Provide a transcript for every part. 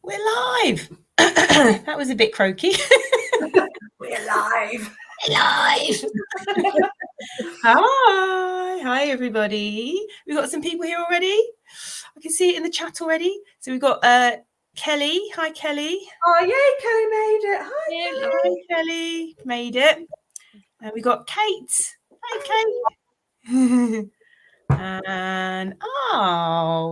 We're live. That was a bit croaky. We're live. We're live. Hi, everybody. We've got some people here already. I can see it in the chat already. So we've got Kelly. Hi, Kelly. Oh, yay, Kelly made it. Hi, Kelly. Kelly made it. And we got Kate. Hi, Kate. And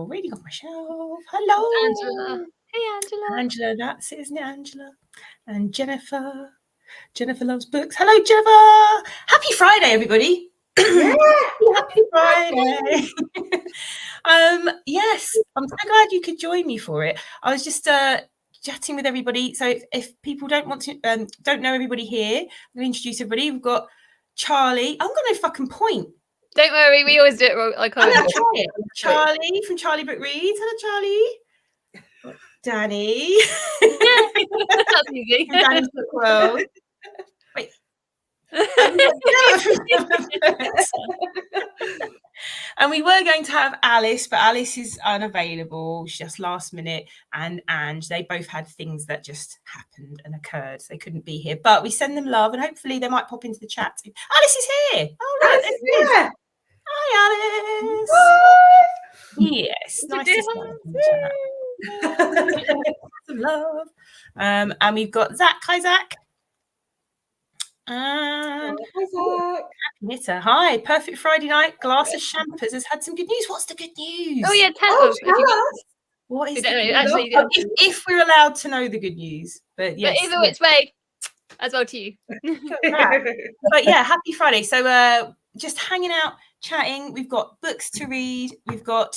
reading off my shelf. Hello, Angela. Hey, Angela. Angela, that's it, isn't it, Angela? And Jennifer. Jennifer loves books. Hello, Jennifer. Happy Friday, everybody. Yeah. Happy Friday. Yes, I'm so glad you could join me for it. I was just chatting with everybody. So if people don't want to, don't know everybody here, I'm going to introduce everybody. We've got Charlie. I'm going to fucking point. Don't worry, we always do it wrong. I'm going to try it. Charlie from Charlie Book Reads. Hello, Charlie. Danny. That's easy. From Danny's Book World. Wait. And we were going to have Alice, but Alice is unavailable. She's just last minute. And Ange, they both had things that just happened and occurred. So they couldn't be here. But we send them love and hopefully they might pop into the chat. Alice is here. Oh, right. Alice is here. Hi, Alice. What? Yes. Nice to see you. Some love. And we've got Zach. Hi, Zach. And Hi, Zach. Knitter. Hi, perfect Friday night. Glass of Champers has had some good news. What's the good news? Oh, yeah, Tell us. What is We the don't good know, news? actually, If we're allowed to know the good news. But yes. But either which way, as well to you. But yeah, happy Friday. So just hanging out, chatting. We've got books to read. I've got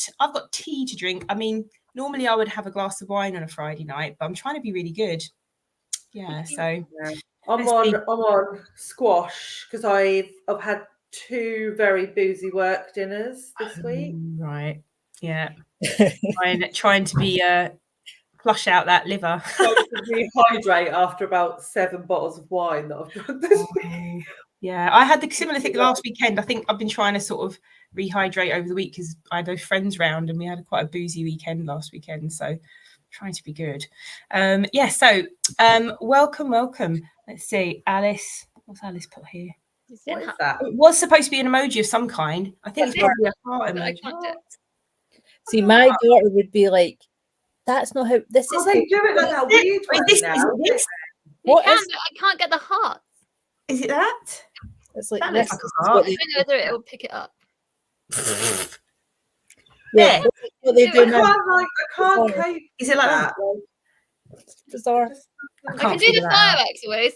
tea to drink. I mean, normally I would have a glass of wine on a Friday night, but I'm trying to be really good. Yeah, so I'm on squash because I've had 2 very boozy work dinners this week. Right. Yeah. trying to be flush out that liver. Trying to rehydrate after about 7 bottles of wine that I've drunk this week. Yeah, I had the similar thing last weekend. I think I've been trying to sort of rehydrate over the week because I had those friends round and we had quite a boozy weekend last weekend. So trying to be good. Welcome. Let's see, Alice. What's Alice put here? What is that? It was supposed to be an emoji of some kind. I think it's probably a heart emoji. I can't do it. See, my daughter would be like, "That's not how this is." They do it like that weird way now. What I is? can't get the heart. Is it that? It's like That this. looks Is like a what I they, don't know whether it will pick it up. yeah, what they do now. I can't cope. Is it like that? It's bizarre. I can do the fireworks always.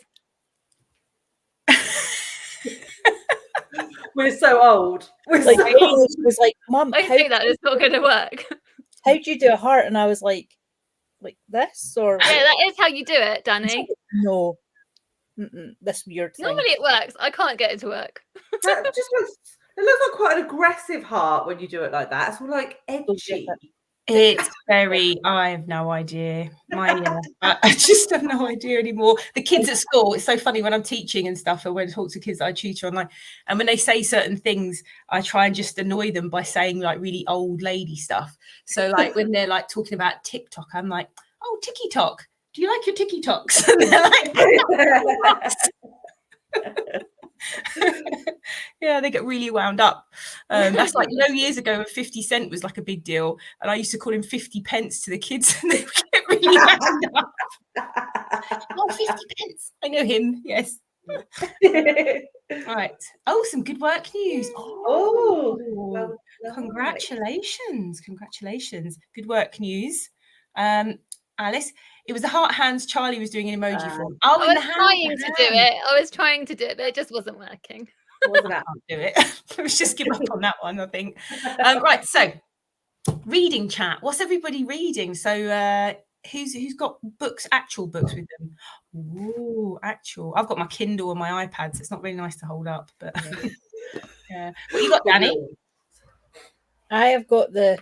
We're so old. Like Bailey was like, "Mum, I how think that is not going to work. do you do a heart?" And I was like this or Yeah, that is how you do it, Danny. no, this weird thing. Normally it works. I can't get it to work. That just looks like quite an aggressive heart when you do it like that. It's all like edgy. It's very, I have no idea. I just have no idea anymore. The kids at school, it's so funny when I'm teaching and stuff, or when I talk to kids that I tutor online, and when they say certain things, I try and just annoy them by saying like really old lady stuff. So like when they're like talking about TikTok, I'm like, "Oh, TikTok, do you like your TikToks?" And they're like, yeah, they get really wound up. That's like years ago when 50 Cent was like a big deal, and I used to call him 50 pence to the kids, and they would get really wound up. Oh, 50 pence. I know him. Yes. Right. Oh, some good work news. Well, congratulations. Good work news. Alice, it was the heart hands Charlie was doing an emoji for. I was trying to do it, but it just wasn't working. What was I that? can't do it. Let's just give up on that one, I think. Right, so reading chat. What's everybody reading? So who's got books, actual books with them? Ooh, actual. I've got my Kindle and my iPad, so it's not really nice to hold up, but yeah. What you got, Danny? I have got the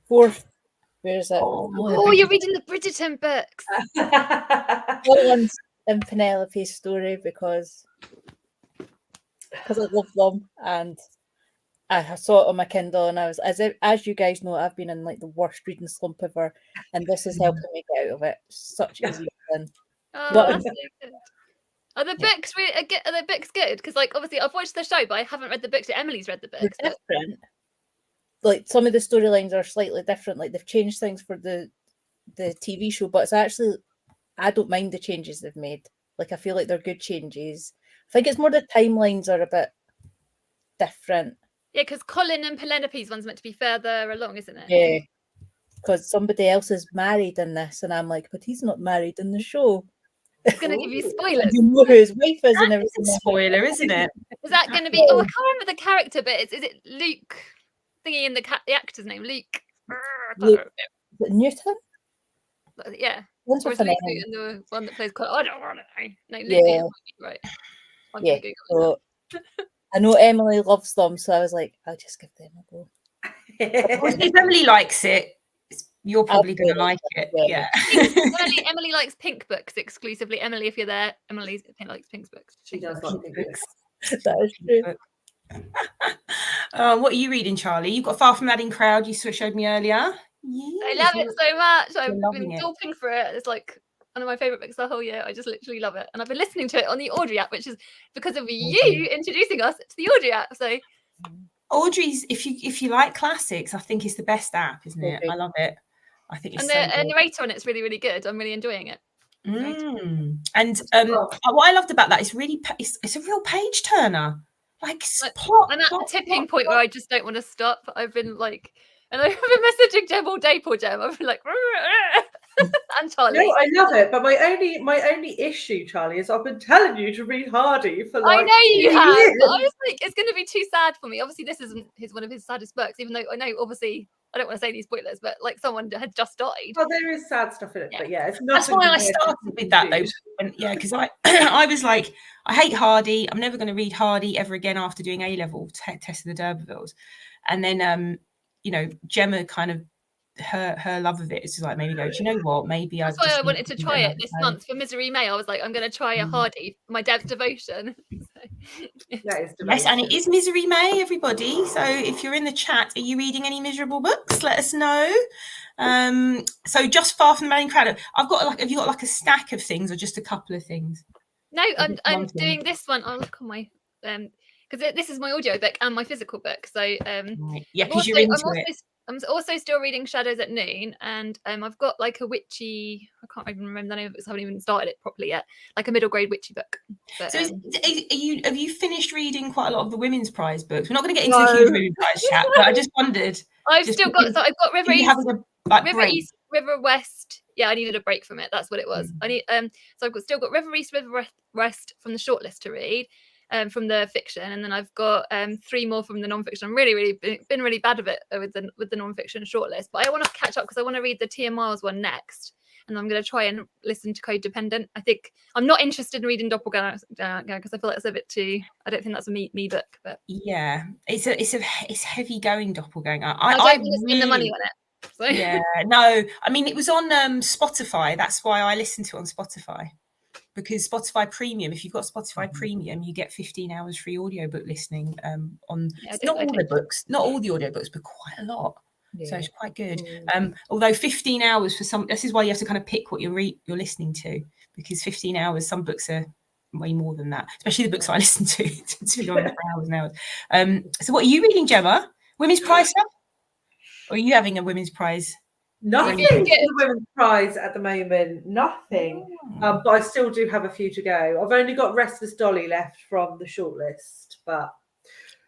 4th. Where is it? Oh, you're reading the Bridgerton books. One's in Penelope's story because I love them, and I saw it on my Kindle, and I was as you guys know, I've been in like the worst reading slump ever, and this is helping me get out of it. Such easy reading. Oh, What- that's so good. Are the books are the books good? Because like obviously I've watched the show, but I haven't read the books yet. Emily's read the They're books. But... different. Like some of the storylines are slightly different. Like they've changed things for the TV show, but it's actually I don't mind the changes they've made. Like I feel like they're good changes. I think it's more the timelines are a bit different. Yeah, because Colin and Penelope's one's meant to be further along, isn't it? Yeah. Because somebody else is married in this, and I'm like, but he's not married in the show. It's going to give you I spoilers. don't know who his wife is and That everything. is a spoiler, isn't it? Is that going to be? Oh, I can't remember the character, but is it Luke? Thingy in the actor's name, Luke. I can't Luke. remember. Is it Newton? Yeah. What's Or her is Luke name? Newton the one that plays Colin? I don't want to know. No, Luke Yeah. Newton might be right. I'm Yeah. gonna Google it. So I know Emily loves them, so I was like, I'll just give them a go. Well, if Emily likes it, you're probably going to like it. Yeah. Yeah. Emily likes pink books exclusively. Emily, if you're there, Emily likes pink books. She does like pink books. That is true. What are you reading, Charlie? You've got Far From That in Crowd. You showed me earlier. I love it so much. I've loving been it. gulping for it. It's like one of my favorite books the whole year. I just literally love it, and I've been listening to it on the Audrey app, which is because of you introducing us to the Audrey app. So Audrey's, if you like classics, I think it's the best app, isn't it? I love it. I think it's and so the good. narrator on it's really, really good. I'm really enjoying it. And what I loved about that is really it's a real page turner. Like plot, I'm at the tipping point where I just don't want to stop. I've been like, and I've been messaging Jem all day, poor Jem. I've been like, and Charlie. No, I love it, but my only issue, Charlie, is I've been telling you to read Hardy for like I know you 2 have. years. But I was like, it's going to be too sad for me. Obviously, this isn't one of his saddest books, even though I know, obviously, I don't want to say these spoilers, but like someone had just died. Well, there is sad stuff in it, but yeah, it's That's nothing. why I compared to started with that though. Dude. Because I was like, I hate Hardy. I'm never going to read Hardy ever again after doing A level Test of the D'Urbervilles, and then Gemma kind of her love of it is just like maybe go. Do you know what? Maybe that's why I wanted to try it this month for Misery May. I was like, I'm going to try a Hardy for my Dev's devotion. Yes, and it is Misery May, everybody. So if you're in the chat, are you reading any miserable books? Let us know. So just Far From the Main Crowd. I've got have you got like a stack of things or just a couple of things? No, I'm doing this one. I'll look on my because this is my audio book and my physical book. So right. Yeah, because you're into it. I'm also still reading Shadows at Noon, and I've got like a witchy. I can't even remember the name of it. I haven't even started it properly yet. Like a middle grade witchy book. But, so have you finished reading quite a lot of the Women's Prize books? We're not going to get into a huge Women's Prize chat, but I just wondered. I've still got. So I've got River East, River West. Yeah, I needed a break from it. That's what it was. I need. So I've still got River East, River West from the shortlist to read. From the fiction, and then I've got 3 more from the non-fiction. I'm really been really bad of it with the non-fiction shortlist, but I want to catch up because I want to read the Tia Miles one next, and I'm going to try and listen to Codependent. I think I'm not interested in reading Doppelganger because I feel like it's a bit too. I don't think that's a me book, but yeah, it's heavy going Doppelganger. I don't want to spend the money on it. So. Yeah, no, I mean it was on Spotify. That's why I listened to it on Spotify. Because Spotify Premium, if you've got Spotify Premium, you get 15 hours free audiobook listening on not all the audiobooks, but quite a lot. Yeah. So it's quite good. Although 15 hours for some, this is why you have to kind of pick what you're listening to, because 15 hours, some books are way more than that, especially the books I listen to be on for hours and hours. So what are you reading, Gemma? Women's Prize stuff? Or are you having a Women's Prize? Nothing for the Women's Prize at the moment. Nothing. But I still do have a few to go. I've only got Restless Dolly left from the shortlist. But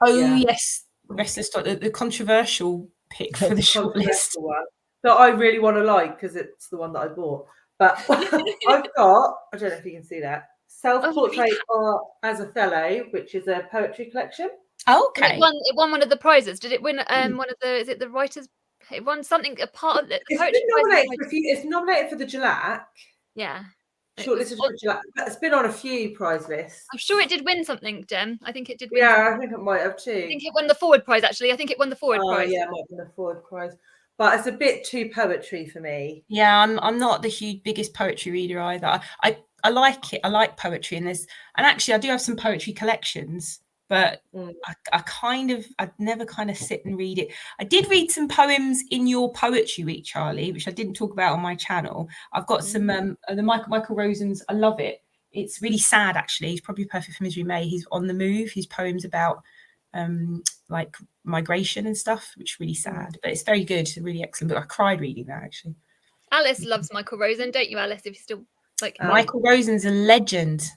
yes, Restless Dolly, the controversial pick for the shortlist one that I really want to like because it's the one that I bought. But I've got, I don't know if you can see that, Self-Portrait Art as a Fellow, which is a poetry collection. Okay. It won one of the prizes. Did it win one of the? Is it the writers? It won something. A part of it. It's nominated for the Gelac. Yeah. Shortlisted for Gelac. It's been on a few prize lists. I'm sure it did win something, Jem. I think it did win. Yeah, something. I think it might have too. I think it won the Forward Prize. Actually, I think it won the Forward Prize. Yeah, it might win the Forward Prize. But it's a bit too poetry for me. Yeah, I'm not the biggest poetry reader either. I like it. I like poetry, and actually I do have some poetry collections, but I'd never kind of sit and read it. I did read some poems in your poetry week, Charlie, which I didn't talk about on my channel. I've got some the Michael Rosen's. I love it. It's really sad, actually. He's probably perfect for Misery May. He's on the move. His poems about like migration and stuff, which is really sad, but it's very good. It's a really excellent book. I cried reading that, actually. Alice loves Michael Rosen, don't you, Alice? If you still like Michael Rosen's a legend.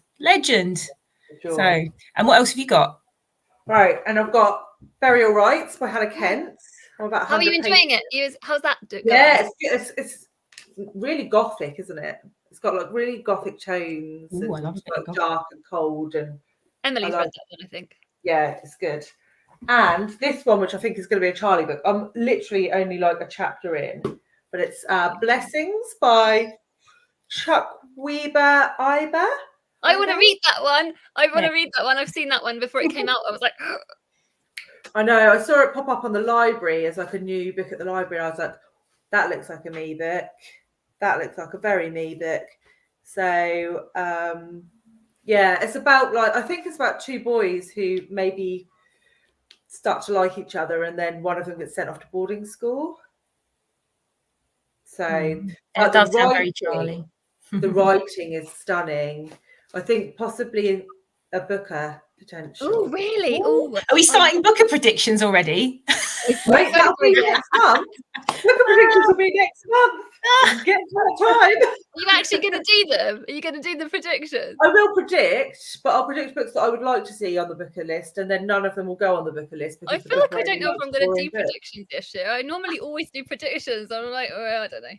Sure. So, and what else have you got? Right, and I've got Burial Rites by Hannah Kent. How are you enjoying it? How's that going? Yeah, it's really gothic, isn't it? It's got like really gothic tones. Ooh, I love it. Like dark and cold, and Emily's read that one, I think. Yeah, it's good. And this one, which I think is going to be a Charlie book, I'm literally only like a chapter in, but it's Blessings by Chuck Weber Iber. I want to read that one. I've seen that one before it came out. I was like, I know. I saw it pop up on the library as like a new book at the library. I was like, that looks like a me book. That looks like a very me book. So, yeah, it's about I think it's about two boys who maybe start to like each other, and then one of them gets sent off to boarding school. So that does sound very Charlie. The writing is stunning. I think possibly a Booker potential. Oh, really? Oh, are we starting Booker predictions already? Wait, that'll be next month. Booker predictions will be next month. Get to that time. Are you actually going to do them? Are you going to do the predictions? I will predict, but I'll predict books that I would like to see on the Booker list, and then none of them will go on the Booker list. I feel like I don't know if I'm going to do predictions this year. I normally always do predictions. I'm like, I don't know.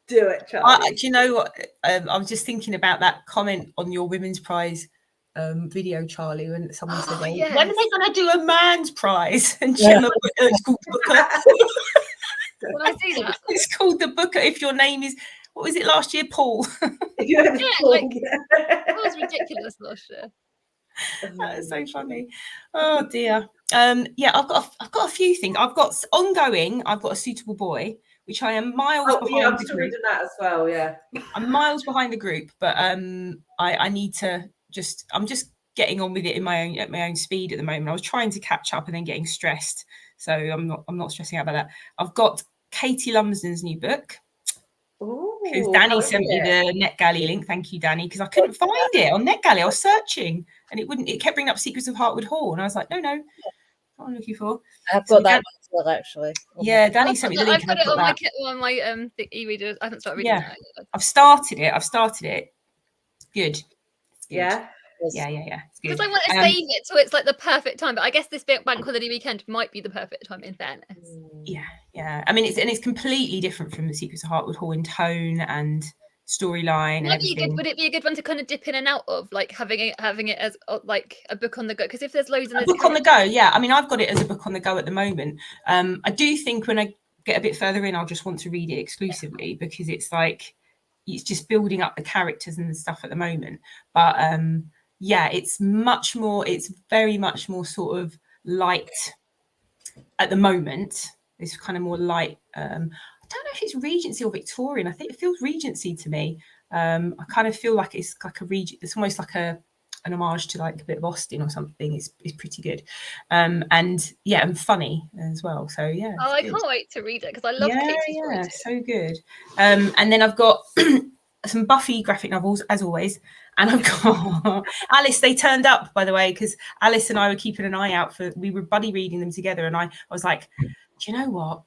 Do it, Charlie. Do you know what? I was just thinking about that comment on your Women's Prize video, Charlie, when someone said, when are they going to do a man's prize? And Gemma put it's called Booker. When I see that, it's called the Booker. If your name is, what was it last year, Paul? That was ridiculous last year. That is so funny. Oh dear. Yeah, I've got a few things. I've got ongoing. I've got A Suitable Boy, which I am miles behind. Yeah, I'm still reading that as well. Yeah, I'm miles behind the group, but I need to I'm just getting on with it at my own speed at the moment. I was trying to catch up and then getting stressed, so I'm not stressing out about that. I've got Katie Lumsden's new book. Because Danny sent me the NetGalley link. Thank you, Danny, because I couldn't find it on NetGalley. I was searching and it kept bringing up Secrets of Heartwood Hall, and I was like, no, what I'm looking for. I've got that as well, actually. Yeah, Danny sent me the link. I've got it on my e-reader. I haven't started reading it. I've started it. Good. Yeah. It's good. Because I want to save it so it's like the perfect time. But I guess this bank holiday weekend might be the perfect time, in fairness. Yeah. I mean, it's completely different from the Secrets of Heartwood Hall in tone and storyline. Would it be a good one to kind of dip in and out of, like having it as like a book on the go? Because if there's loads of book on the go, yeah. I mean, I've got it as a book on the go at the moment. I do think when I get a bit further in, I'll just want to read it exclusively because it's like it's just building up the characters and the stuff at the moment. But yeah, it's very much more sort of light at the moment. It's kind of more light. I don't know if it's Regency or Victorian. I think it feels Regency to me. I kind of feel like it's like it's almost like an homage to like a bit of Austen or something. It's pretty good. And funny as well. So yeah. Oh, I can't wait to read it because I love Katie's writing. So good. And then I've got some Buffy graphic novels as always. And I've got Alice. They turned up, by the way, because Alice and I were keeping an eye out we were buddy reading them together. And I was like, do you know what?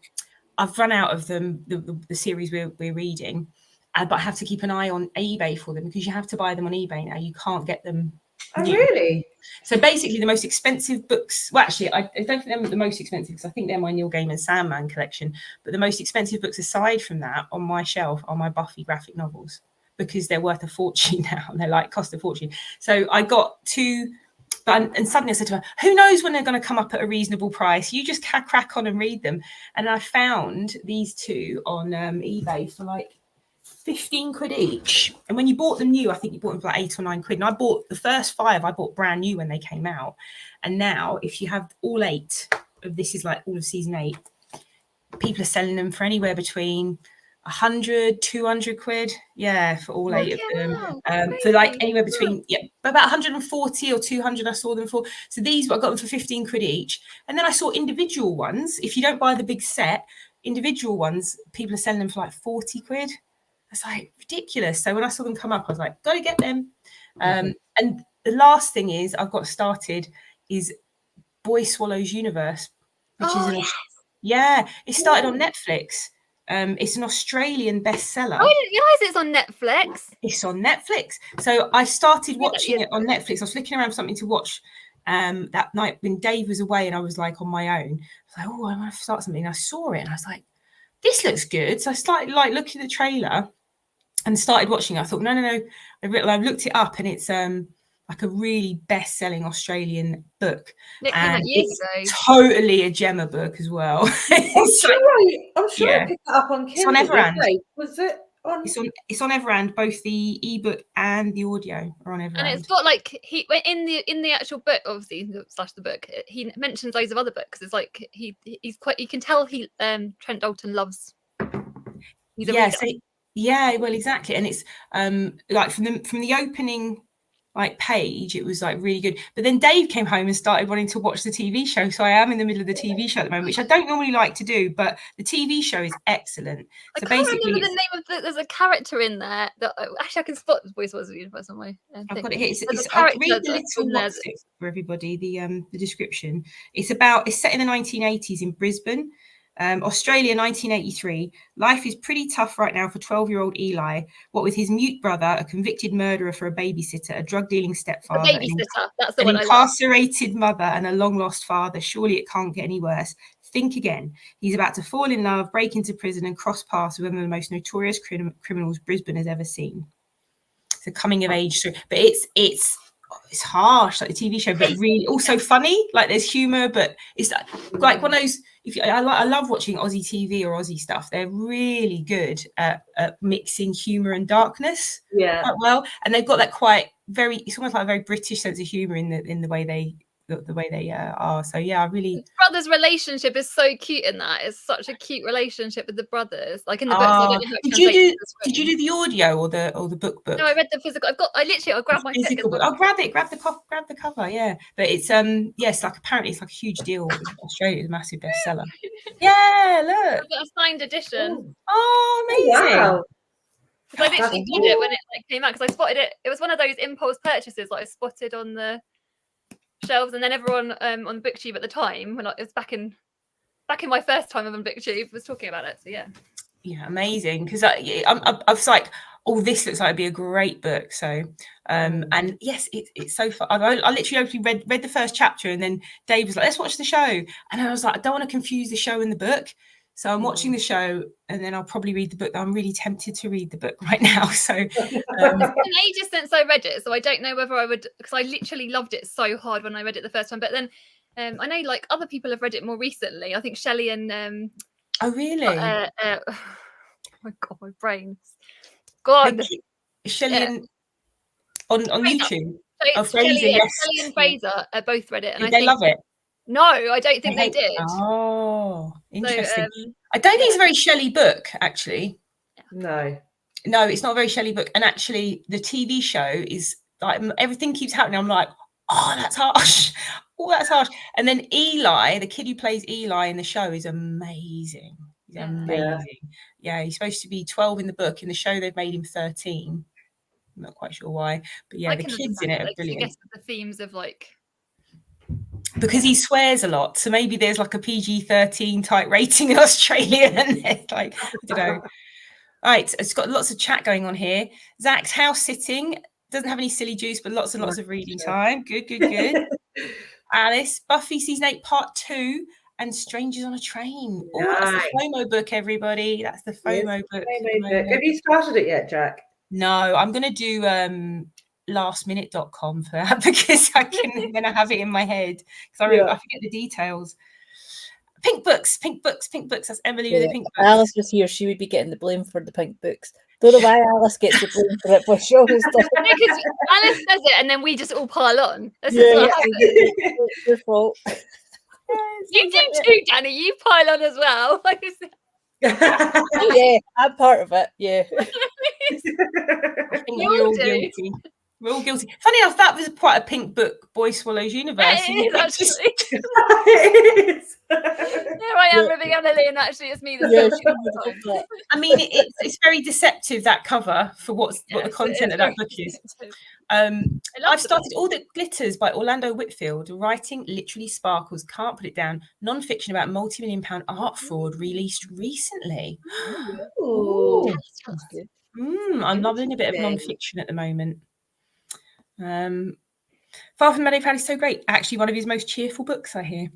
I've run out of them, the series we're reading, but I have to keep an eye on eBay for them because you have to buy them on eBay now. You can't get them. Oh, really? So basically, the most expensive books. Well, actually, I don't think they're the most expensive because I think they're my Neil Gaiman Sandman collection. But the most expensive books, aside from that, on my shelf are my Buffy graphic novels because they're worth a fortune now. They're like cost a fortune. So I got two. And suddenly I said to her, who knows when they're going to come up at a reasonable price? You just crack on and read them. And I found these two on eBay for like 15 quid each. And when you bought them new, I think you bought them for like 8 or 9 quid. And I bought the first 5, I bought brand new when they came out. And now if you have all 8 of this is like all of season 8, people are selling them for anywhere between 100, 200 quid, for all 8 of them. Wow, for like anywhere between about 140 or 200 I saw them for. So these I got them for 15 quid each. And then I saw individual ones. If you don't buy the big set, individual ones, people are selling them for like 40 quid. It's like ridiculous. So when I saw them come up, I was like, gotta get them. And the last thing is I've got started is Boy Swallows Universe, which is it started on Netflix. It's an Australian bestseller. Oh, I didn't realise it's on Netflix. It's on Netflix. So I started watching it on Netflix. I was flicking around for something to watch that night when Dave was away and I was like on my own. I was like, oh, I want to start something. And I saw it and I was like, this looks good. So I started like looking at the trailer and started watching it. I thought, no. I looked it up and it's like a really best-selling Australian book. And it's totally a Gemma book as well. I'm sure I picked that up on Kindle. It's on Everand. Was it on? It's on Everand. Both the ebook and the audio are on Everand. And it's got like in the actual book, obviously / the book, he mentions loads of other books. It's like he's quite. You can tell Trent Dalton loves. He's a reader. Well, exactly, and it's like from the opening like page, it was like really good. But then Dave came home and started wanting to watch the TV show. So I am in the middle of the TV show at the moment, which I don't normally like to do, but the TV show is excellent. So I can't remember the name of there's a character in there that actually I can spot the Boys Was Universe on my thing. I've got it here. I'll read the little what's it for everybody, the description. It's set in the 1980s in Brisbane. Australia, 1983. Life is pretty tough right now for 12-year-old Eli. What with his mute brother, a convicted murderer for a babysitter, a drug-dealing stepfather, that's the one an incarcerated mother, and a long-lost father. Surely it can't get any worse. Think again. He's about to fall in love, break into prison, and cross paths with one of the most notorious criminals Brisbane has ever seen. It's a coming-of-age story, but it's harsh, like the TV show, but really also funny. Like there's humor, but it's like one of those. I love watching Aussie TV or Aussie stuff. They're really good at mixing humor and darkness quite well, and they've got that it's almost like a very British sense of humor in the way they are. So I really. The brothers' relationship is so cute in that. It's such a cute relationship with the brothers. Like in the books, I don't know how did you do the audio or the book? No, I read the physical. I'll grab my physical book. I'll grab it. Grab the cover. Yeah, but it's it's like apparently it's like a huge deal. Australia's a massive bestseller. Yeah, look. I've got a signed edition. Oh, amazing! Wow. I literally did it when it came out because I spotted it. It was one of those impulse purchases that I spotted on the shelves, and then everyone on BookTube at the time when it was back in my first time on BookTube was talking about it. So yeah, amazing. Because I was like, oh, this looks like it'd be a great book. So and yes, it's so fun. I literally read the first chapter, and then Dave was like, let's watch the show, and I was like, I don't want to confuse the show and the book. So I'm watching the show, and then I'll probably read the book. I'm really tempted to read the book right now. So it's been ages since I read it, so I don't know whether I would, because I literally loved it so hard when I read it the first time. But then I know like other people have read it more recently. I think Shelley and oh really? Oh my god, my brain. God, Shelley and on YouTube. Shelley and Fraser both read it, and they love it. No, I don't think they did. Oh, interesting. So, I don't think it's a very Shelley book, actually. No, it's not a very Shelley book. And actually, the TV show is like everything keeps happening. I'm like, oh, that's harsh. Oh, that's harsh. And then Eli, the kid who plays Eli in the show, is amazing. He's amazing. Yeah, he's supposed to be 12 in the book. In the show, they've made him 13. I'm not quite sure why, but yeah, the kids in it are brilliant. I guess the themes of like. Because he swears a lot, so maybe there's like a PG-13 type rating in Australia, and it's like I don't know. Right, it's got lots of chat going on here. Zach's house sitting doesn't have any silly juice, but lots and lots of reading time. Good. Alice, Buffy season 8 part 2, and Strangers on a Train. Oh, that's the FOMO book, everybody. That's the FOMO book. Have you started it yet, Jack? No, I'm going to do lastminute.com for that because I'm going to have it in my head because I forget the details. Pink books. That's Emily with the pink books. Alice was here. She would be getting the blame for the pink books. Don't know why Alice gets the blame for it, but she always does. Because Alice does it and then we just all pile on. This is what happens. It's your fault. You do too, Danny. You pile on as well. Yeah, I'm part of it. Yeah. I think we're all guilty. We're all guilty. Funny enough, that was quite a pink book, Boy Swallows Universe. Yeah, it is, actually. It is. There I am, ribbing Emily, and actually it's me. I mean, it's very deceptive, that cover, for what the content of that book is. I've started All That Glitters by Orlando Whitfield. Writing literally sparkles, can't put it down. Non-fiction about multi-million-pound art fraud released recently. Ooh. I'm loving a bit of non-fiction at the moment. Far From the Meadow is so great. Actually, one of his most cheerful books, I hear.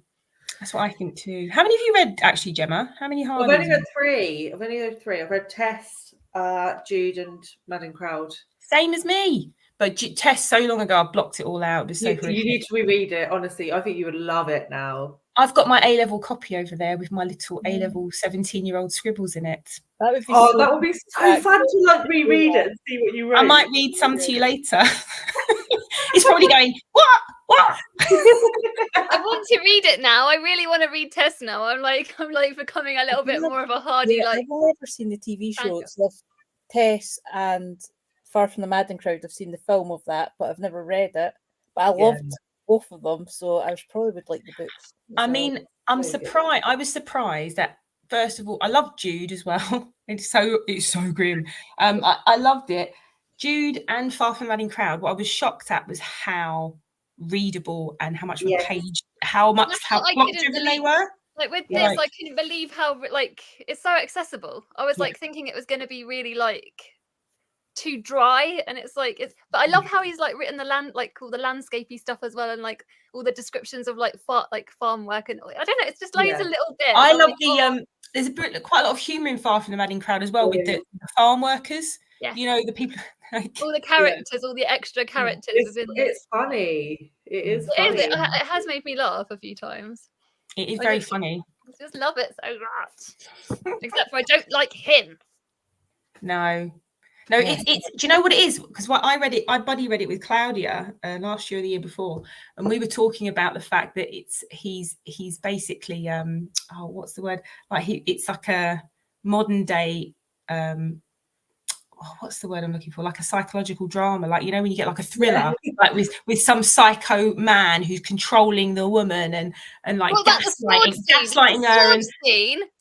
That's what I think too. How many have you read, actually, Gemma? How many I've only read 3. I've read Tess, Jude, and Mad and Crowd. Same as me. But Tess, so long ago, I blocked it all out. It was so you need to reread it, honestly. I think you would love it now. I've got my A-level copy over there with my little A-level 17-year-old scribbles in it. That would be that would be so fun to reread it and see what you wrote. I might read some to you later. It's probably going, what? I want to read it now. I really want to read Tess now. I'm like becoming a little bit more of a hardy. I've never seen the TV show. It's Tess and Far From the Madding Crowd. I've seen the film of that, but I've never read it. But I loved both of them, so I probably would like the books. I mean, I'm surprised. I was surprised that, first of all, I love Jude as well. It's so grim. I loved it. Jude and Far From the Madding Crowd. What I was shocked at was how readable and how much of a page, how plot-driven they were. Like with this, I couldn't believe how it's so accessible. I was thinking it was going to be really too dry, and but I love how he's written all the landscapey stuff as well, and all the descriptions of farm work, and I don't know, it's just loads of little bits. I love there's quite a lot of humour in Far From the Madding Crowd as well, with the farm workers. You know, the people, all the characters, all the extra characters. It's funny. It is funny. It has made me laugh a few times. It is very funny. I just love it so much. Except for I don't like him. No, it's do you know what it is? Because I read it, my buddy read it with Claudia last year or the year before, and we were talking about the fact that he's basically what's the word? It's like a modern day what's the word I'm looking for? Like a psychological drama, when you get a thriller, with some psycho man who's controlling the woman and gaslighting her.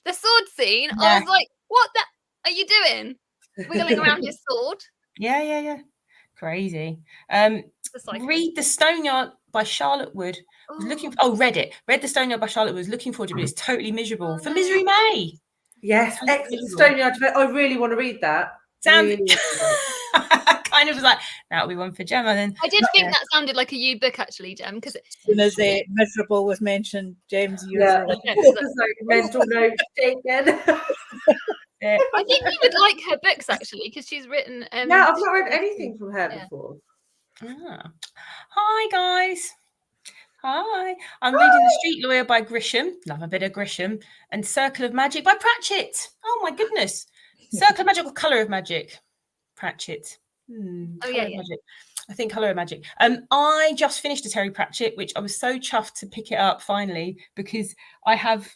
The sword scene. I was like, what are you doing? Wiggling around his sword. Yeah. Crazy. Read The Stoneyard by Charlotte Wood. Read it. Read The Stoneyard by Charlotte Wood. Was looking forward to it, but it's totally miserable. For Misery May. Yes, excellent. Stoneyard. I really want to read that. Kind of was like, that'll be one for Gemma then. I did think that sounded like a you book actually, Gem, because as soon as miserable was mentioned, James mental note taken. I think you would like her books actually, because she's written I've not read anything from her before. Hi guys. Hi. I'm reading The Street Lawyer by Grisham. Love a bit of Grisham. And Circle of Magic by Pratchett. Oh my goodness. Circle of Magic or Colour of Magic? Pratchett. Magic. I think Colour of Magic. I just finished a Terry Pratchett, which I was so chuffed to pick it up finally, because I have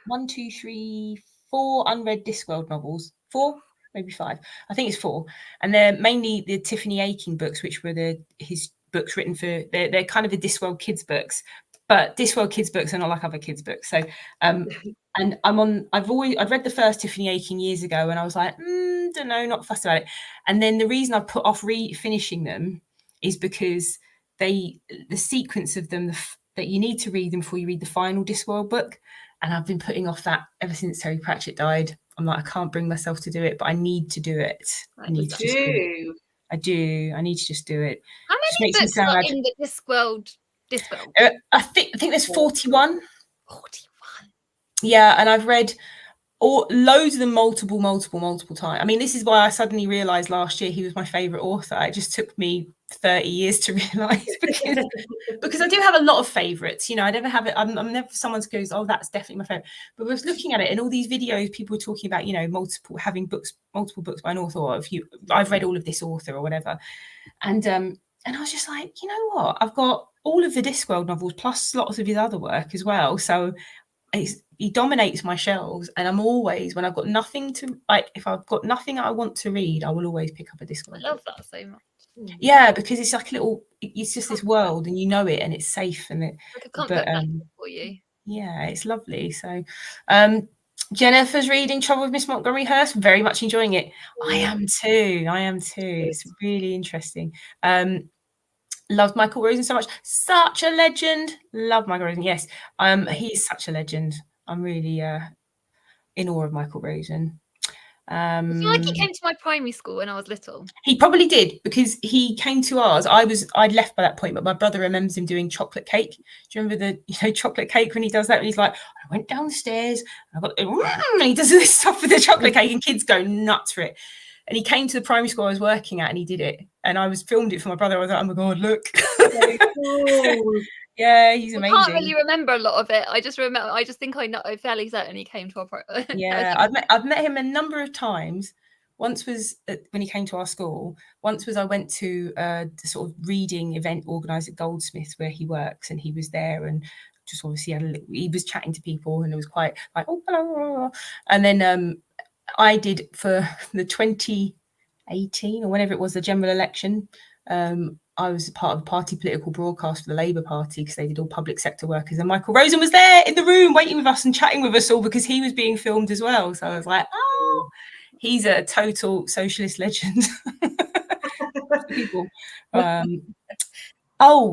1, 2, 3, 4 unread Discworld novels. 4, maybe 5. I think it's 4. And they're mainly the Tiffany Aching books, which were his books written for, they're kind of the Discworld kids books. But Discworld kids books are not like other kids books. So and I'd read the first Tiffany Aching years ago, and I was like, don't know, not fussed about it. And then the reason I put off finishing them is because the sequence of them, that you need to read them before you read the final Discworld book. And I've been putting off that ever since Terry Pratchett died. I'm like, I can't bring myself to do it, but I need to do it. I need to do just do it. How many books are in the Discworld? I think there's 41. 41. Yeah, and I've read loads of them multiple times. I mean, this is why I suddenly realised last year he was my favourite author. It just took me 30 years to realise, because I do have a lot of favourites. I never have it. I'm never someone who goes, oh, that's definitely my favourite. But I was looking at it, and all these videos, people were talking about, multiple books by an author, or I've read all of this author or whatever. And I was just like, you know what? I've got all of the Discworld novels plus lots of his other work as well. So he dominates my shelves, and I'm always, when I've got nothing to, like, if I've got nothing I want to read, I will always pick up a Discworld. I love that so much. Yeah, because it's like a little, it's just this world, and you know it, and it's safe, and it, like a comfort blanket for you. Yeah, it's lovely. So Jennifer's reading Trouble with Miss Montgomery Hurst, very much enjoying it. I am too. It's really interesting. Loved Michael Rosen so much. Such a legend. Love Michael Rosen. Yes. He's such a legend. I'm really in awe of Michael Rosen. I feel like he came to my primary school when I was little. He probably did, because he came to ours. I'd left by that point, but my brother remembers him doing chocolate cake. Do you remember the chocolate cake when he does that? And he's like, I went downstairs, and he does this stuff with the chocolate cake, and kids go nuts for it. And he came to the primary school I was working at, and he did it. And I filmed it for my brother. I was like, oh my God, look. Yeah, he's amazing. I can't really remember a lot of it. I just think I know. I'm fairly certain he came to our. Yeah, I've met him a number of times. Once was when he came to our school. Once was I went to the sort of reading event organised at Goldsmiths where he works, and he was there, and just obviously he was chatting to people, and it was quite like, oh, hello. And then I did for the 2018 or whenever it was, the general election. I was part of a party political broadcast for the Labour Party, because they did all public sector workers, and Michael Rosen was there in the room waiting with us and chatting with us all, because he was being filmed as well. So I was like, oh, he's a total socialist legend. People. I'm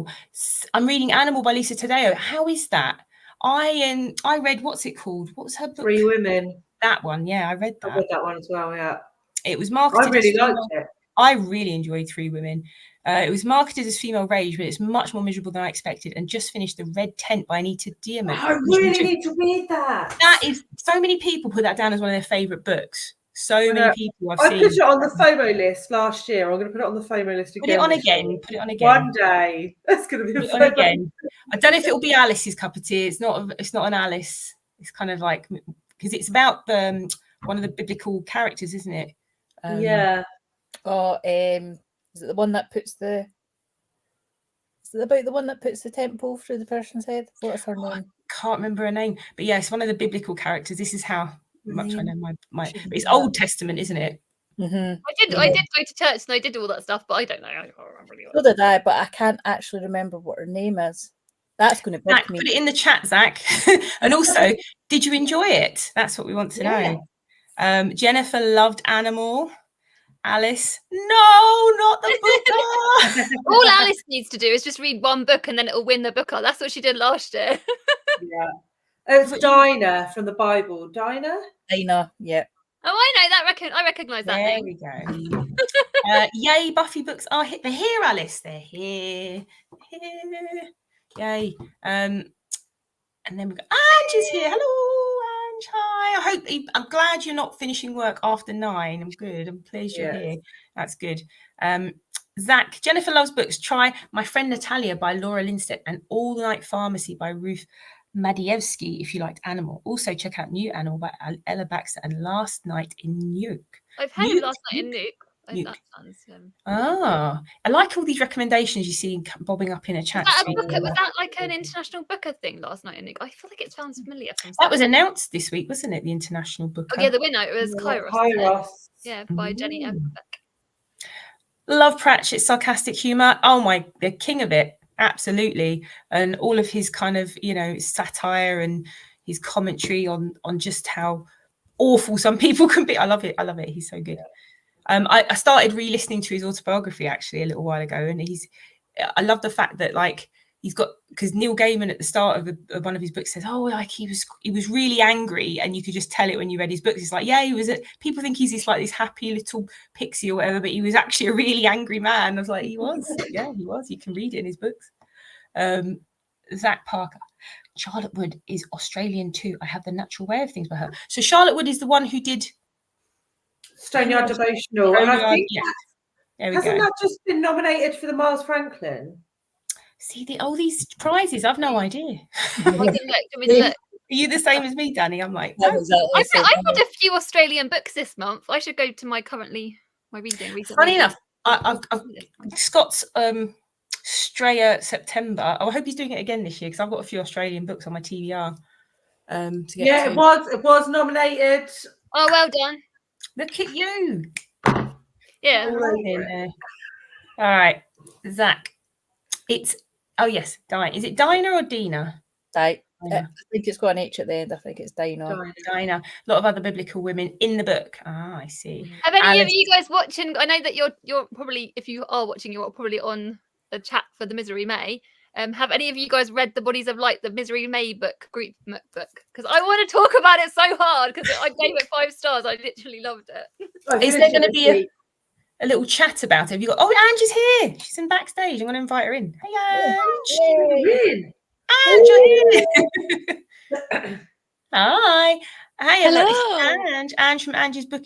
reading Animal by Lisa Taddeo. How is that? I read, what's it called? What was her book? Three Women. That one, yeah, I read that. I read that one as well, yeah. It was marketed. I really liked it. I really enjoyed Three Women. It was marketed as female rage, but it's much more miserable than I expected. And just finished The Red Tent by Anita Diarmuid. I really need to read that. That is, so many people put that down as one of their favourite books. So many people I've seen. I put it on the FOMO list last year. I'm going to put it on the FOMO list again. Put it on again. One day. That's going to be put it on again. I don't know if it will be Alice's cup of tea. It's not an Alice. It's kind of like, because it's about one of the biblical characters, isn't it? Yeah. Is it the one that puts the? Is it about the one that puts the temple through the person's head? What's her name? I can't remember her name, but yeah, it's one of the biblical characters. This is how much I know my. But it's Old Testament, isn't it? Mm-hmm. I did go to church and I did all that stuff, but I don't know. I can't remember. So did I, but I can't actually remember what her name is. That's going to bug me. Put it in the chat, Zach. And also, did you enjoy it? That's what we want to know. Jennifer loved Animal. Alice, no, not the Booker. All Alice needs to do is just read one book and then it'll win the Booker. That's what she did last year. Yeah. It's Dinah from the Bible. Dinah, yeah. Oh, I know that. I recognise that name. There we go. Yay, Buffy books are here. They're here, Alice. They're here. Yay. And then we go. Angie's here. Hello. Hi. I'm glad you're not finishing work after 9. I'm good. I'm pleased you're here. That's good. Zach, Jennifer loves books. Try My Friend Natalia by Laura Lindstedt and All Night Pharmacy by Ruth Madievsky if you liked Animal. Also check out New Animal by Ella Baxter and Last Night in Nuke. I've heard Last Night in Nuke. That sounds, I like all these recommendations you see bobbing up in a chat. Was that like an international booker thing, Last Night in Nuke? I feel like it sounds familiar. That was announced this week, wasn't it? The international booker. Oh yeah, the winner. It was Kairos. Yeah, by Jenny Everbeck. Love Pratchett's sarcastic humour. Oh the king of it, absolutely. And all of his kind of satire and his commentary on just how awful some people can be. I love it. He's so good. I started re-listening to his autobiography actually a little while ago, and I love the fact that he's got, because Neil Gaiman at the start of one of his books says, he was really angry, and you could just tell it when you read his books. It's like, he was people think he's this happy little pixie or whatever, but he was actually a really angry man. I was like, he was. He was. You can read it in his books. Zach Parker. Charlotte Wood is Australian too. I have the natural way of things by her. So Charlotte Wood is the one who did Stoneyard Devotional. And I think hasn't that just been nominated for the Miles Franklin? See all these prizes. I've no idea. Look. Are you the same as me, Danny? I'm like, I've read a few Australian books this month. I should go to my reading recently. Funny enough, I've Scott's Straya September. I hope he's doing it again this year, because I've got a few Australian books on my TBR. to get Yeah, to. it was nominated. Oh, well done. Look at you. Yeah. All right, Zach. It's yes, Dinah. Is it Dinah or Dina? I think it's got an H at the end. I think it's Dinah. Dinah. A lot of other biblical women in the book. Ah, I see. Have any of you guys watching? I know that you're probably, if you are watching, you're probably on the chat for the Misery May. Have any of you guys read the Bodies of Light, the Misery May book, group book? Because I want to talk about it so hard because I gave it 5 stars. I literally loved it. Is there going to be a little chat about it? Have you got? Oh, Angie's here. She's in backstage. I'm going to invite her in. Hey, Ange. Ange, you're here. Hi. Hello. It's Ange from Angie's book.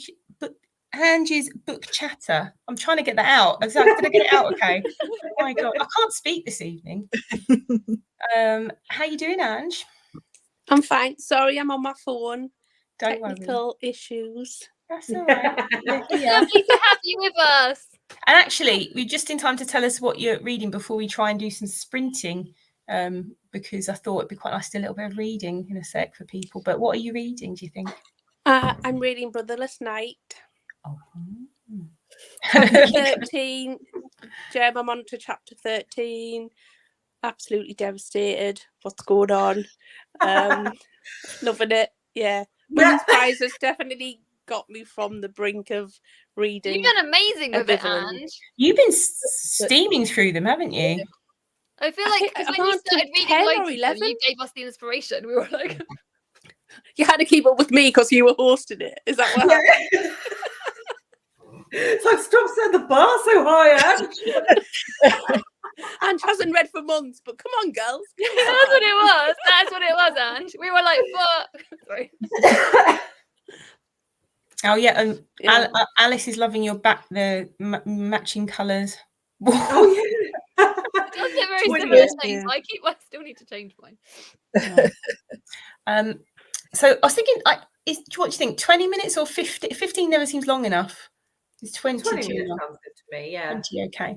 Angie's book chatter. I'm trying to get that out. Did I get it out? Okay. Oh my god, I can't speak this evening. How you doing, Ange? I'm fine. Sorry, I'm on my phone. Don't Technical issues. That's all right. Lovely to have you with us. And actually, we're just in time to tell us what you're reading before we try and do some sprinting. Because I thought it'd be quite nice to do a little bit of reading in a sec for people. But what are you reading, do you think? I'm reading Brotherless Night. Oh. Chapter 13. Jem, I'm on to chapter 13. Absolutely devastated. What's going on? Loving it. Yeah. Women's Prize has definitely got me from the brink of reading. You've been amazing with it, Ange. You've been steaming through them, haven't you? I feel like because when you started reading Lotus, you gave us the inspiration. We were like, you had to keep up with me because you were hosting it. Is that what happened? It's like, stop setting the bar so high, Ange. Ange hasn't read for months, but come on, girls. That's what it was. That's what it was, Ange. We were like, fuck. Sorry. Oh yeah, and Alice is loving your the matching colours. Oh yeah. It does get very similar things. I still need to change mine. So I was thinking, what do you think? 20 minutes or 50? 15 never seems long enough. It's 20 minutes too long. sounds good to me. Yeah. 20, okay.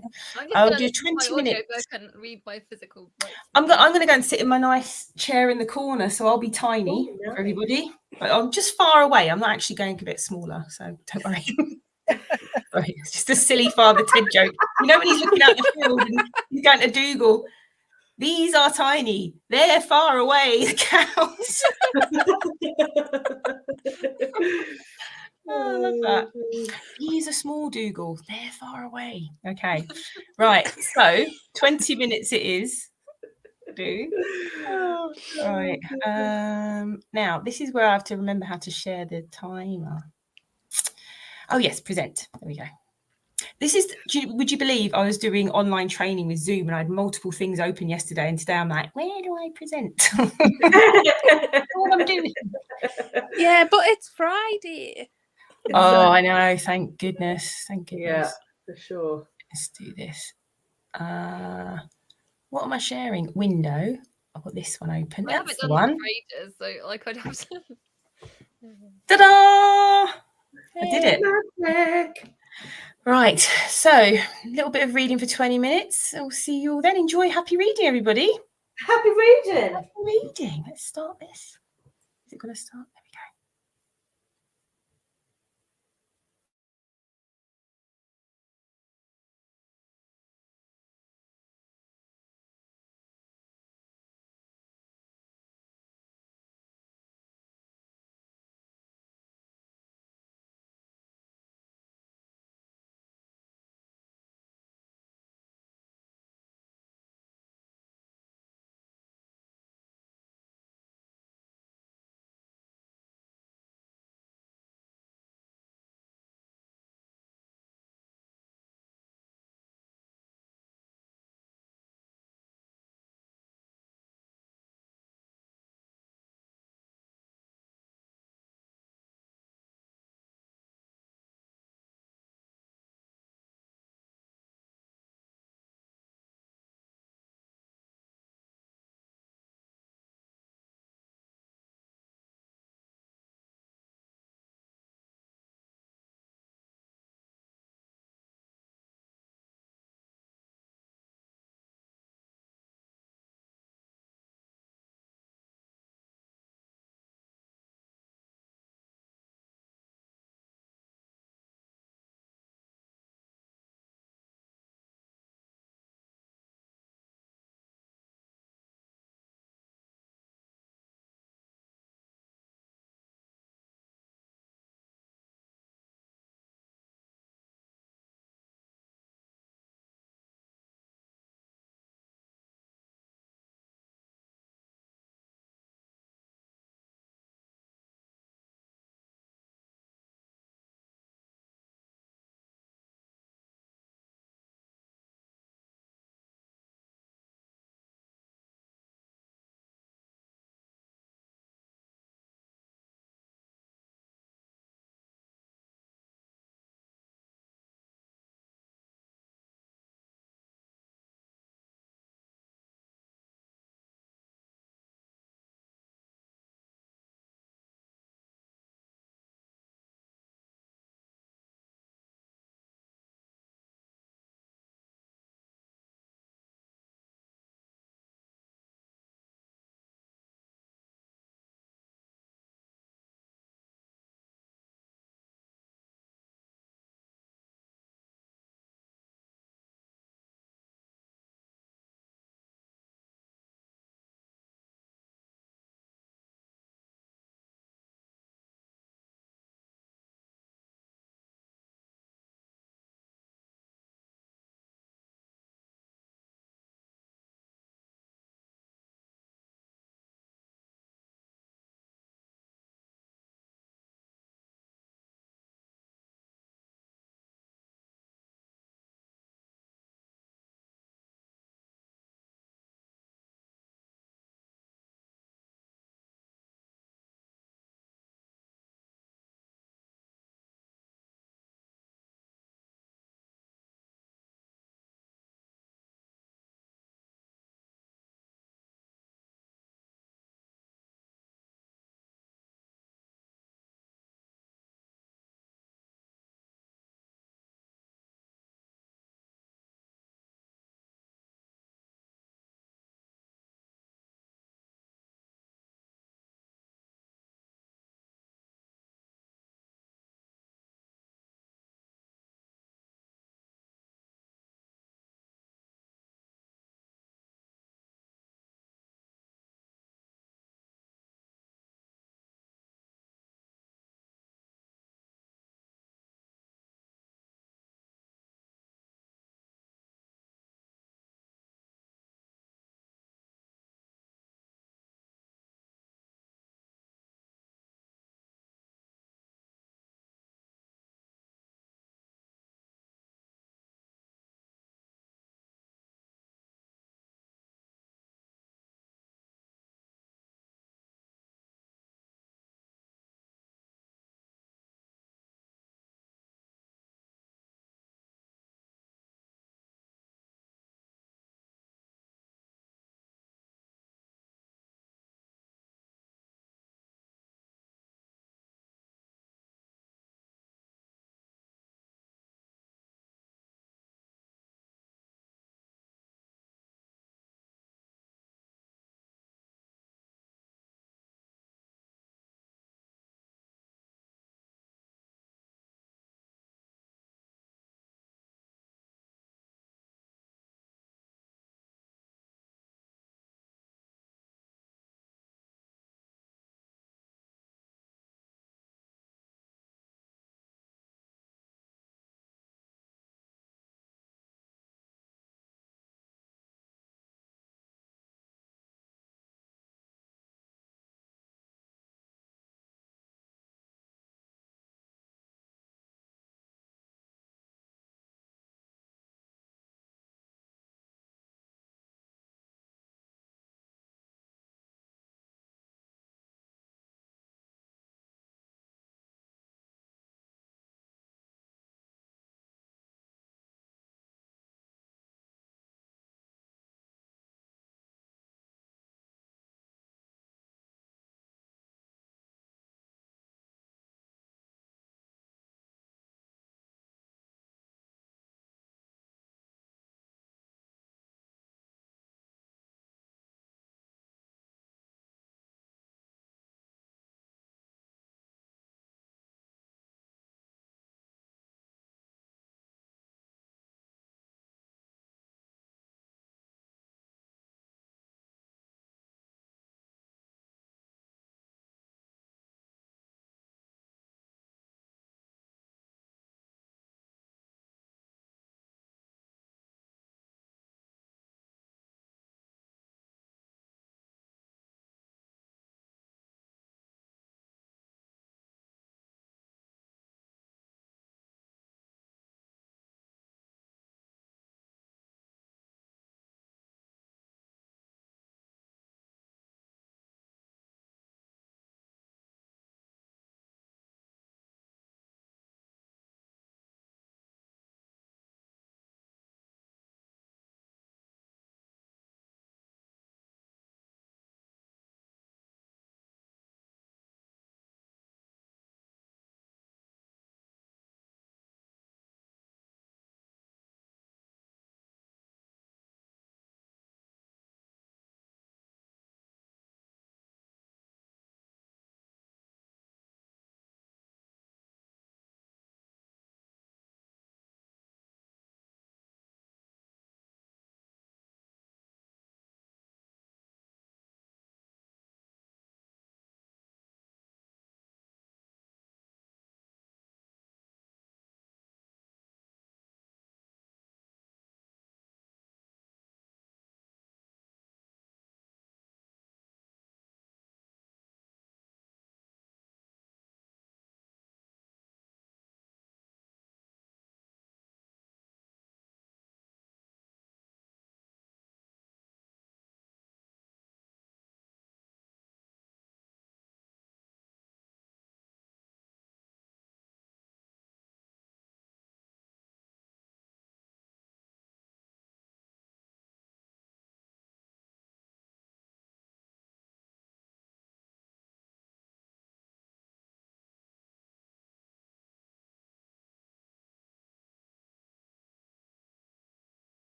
I'll do 20 minutes. And read my physical. I'm going to go and sit in my nice chair in the corner, so I'll be tiny for everybody. But I'm just far away. I'm not actually going a bit smaller, so don't worry. Right, it's just a silly Father Ted joke. You know when he's looking out the field and he's going to Dougal. These are tiny. They're far away. The cows. Oh, I love that. These are small, Dougal. They're far away. Okay. Right. So 20 minutes it is. Right. Now, this is where I have to remember how to share the timer. Oh, yes. Present. There we go. This is, would you believe I was doing online training with Zoom and I had multiple things open yesterday, and today I'm like, where do I present? What I'm doing. Yeah, but it's Friday. Oh, I know. Thank goodness. Thank goodness. Yeah, for sure. Let's do this. What am I sharing? Window. I've got this one open. I haven't done that for ages, so like I'd have to. Ta-da! I did it. Magic. Right. So a little bit of reading for 20 minutes. I'll see you all then. Enjoy. Happy reading, everybody. Happy reading. Happy reading. Let's start this. Is it going to start? There we go.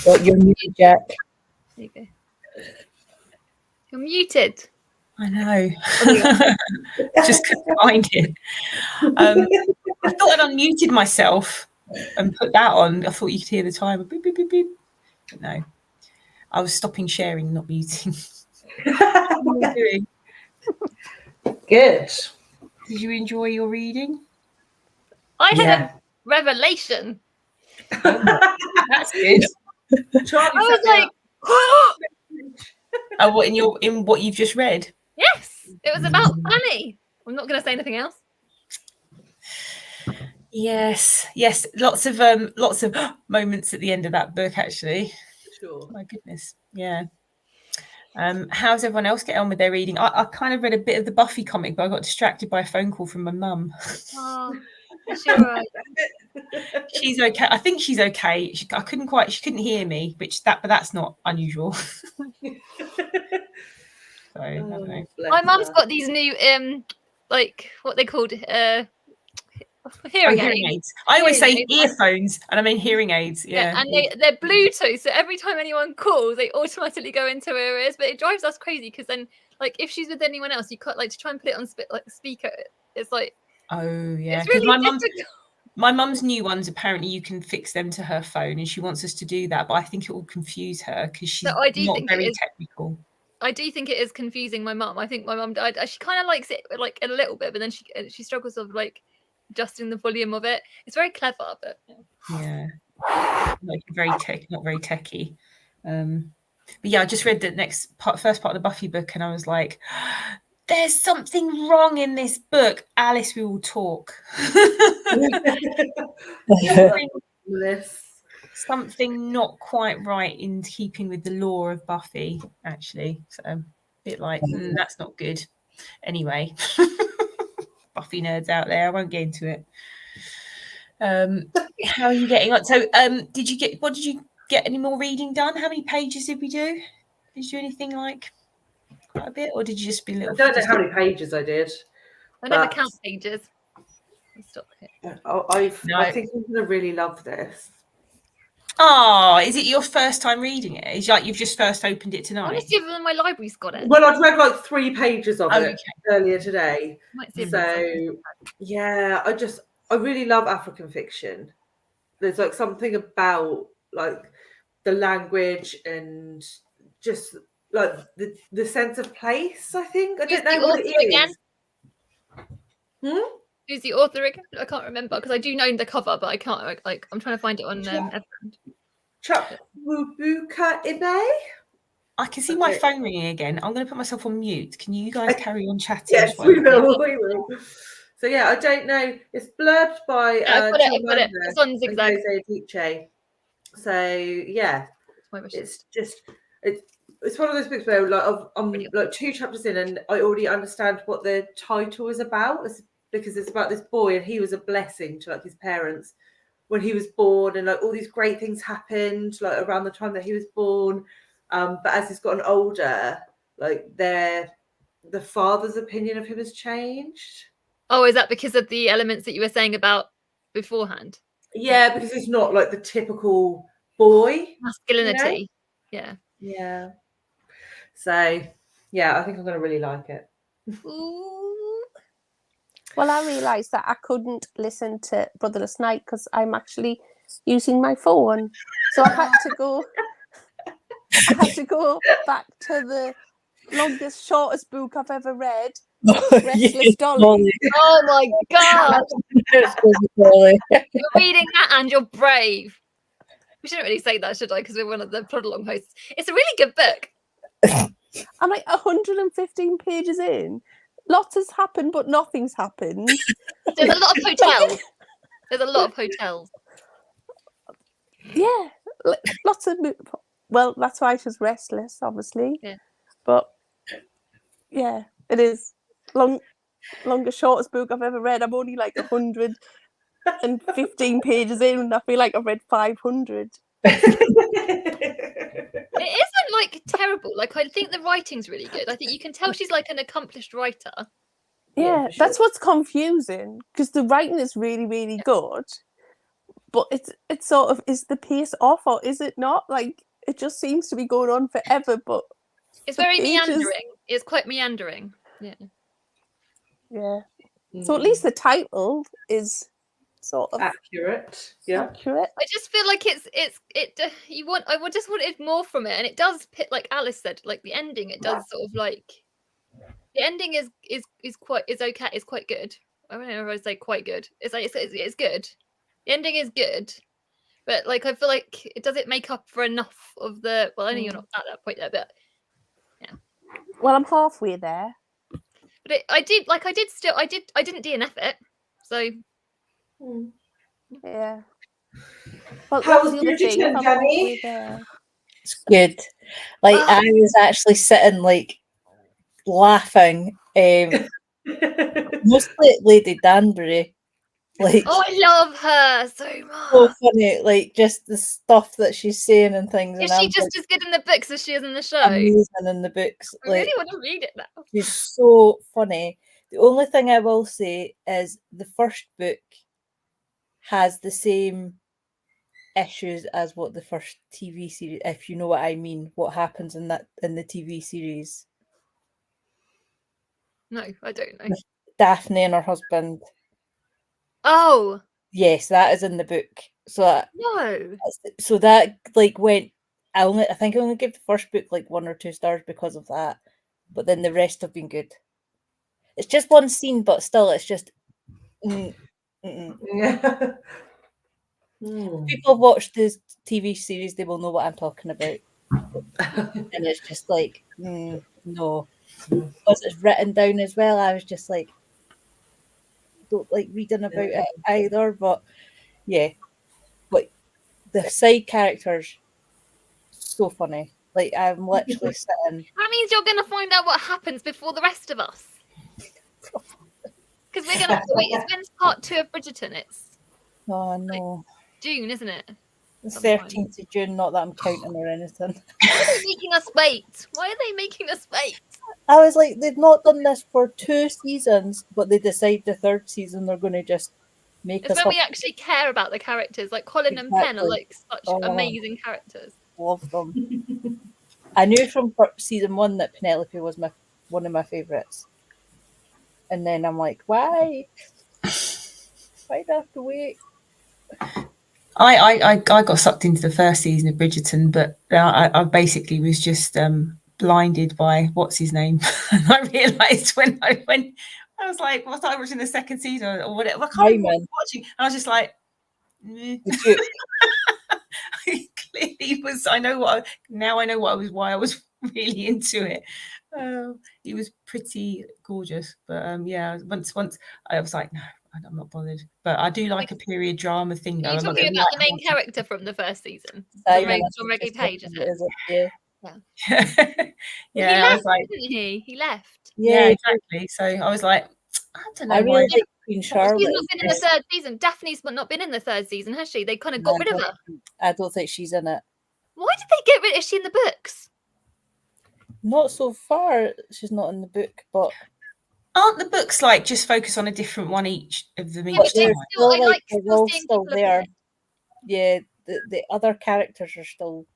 Oh, you're muted, Jack. There you go. You're muted. I know. Just couldn't find it. I thought I'd unmuted myself and put that on. I thought you could hear the timer. Beep, beep, beep, beep. But no, I was stopping sharing, not muting. What are you doing? Good. Did you enjoy your reading? I had a revelation. That's good. Charlie, I was like, oh, what in what you've just read? yes, it was about Fanny. I'm not going to say anything else. Yes, lots of moments at the end of that book, actually. Sure. My goodness, yeah. How's everyone else getting on with their reading? I kind of read a bit of the Buffy comic, but I got distracted by a phone call from my mum. Oh, sure. Right. She's okay. I think she's okay. She couldn't hear me, but that's not unusual. So, I don't know. My mum's got these new like what they called hearing aids. I always say earphones, and I mean hearing aids. Yeah, and they're Bluetooth, so every time anyone calls, they automatically go into her ears. But it drives us crazy because then, like, if she's with anyone else, you can't to try and put it on speaker. It's like, oh yeah, it's really my mum's new ones. Apparently, you can fix them to her phone, and she wants us to do that. But I think it will confuse her because she's not very technical. I do think it is confusing my mum. I think my mum, she kind of likes it like a little bit, but then she struggles with like adjusting the volume of it. It's very clever, but yeah, like not very techy. But yeah, I just read the first part of the Buffy book, and I was like, there's something wrong in this book. Alice, we will talk. Something not quite right in keeping with the lore of Buffy, actually. So a bit like, that's not good. Anyway, Buffy nerds out there, I won't get into it. How are you getting on? So did you get any more reading done? How many pages did we do? Did you do anything like quite a bit, or did you just be little? I don't know how many pages I did. I never count pages. Stop it. I think I'm gonna really love this. Oh, is it your first time reading it? It's like you've just first opened it tonight. I want to see if my library's got it. Well, I've read like 3 pages of it earlier today. So yeah, I really love African fiction. There's like something about like the language and just like the sense of place. I think I don't know what it is. Again? Who's the author again? I can't remember because I do know the cover, but I can't. Like, I'm trying to find it on Chukwubuka Ibe. I can see my phone ringing again. I'm going to put myself on mute. Can you guys carry on chatting? Yes, we will. So yeah, I don't know. It's blurbed by It's on Zigzag. So yeah, it's just it's one of those books where like I'm like 2 chapters in and I already understand what the title is about. Because it's about this boy and he was a blessing to like his parents when he was born, and like all these great things happened like around the time that he was born. But as he's gotten older, like the father's opinion of him has changed. Oh, is that because of the elements that you were saying about beforehand? Yeah, because he's not like the typical boy masculinity. You know? Yeah. So yeah, I think I'm gonna really like it. Ooh. Well, I realised that I couldn't listen to Brotherless Night because I'm actually using my phone. So I had to go back to the longest, shortest book I've ever read, Restless Dolly. Oh my God. You're reading that and you're brave. We shouldn't really say that, should I? Because we're one of the plod along hosts. It's a really good book. I'm like 115 pages in. Lots has happened, but nothing's happened. There's a lot of hotels. Yeah, lots of. Well, that's why it was restless, obviously. Yeah. But yeah, it is long. shortest book I've ever read. I'm only like 115 pages in, and I feel like I've read 500. It isn't like terrible. Like, I think the writing's really good. I think you can tell she's like an accomplished writer. Yeah, that's what's confusing, because the writing is really, really good, but it's sort of, is the pace off or is it not? Like, it just seems to be going on forever, but it's very meandering. It's quite meandering. Yeah. Yeah. So at least the title is sort of accurate. Yeah. Accurate. I just feel like I just wanted more from it, and it does pit, like Alice said, like the ending. It does sort of like the ending is okay. It's quite good. I don't know if I would say quite good. It's like it's good. The ending is good, but like I feel like it doesn't make up for enough of the. Well, I know you're not at that point there, but yeah. Well, I'm halfway there. But I didn't DNF it, so yeah. Well, how was Bridgerton, Danny? It's good. Like I was actually sitting like laughing. Mostly at Lady Danbury. Like, I love her so much. So funny, like just the stuff that she's saying and things. Is she just as good in the books as she is in the show? Amazing in the books. I really want to read it now. She's so funny. The only thing I will say is the first book has the same issues as what the first TV series, if you know what I mean, what happens in the TV series. No, I don't know. With Daphne and her husband. Oh. Yes, that is in the book. So that like went. I think I only gave the first book like 1 or 2 stars because of that, but then the rest have been good. It's just one scene, but still, it's just. People have watched this TV series; they will know what I'm talking about, and it's just like no, because it's written down as well. I was just like, don't like reading about it either, but yeah, but the side characters, so funny. Like I'm literally sitting. That means you're gonna find out what happens before the rest of us. Because we're gonna wait. When's part 2 of Bridgerton? It's no, June, isn't it? The 13th of June. Not that I'm counting or anything. Why are they making us wait? Why are they making us wait? I was like, they've not done this for 2 seasons, but they decide the 3rd season they're going to just make it's us. When we actually care about the characters, like Colin and Pen are like such amazing characters. Love them. I knew from season 1 that Penelope was one of my favourites, and then I'm like, why? Why do I have to wait? I got sucked into the first season of Bridgerton, but I basically was just blinded by what's his name. And I realised when I was like, was I watching the 2nd season or whatever? I can't remember watching. And I was just like, clearly was. I know why I was really into it. He was pretty gorgeous, but yeah, once I was like, no, I'm not bothered. But I do like a period drama thing. Are you talking about the main character from the first season? John Reggie Page, is it? Yeah. He left, I was like, didn't he? He left. Yeah, exactly. So I was like, I don't know. I really like Queen Charlotte. She's not been in the 3rd season. Daphne's not been in the 3rd season, has she? They kind of got rid of her. I don't think she's in it. Why did they get rid? Is she in the books? Not so far. She's not in the book, but aren't the books like just focus on a different one each of them each time? They're all still there. Yeah, the other characters are still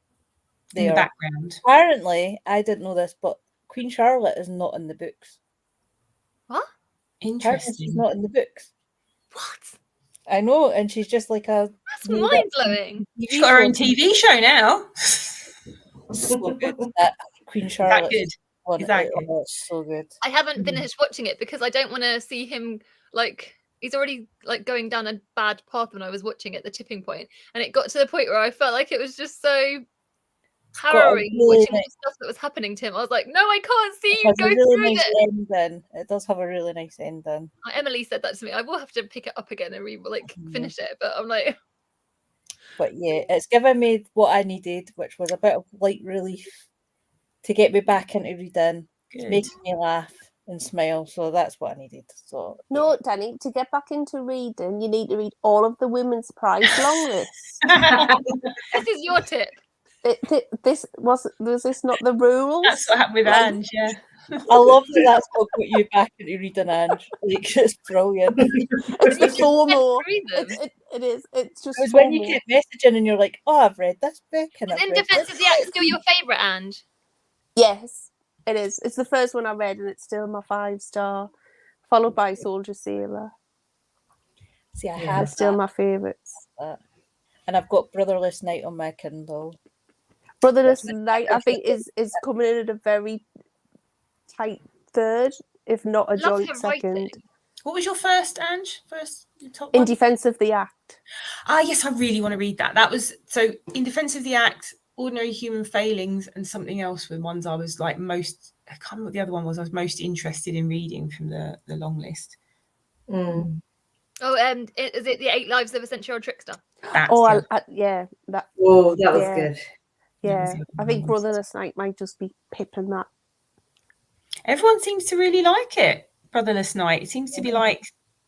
there. In the background. Apparently, I didn't know this, but Queen Charlotte is not in the books. What? Interesting. She's not in the books. What? I know, and she's just like a. That's mind blowing. She's got her own TV show now. So good. Queen Charlotte. Is that good? Exactly. Oh, it's so good. I haven't finished watching it because I don't want to see him like he's already like going down a bad path when I was watching it, the tipping point, and it got to the point where I felt like it was just so harrowing watching all the stuff that was happening to him. I was like, no, I can't see you go through it. It does have a really nice ending. Emily said that to me. I will have to pick it up again and finish it, but I'm like. But yeah, it's given me what I needed, which was a bit of light relief to get me back into reading. It's making me laugh. and smile. So that's what I needed. So no, Danny, to get back into reading, you need to read all of the Women's Prize long list. This is your tip. This was this not the rules? That's what happened with Ange, yeah. I love that that's what put you back into reading Ange. Like, it's brilliant. It's the FOMO. It is. It's just Because FOMO. when you get messaging and you're like, oh, I've read this book. And Is In Defense of the Act still your favourite, Ange? Yes, it is. It's the first one I read and it's still my 5-star, followed by Soldier Sailor. See, I have still my favourites. And I've got Brotherless Night on my Kindle. Brotherless Night, I think, is coming in at a very tight third, if not a joint second. What was your first, Ange? Top In one? Defense of the Act. Ah, yes, I really want to read that. That was so In Defense of the Act, Ordinary Human Failings, and something else were the ones I was like most. I can't remember what the other one was. I was most interested in reading from the long list. Mm. Oh, and is it The 8 Lives of a Century-Old Trickster? That's Yeah. That Oh, that was good. Yeah, I think Brotherless Night might just be pipping that. Everyone seems to really like it. Brotherless Night. It seems to be like.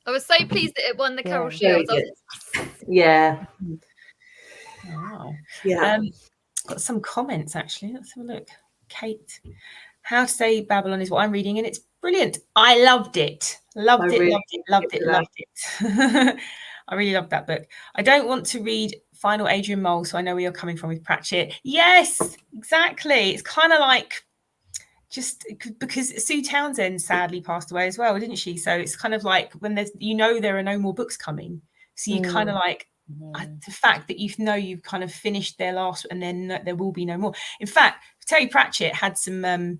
I was so pleased that it won the Carol very Shields. Yeah. Wow. Yeah. Got some comments actually. Let's have a look. Kate, How to Say Babylon is what I'm reading, and it's brilliant. I loved it. Loved it. I really loved that book. I don't want to read Final Adrian Mole, so I know where you're coming from with Pratchett. Yes, exactly. It's kind of like just because Sue Townsend sadly passed away as well, didn't she? So it's kind of like when there are no more books coming. So you kind of like the fact that you've kind of finished their last, and then there will be no more. In fact, Terry Pratchett had some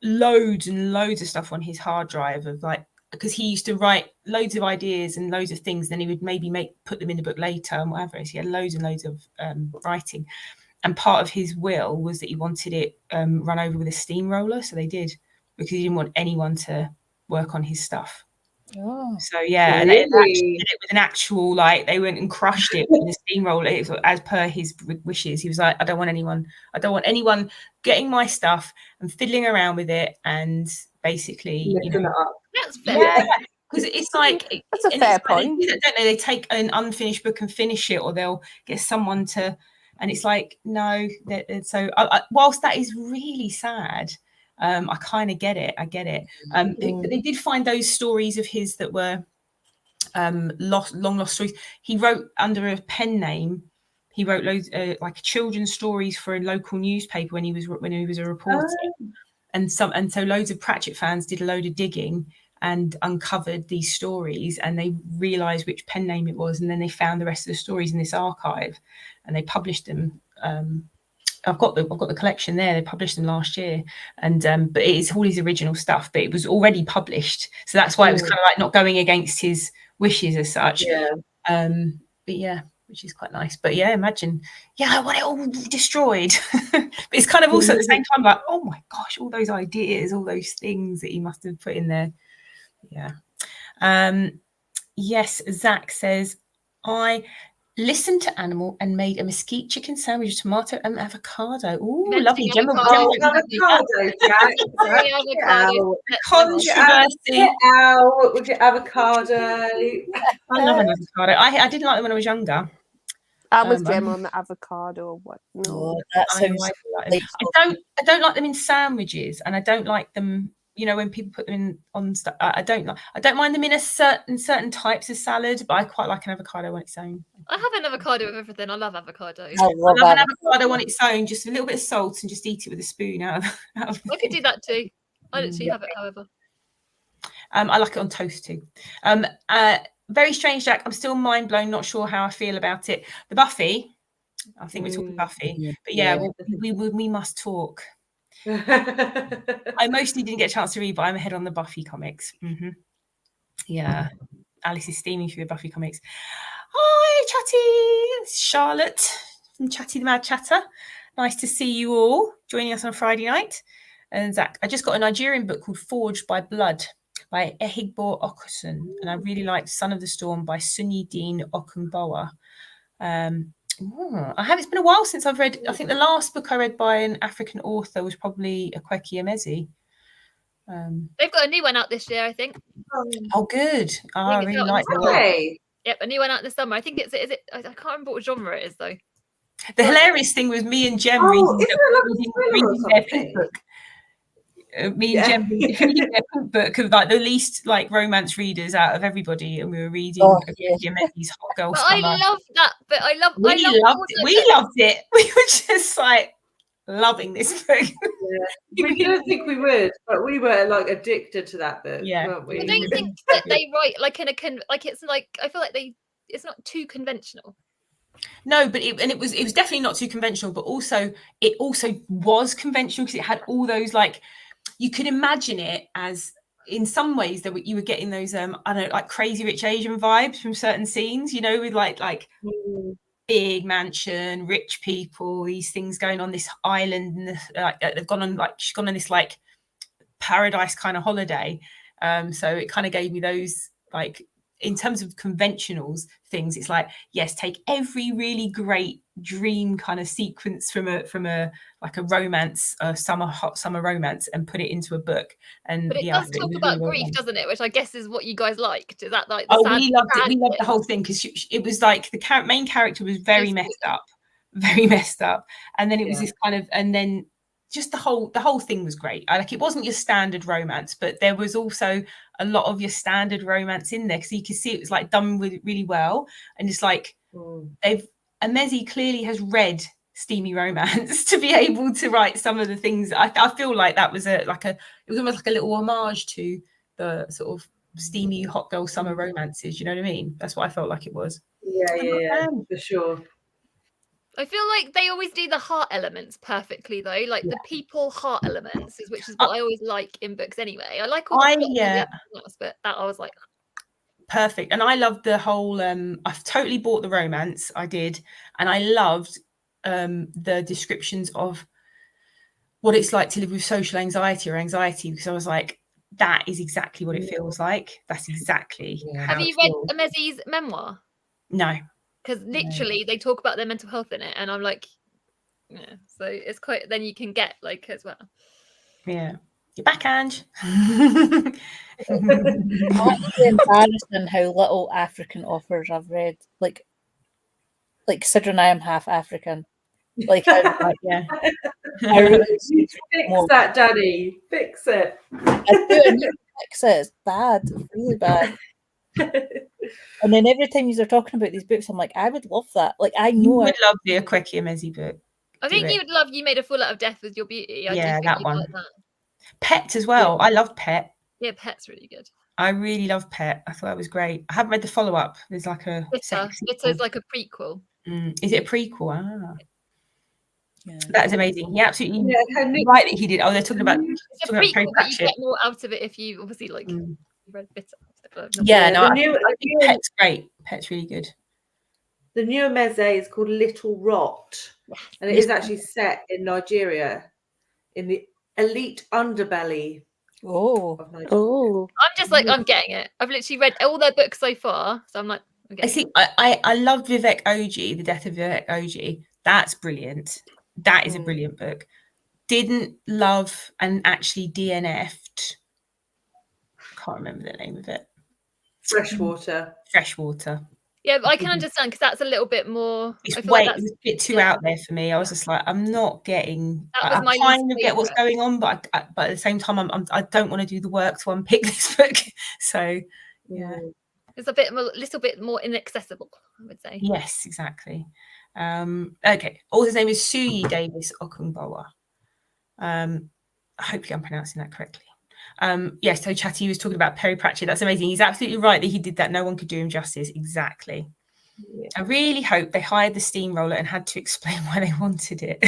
loads and loads of stuff on his hard drive of like, because he used to write loads of ideas and loads of things, then he would maybe put them in the book later and whatever. So he had loads and loads of writing, and part of his will was that he wanted it run over with a steamroller, so they did, because he didn't want anyone to work on his stuff. So yeah, and they actually did it with an actual, like, they went and crushed it with a steamroller. It was, as per his wishes. He was like, I don't want anyone getting my stuff and fiddling around with it and basically That's fair. Yeah, because it's like that's a fair point. Don't they? They take an unfinished book and finish it, or they'll get someone to, and it's like no. So whilst that is really sad, I kind of get it. I get it. They did find those stories of his that were long lost stories. He wrote under a pen name. He wrote loads like children's stories for a local newspaper when he was a reporter. And so loads of Pratchett fans did a load of digging and uncovered these stories, and they realised which pen name it was, and then they found the rest of the stories in this archive, and they published them. I've got the collection there. They published them last year, and but it's all his original stuff, but it was already published, so that's why it was kind of like not going against his wishes as such. But yeah, which is quite nice. But yeah, imagine, I want it all destroyed. But it's kind of also at the same time like, oh my gosh, all those ideas, all those things that he must have put in there. Yeah. Yes, Zach says, I listened to Animal and made a mesquite chicken sandwich with tomato and avocado. Ooh, lovely. Avocado, Jack. Controversy. Get out with your avocado. I love an avocado. I didn't like them when I was younger. I was Gemma on the avocado or what? No, that sounds like I don't like them in sandwiches, and I don't like them, when people put them on stuff. I don't mind them in a certain types of salad, but I quite like an avocado on its own. I have an avocado with everything. I love avocados. I love an avocado on its own, just a little bit of salt, and just eat it with a spoon out of I could do that too. I don't see have it, however. I like it on toast too. Very strange, Jack. I'm still mind blown. Not sure how I feel about it. The Buffy. I think we're talking Buffy, but we must talk. I mostly didn't get a chance to read, but I'm ahead on the Buffy comics. Yeah, Alice is steaming through the Buffy comics. Hi, Chatty. It's Charlotte from Chatty the Mad Chatter. Nice to see you all joining us on Friday night. And Zach, I just got a Nigerian book called Forged by Blood by Ehigbo Okosun, and I really liked Son of the Storm by Sunyi Dean Okunbowa. It's been a while since I've read. I think the last book I read by an African author was probably Akweki Emezi. They've got a new one out this year, I think. Oh, good. I really like that. Okay. Yep, a new one out this summer. I think is it? I can't remember what genre it is though. The hilarious thing was me and Jem reading their pink book. Me and Jem reading their pink book of like the least like romance readers out of everybody, and we were reading Yemezi's Hot Girl But Summer. I love that. But I loved it. We loved it. We were just like loving this book. We didn't think we would, but we were like addicted to that book, weren't we? I don't think that they write like in a it's like I feel like it's not too conventional. No, but it was definitely not too conventional, but it also was conventional because it had all those like you could imagine it as in some ways that you were getting those I don't know, like Crazy Rich Asian vibes from certain scenes, you know, with like big mansion, rich people, these things going on this island, and they've gone on like she's gone on this like paradise kind of holiday. So it kind of gave me those like in terms of conventionals things. It's like yes, take every really great dream kind of sequence from a like a romance, a hot summer romance, and put it into a book. And but it does talk about grief, doesn't it? Which I guess is what you guys liked. Is that like we loved it. We loved the whole thing because it was like the main character was very messed up, and then it was this kind of, and then just the whole thing was great. Like it wasn't your standard romance, but there was also a lot of your standard romance in there, because you could see it was like done really well, and it's like Emezi clearly has read steamy romance to be able to write some of the things. I feel like that was it was almost like a little homage to the sort of steamy hot girl summer romances. You know what I mean? That's what I felt like it was. Yeah, for sure. I feel like they always do the heart elements perfectly, though. Like the people heart elements, which is what I always like in books anyway. I like all the plot, but that I was like perfect. And I loved the whole I've totally bought the romance, I did, and I loved the descriptions of what it's like to live with social anxiety or anxiety, because I was like, that is exactly what it feels like. That's exactly Have you read Emezi's memoir? No, because literally they talk about their mental health in it, and I'm like, yeah, so it's quite, then you can get like as well. Yeah, you're back, Ange. It's embarrassing how little African authors I've read. Like considering I am half African. Like, I really fix that, Daddy. Fix it. I need to fix it. It's bad. It's really bad. And then every time you're talking about these books, I'm like, I would love that. Like, I know you would love the Akwekie Emezi book. I think you would love You Made a Fool Out of Death with Your Beauty. That one. Like that. Pet as well. I loved Pet. Yeah, Pet's really good. I really loved Pet. I thought it was great. I haven't read the follow-up. There's like a It's like a prequel. Is it a prequel? Yeah. That is amazing. He absolutely right that he did. Oh, they're talking about it's a prequel, but you get more out of it if you obviously like read Bitter. I think Pet's great. Pet's really good. The new Emezi is called Little Rot, and it is actually set in Nigeria, in the elite underbelly. I'm just like, I'm getting it. I've literally read all their books so far, so I'm like, I loved Vivek Oji, The Death of Vivek Oji. That's brilliant. That is a brilliant book. Didn't love and actually DNF'd. Can't remember the name of it. Freshwater. Yeah, but I can understand, because that's a little bit more. It's it was a bit too out there for me. I was just like, I'm not getting. I kind of get what's going on, but at the same time, I don't want to do the work to unpick this book. So yeah, it's a little bit more inaccessible, I would say. Yes, exactly. Okay. Author's name is Suyi Davis Okunbowa. Hopefully, I'm pronouncing that correctly. Yes, so Chatty was talking about Perry Pratchett. That's amazing. He's absolutely right that he did that. No one could do him justice. Exactly. Yeah. I really hope they hired the steamroller and had to explain why they wanted it.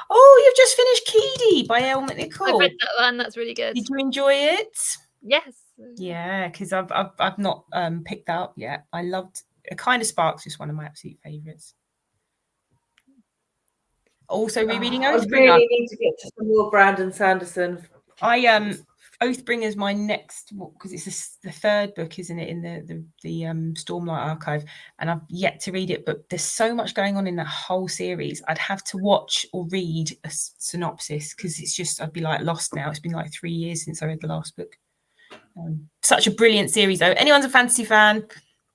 Oh, you've just finished Keedy by Elle McNichol. I've read that one. That's really good. Did you enjoy it? Yes. Yeah, because I've not picked that up yet. I loved It. Kind of Sparks is one of my absolute favourites. Also rereading I really need to get to some more Brandon Sanderson. I Oathbringer's my next, because it's the third book, isn't it, in the Stormlight Archive, and I've yet to read it, but there's so much going on in that whole series. I'd have to watch or read a synopsis, because it's just, I'd be like lost now. It's been like 3 years since I read the last book. Such a brilliant series though. Anyone's a fantasy fan,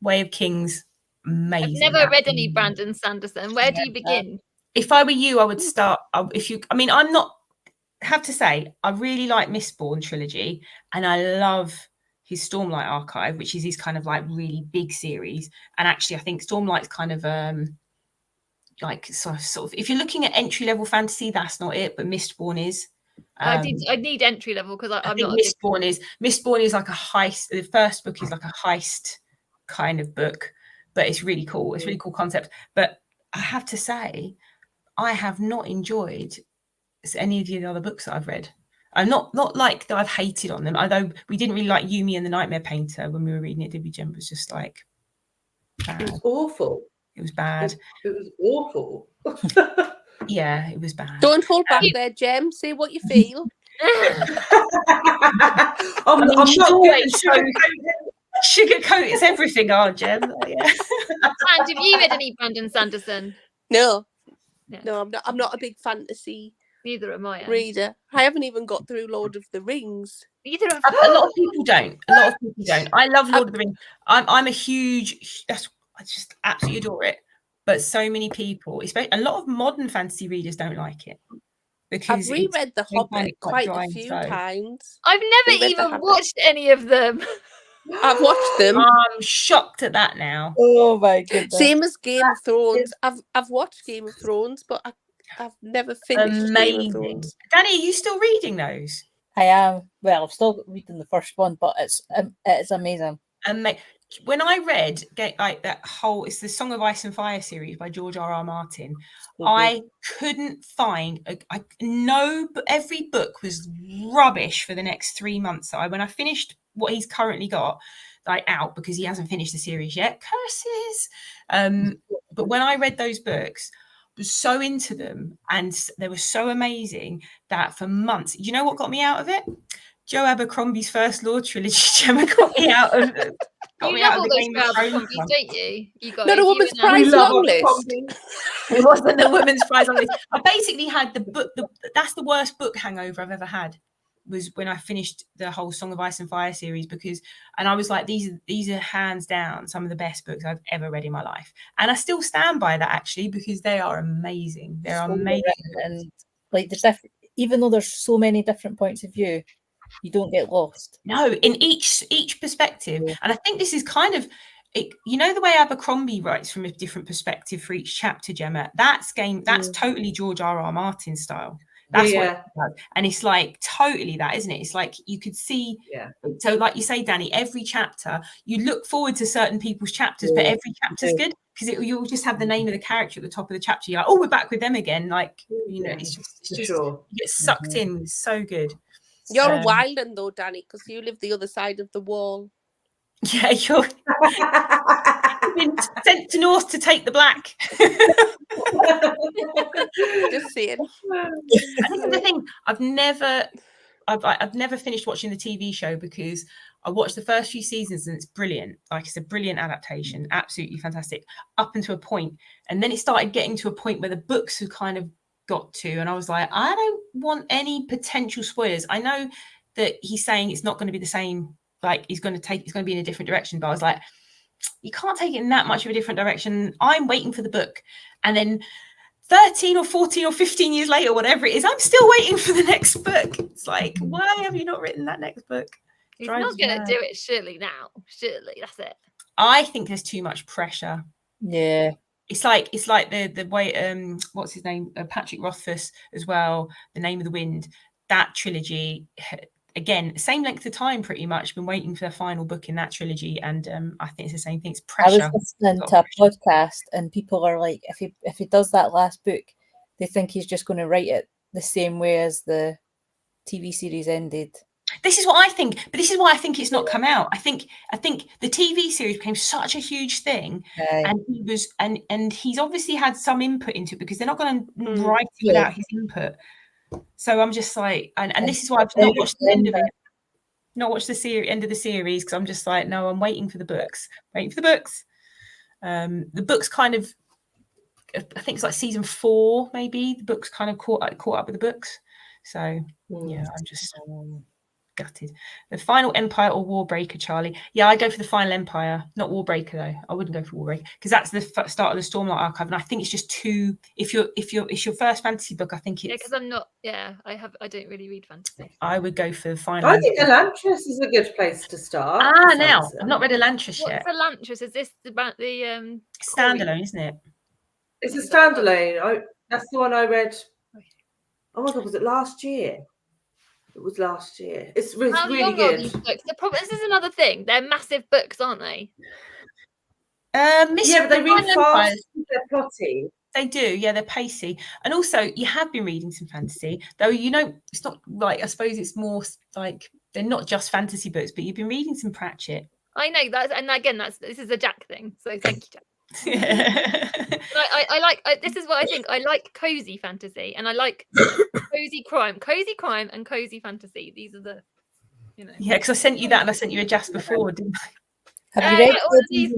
Way of Kings, amazing. I've never read any Brandon Sanderson. Where do you begin? If I were you, I would start, I'm not, have to say, I really like Mistborn trilogy, and I love his Stormlight Archive, which is his kind of like really big series. And actually, I think Stormlight's kind of like sort of if you're looking at entry level fantasy, that's not it, but Mistborn is. I need entry level, because I'm not. Mistborn is like a heist. The first book is like a heist kind of book, but it's really cool. It's a really cool concept. But I have to say, I have not enjoyed any of the other books that I've read. I'm not like that I've hated on them, although we didn't really like Yumi and the Nightmare Painter when we were reading it, did we, Jen? It was just like bad. It was awful. It was bad. It was awful. Yeah, it was bad. Don't hold back there, Jem. Say what you feel. I'm not sugarcoat is everything, Jem. Yeah. And have you read any Brandon Sanderson? No, I'm not a big fantasy. Neither am I. Reader. I haven't even got through Lord of the Rings. Neither am I. A lot of people don't. I love Lord of the Rings. I'm a huge. I just absolutely adore it. But so many people, especially a lot of modern fantasy readers, don't like it. Because I've reread The Hobbit quite a few times. I've never even watched any of them. I've watched them. I'm shocked at that now. Oh my goodness. Same as Game of Thrones. I've watched Game of Thrones, but I've never finished Game of Thrones. Danny, are you still reading those? I am. Well, I'm still reading the first one, but it's amazing. When I read like that whole, it's the Song of Ice and Fire series by George R.R. Martin. I couldn't find. I know every book was rubbish for the next 3 months. When I finished what he's currently got out, because he hasn't finished the series yet. Curses. But when I read those books, I was so into them, and they were so amazing that for months. You know what got me out of it? Joe Abercrombie's First Law trilogy. Gemma got me out of it. You love all those Abercrombie's, don't you? You got not a woman's prize long list. It wasn't a woman's prize long list. I basically had the book. That's the worst book hangover I've ever had. Was when I finished the whole Song of Ice and Fire series, and I was like, these are hands down some of the best books I've ever read in my life, and I still stand by that actually, because they are amazing. They're so amazing, and like even though there's so many different points of view, you don't get lost. No, in each perspective. Yeah. And I think this is kind of, you know, the way Abercrombie writes from a different perspective for each chapter, Gemma. That's totally George R.R. Martin style. That's what it does. And it's like totally that, isn't it? It's like you could see. Yeah. So like you say, Danny, every chapter, you look forward to certain people's chapters, but every chapter's good, because you'll just have the name of the character at the top of the chapter. You're like, oh, we're back with them again. Like, you know, it's just you get sucked in. It's so good. You're a wild one though, Danny, because you live the other side of the wall. Yeah, you've been sent to North to take the black. Just saying. I think the thing, I've never finished watching the TV show, because I watched the first few seasons and it's brilliant. Like, it's a brilliant adaptation, absolutely fantastic, up until a point, and then it started getting to a point where the books have kind of got to, and I was like, I don't want any potential spoilers. I know that he's saying it's not going to be the same, like it's going to be in a different direction, but I was like, you can't take it in that much of a different direction. I'm waiting for the book, and then 13 or 14 or 15 years later, whatever it is, I'm still waiting for the next book. It's like, why have you not written that next book? He's not going to do it surely now. Surely, that's it. I think there's too much pressure. Yeah. It's like the way what's his name, Patrick Rothfuss as well, The Name of the Wind, that trilogy, again, same length of time pretty much. Been waiting for the final book in that trilogy, and I think it's the same thing. It's pressure. I was listening to a podcast, and people are like, if he does that last book, they think he's just going to write it the same way as the TV series ended. This is what I think, but this is why I think it's not come out. I think the TV series became such a huge thing, and he was and he's obviously had some input into it, because they're not going to write it without his input. So I'm just like, and this is why I've not watched the end of it. not watch the end of the series because I'm just like, no, I'm waiting for the books. The books kind of, I think it's like season 4, maybe. The books kind of caught up with the books. So yeah, I'm just gutted. The Final Empire or Warbreaker, Charlie? Yeah, I go for the Final Empire, not Warbreaker though. I wouldn't go for Warbreaker because that's the start of the Stormlight Archive, and I think it's just too. If it's your first fantasy book, I think it's. Yeah, because I'm not. Yeah, I don't really read fantasy. I would go for the Final. I think Elantris is a good place to start. Now I've not read Elantris yet. What's Elantris? Is this about the standalone? Isn't it? It's a standalone. That's the one I read. Oh my god, was it last year? It was last year. It's really good. These books? The problem, this is another thing. They're massive books, aren't they? Yeah, but they read fast. They're plotty. They do, yeah. They're pacey, and also you have been reading some fantasy, though. It's not like, I suppose it's more like they're not just fantasy books, but you've been reading some Pratchett. I know that, and again, this is a Jack thing. So thank you, Jack. Yeah. I like. This is what I think. I like cozy fantasy, and I like cozy crime, and cozy fantasy. These are the, Yeah, because I sent you that, and I sent you a Jasper Ford, didn't I? Have you read all of these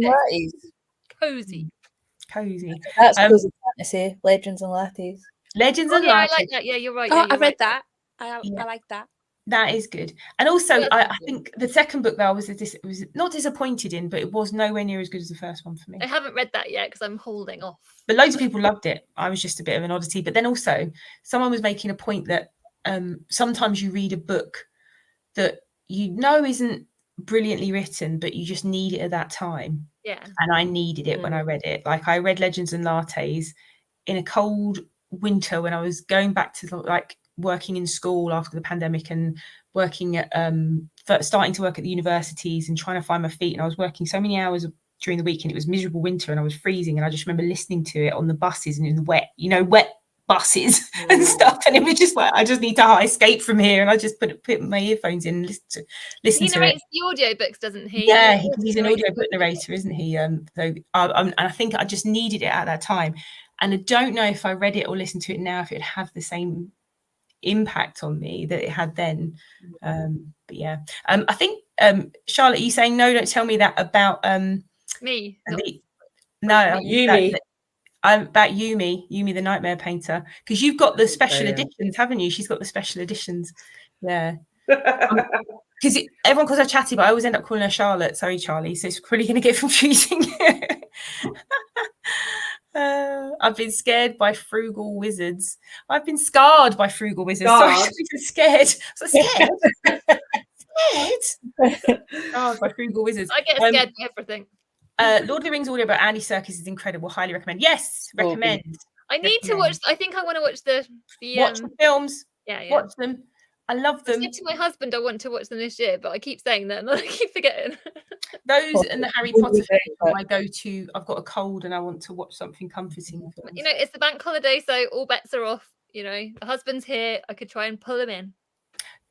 Cozy? Cozy. That's cozy fantasy. Legends and Latties. Legends and yeah, Latties. I like that. Yeah, you're right. Oh, yeah, I read that. I like that. That is good. And also, I think the second book that I was not disappointed in, but it was nowhere near as good as the first one for me. I haven't read that yet because I'm holding off. But loads of people loved it. I was just a bit of an oddity. But then also, someone was making a point that sometimes you read a book that isn't brilliantly written, but you just need it at that time. Yeah. And I needed it when I read it. Like, I read Legends and Lattes in a cold winter when I was going back to working in school after the pandemic and working at starting to work at the universities and trying to find my feet. And I was working so many hours during the week, and it was miserable winter and I was freezing. And I just remember listening to it on the buses and in the wet buses and stuff. And it was just like, I just need to escape from here. And I just put my earphones in and listen he to narrates the audiobooks, doesn't he? Yeah, he's an audiobook narrator, isn't he? So I think I just needed it at that time. And I don't know if I read it or listened to it now, if it would have the same impact on me that it had then. But yeah, I think Charlotte, are you saying no? Don't tell me that about me. Yumi. About Yumi the Nightmare Painter, because you've got the special editions, haven't you? She's got the special editions. Yeah. Because everyone calls her Chatty, but I always end up calling her Charlotte. Sorry, Charlie. So it's really going to get confusing. I've been scared by frugal wizards. I've been scarred by frugal wizards. Sorry, I was scared. Scarred by frugal wizards. I get scared by everything. Lord of the Rings audiobook Andy Serkis is incredible. Highly recommend. Yes, recommend. I need to watch. I think I want to watch the watch the films. Yeah. Watch them. I love them. I said to my husband I want to watch them this year, but I keep saying that and I keep forgetting. Those and the Harry Potter films I go to. I've got a cold and I want to watch something comforting. It's the bank holiday, so all bets are off. The husband's here. I could try and pull him in.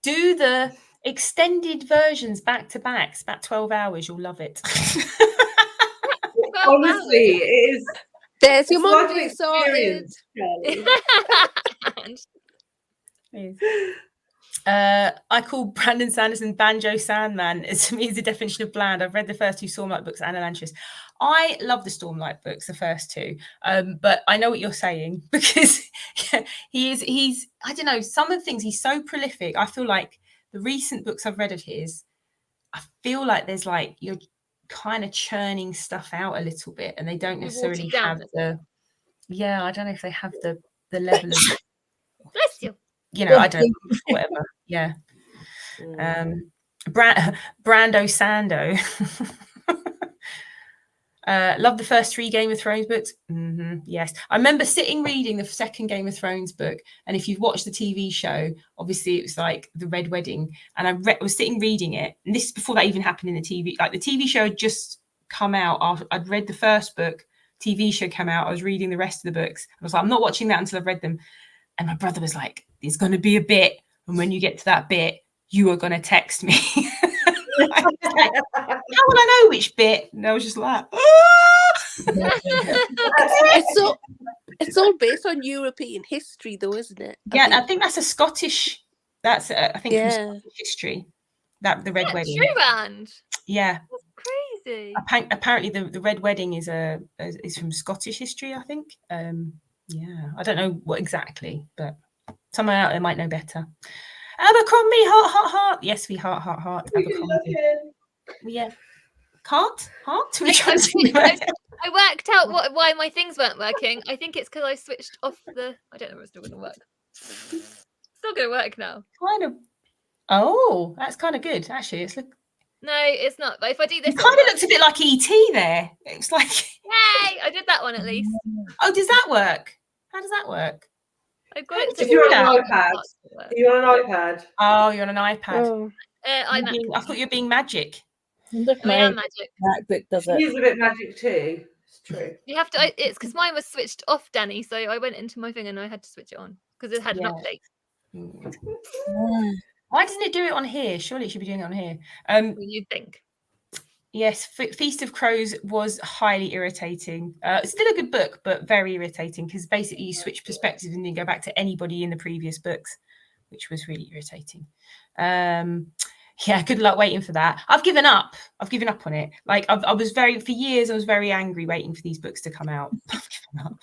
Do the extended versions back to back. It's about 12 hours. You'll love it. Honestly, it is. There's your Monday sorted. I call Brandon Sanderson Banjo Sandman. To me, is the definition of bland. I've read the first 2 Stormlight books and Elantris. I love the Stormlight books, the first 2, but I know what you're saying, because he's I don't know, some of the things, he's so prolific. I feel like the recent books I've read of his, I feel like there's like, you're kind of churning stuff out a little bit, and they don't necessarily have the I don't know if they have the level of bless you. I don't know, whatever. Yeah. Brando Sando. Love the first 3 Game of Thrones books. Yes. I remember sitting reading the second Game of Thrones book, and if you've watched the TV show, obviously it was like the Red Wedding, and I was sitting reading it, and this is before that even happened in the TV. Like, the TV show had just come out. I'd read the first book, TV show came out, I was reading the rest of the books. I was like, I'm not watching that until I've read them. And my brother was like, there's going to be a bit, and when you get to that bit, you are going to text me. How will I know which bit? And I was just like, it's all based on European history, though, isn't it? I think that's a Scottish. From Scottish history. That the Red Wedding. Truand. Yeah. That's crazy. Apparently the Red Wedding is from Scottish history, I think. Yeah, I don't know what exactly, but someone out there might know better. Abercrombie, heart. Yes, we heart. Abercrombie. Yeah. Heart. I worked out why my things weren't working. I think it's because I switched off the. I don't know if it's still going to work. It's still going to work now. Kind of. Oh, that's kind of good, actually. No, it's not. But if I do this, it kind of looks a bit like ET there. It's like. Yay! I did that one at least. Oh, does that work? How does that work? I've got it. If you're on an iPad. Are you on an iPad? Oh, you're on an iPad. Oh. I thought you were being magic. I am magic. MacBook does it. It is a bit magic too. It's true. You have to. It's because mine was switched off, Danny. So I went into my thing and I had to switch it on because it had an update. Why doesn't it do it on here? Surely it should be doing it on here. You think? Yes, Feast of Crows was highly irritating. It's still a good book, but very irritating because basically you switch perspectives and then go back to anybody in the previous books, which was really irritating. Yeah, good luck waiting for that. I've given up on it. Like for years I was very angry waiting for these books to come out. I've given up.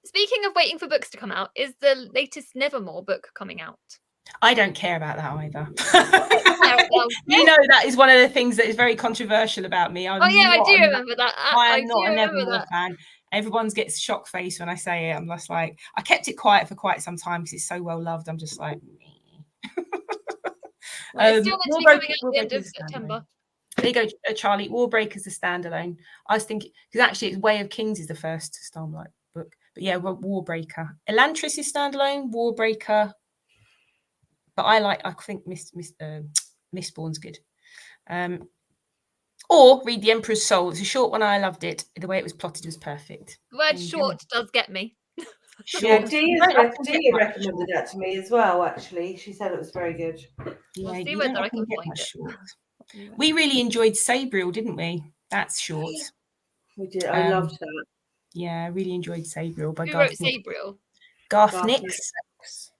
Speaking of waiting for books to come out, is the latest Nevermore book coming out? I don't care about that either. You know, that is one of the things that is very controversial about me. I do remember that. I am not a Nevermore fan. Everyone gets shock face when I say it. I'm just like, I kept it quiet for quite some time because it's so well loved. I'm just like, it's still meant to be coming out at the end of September. There you go, Charlie. Warbreaker's a standalone. I was thinking because actually, it's Way of Kings is the first Stormlight book, but yeah, Warbreaker. Elantris is standalone. Warbreaker. But I think Mistborn's good. Or read The Emperor's Soul. It's a short one. I loved it. The way it was plotted was perfect. The word short does get me. Yeah, Dee recommended that to me as well, actually. She said it was very good. Yeah, we'll see whether I can find it. Short. We really enjoyed Sabriel, didn't we? That's short. We did. I loved that. Yeah, I really enjoyed Sabriel by Who Garth wrote Sabriel? Garth Nix.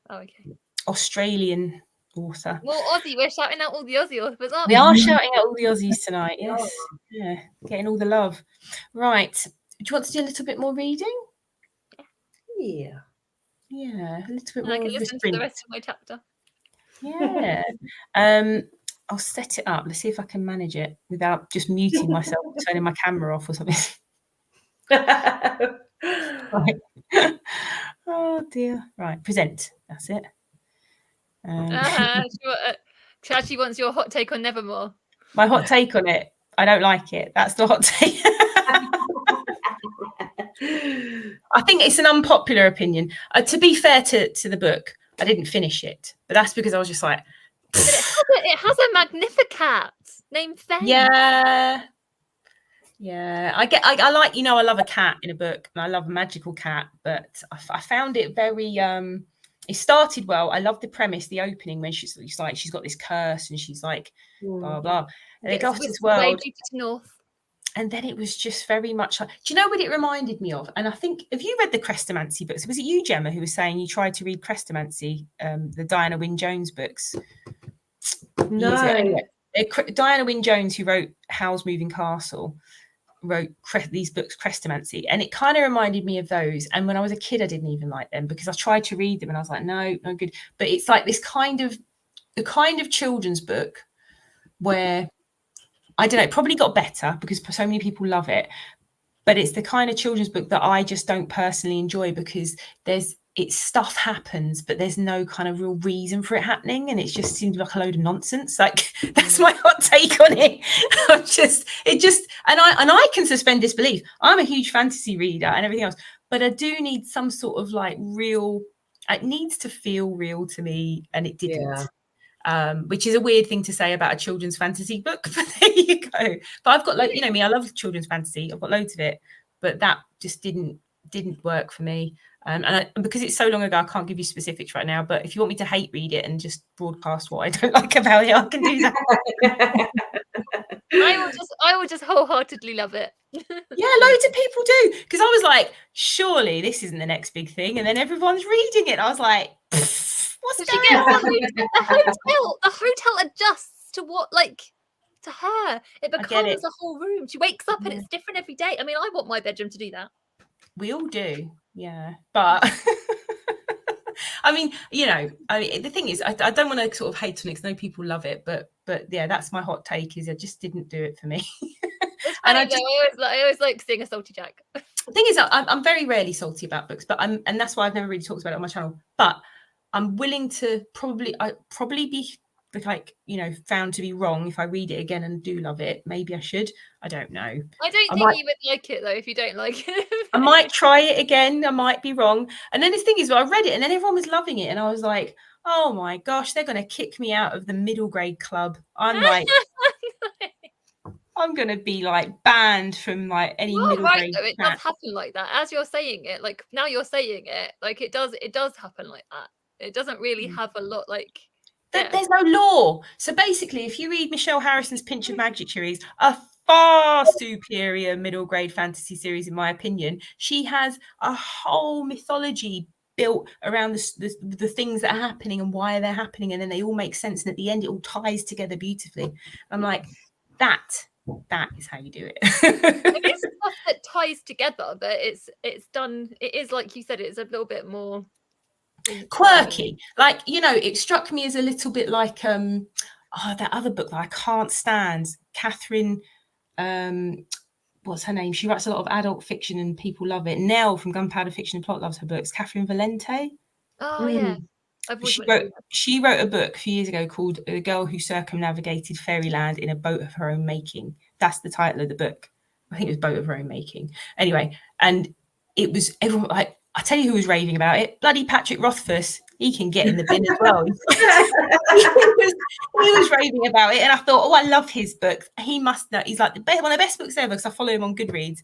Oh, okay. Australian author. Well, Aussie, we're shouting out all the Aussie authors, aren't we? We are shouting out all the Aussies tonight, yes. Yeah, getting all the love. Right. Do you want to do a little bit more reading? Yeah. Yeah, a little bit more. I can listen to the rest of my chapter. Yeah. I'll set it up. Let's see if I can manage it without just muting myself, turning my camera off or something. Right. Oh dear. Right, present. That's it. She actually wants your hot take on Nevermore. My hot take on it. I don't like it. That's the hot take. I think it's an unpopular opinion. To be fair to the book, I didn't finish it, but that's because I was just like. But it has a Magnificat named Faye. Yeah. I like, I love a cat in a book, and I love a magical cat, but I found it very. It started well. I love the premise, the opening, when she's got this curse and she's like, blah blah, and it goes to this world. North. And then it was just very much like, do you know what it reminded me of? And I think, have you read the Crestomancy books? Was it you, Gemma, who was saying you tried to read Crestomancy, the Diana Wynne-Jones books? No. Diana Wynne-Jones, who wrote Howl's Moving Castle, wrote these books, Crestomancy, and it kind of reminded me of those. And when I was a kid, I didn't even like them because I tried to read them and I was like, no good. But it's like this the kind of children's book where, I don't know, it probably got better because so many people love it, but it's the kind of children's book that I just don't personally enjoy because stuff happens, but there's no kind of real reason for it happening, and it just seems like a load of nonsense. Like, that's my hot take on it. And I can suspend disbelief. I'm a huge fantasy reader and everything else, but I do need some sort of like real. It needs to feel real to me, and it didn't. Yeah. Which is a weird thing to say about a children's fantasy book, but there you go. But I've got me, I love children's fantasy. I've got loads of it, but that just didn't work for me. And because it's so long ago, I can't give you specifics right now. But if you want me to hate read it and just broadcast what I don't like about it, I can do that. I will just wholeheartedly love it. Yeah, loads of people do, because I was like, surely this isn't the next big thing, and then everyone's reading it. I was like, what's going on? The hotel adjusts to what, like, to her, it becomes a whole room. She wakes up and it's different every day. I mean, I want my bedroom to do that. We all do, yeah. But I mean, you know, the thing is, I don't want to sort of hate on it because I know people love it, but yeah, that's my hot take. Is it just didn't do it for me. It's funny though. I always like seeing a salty Jack. The thing is, I'm very rarely salty about books, but and that's why I've never really talked about it on my channel. But I'm willing to probably be like, you know, found to be wrong if I read it again and do love it. Maybe I should. I don't know. I don't think you would like it though if you don't like it. I might try it again. I might be wrong. And then the thing is, I read it and then everyone was loving it, and I was like, oh my gosh, they're going to kick me out of the middle grade club. I'm like, I'm going to be like banned from like any middle grade. Though, it does happen like that. As you're saying it, like now you're saying it, like it does happen like that. It doesn't really have a lot like. There's no law. So basically, if you read Michelle Harrison's Pinch of Magic series, a far superior middle grade fantasy series, in my opinion, she has a whole mythology built around the things that are happening and why they're happening, and then they all make sense, and at the end it all ties together beautifully. I'm like, that is how you do it. It is stuff that ties together, but it's done. It is like you said, it's a little bit more quirky. Like, you know, it struck me as a little bit like that other book that I can't stand, Catherine, what's her name? She writes a lot of adult fiction and people love it. Nell from Gunpowder Fiction and Plot loves her books. Catherine Valente. Oh yeah. She wrote a book a few years ago called The Girl Who Circumnavigated Fairyland in a Boat of Her Own Making. That's the title of the book. I think it was Boat of Her Own Making. Anyway, and it was everyone like, I tell you who was raving about it. Bloody Patrick Rothfuss. He can get in the bin as well. he was raving about it, and I thought, oh, I love his books. He must know. He's like one of the best books ever because I follow him on Goodreads.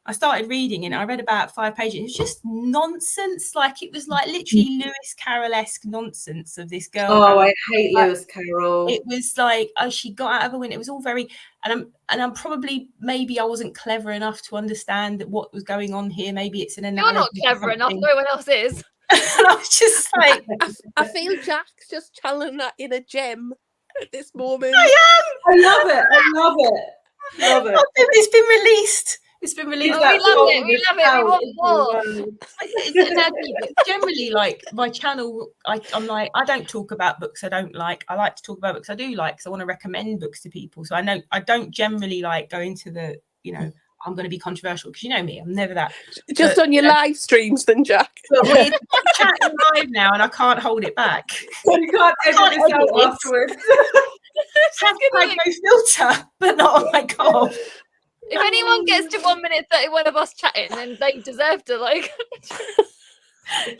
I started reading and I read about 5 pages. It was just nonsense. Like it was like literally Lewis Carroll-esque nonsense of this girl. Oh, I hate Lewis Carroll. It was like, oh, she got out of a window. It was all very, and I'm probably, maybe I wasn't clever enough to understand what was going on here. Maybe it's an analogy. You're not clever enough. No one else is. And I was just like, I feel Jack's just channeling that in a gem at this moment. I am. I love it. I love it. Love it. It's been released. It's been released. Oh, we love it. We love it. We want more. Generally, like my channel, I'm like, I don't talk about books I don't like. I like to talk about books I do like because I want to recommend books to people. So I don't generally like go into the, you know, I'm going to be controversial because you know me, I'm never that. Just on your live streams, then, Jack. We're chatting live now, and I can't hold it back. You can't edit this out afterwards. Have no filter, but not on my gob. If anyone gets to 1 minute 31 of us chatting, then they deserve to like.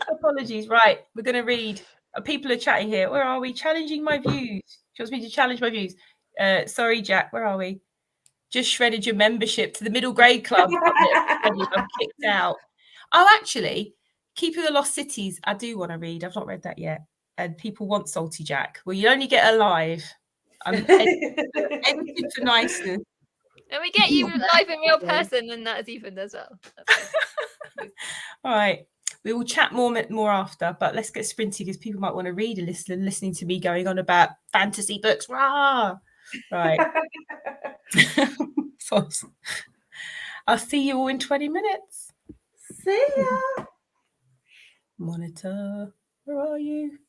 Apologies. Right, we're going to read. People are chatting here. Where are we? Challenging my views. She wants me to challenge my views. Sorry, Jack. Where are we? Just shredded your membership to the middle grade club. I'm kicked out. Oh, actually, Keeper of the Lost Cities. I do want to read. I've not read that yet. And people want Salty Jack. Well, you only get alive. I'm edited for niceness. And we get you live in real person, and that is even as well. All right. We will chat more after, but let's get sprinty because people might want to read and listening to me going on about fantasy books. Rah! Right. I'll see you all in 20 minutes. See ya. Monitor, where are you?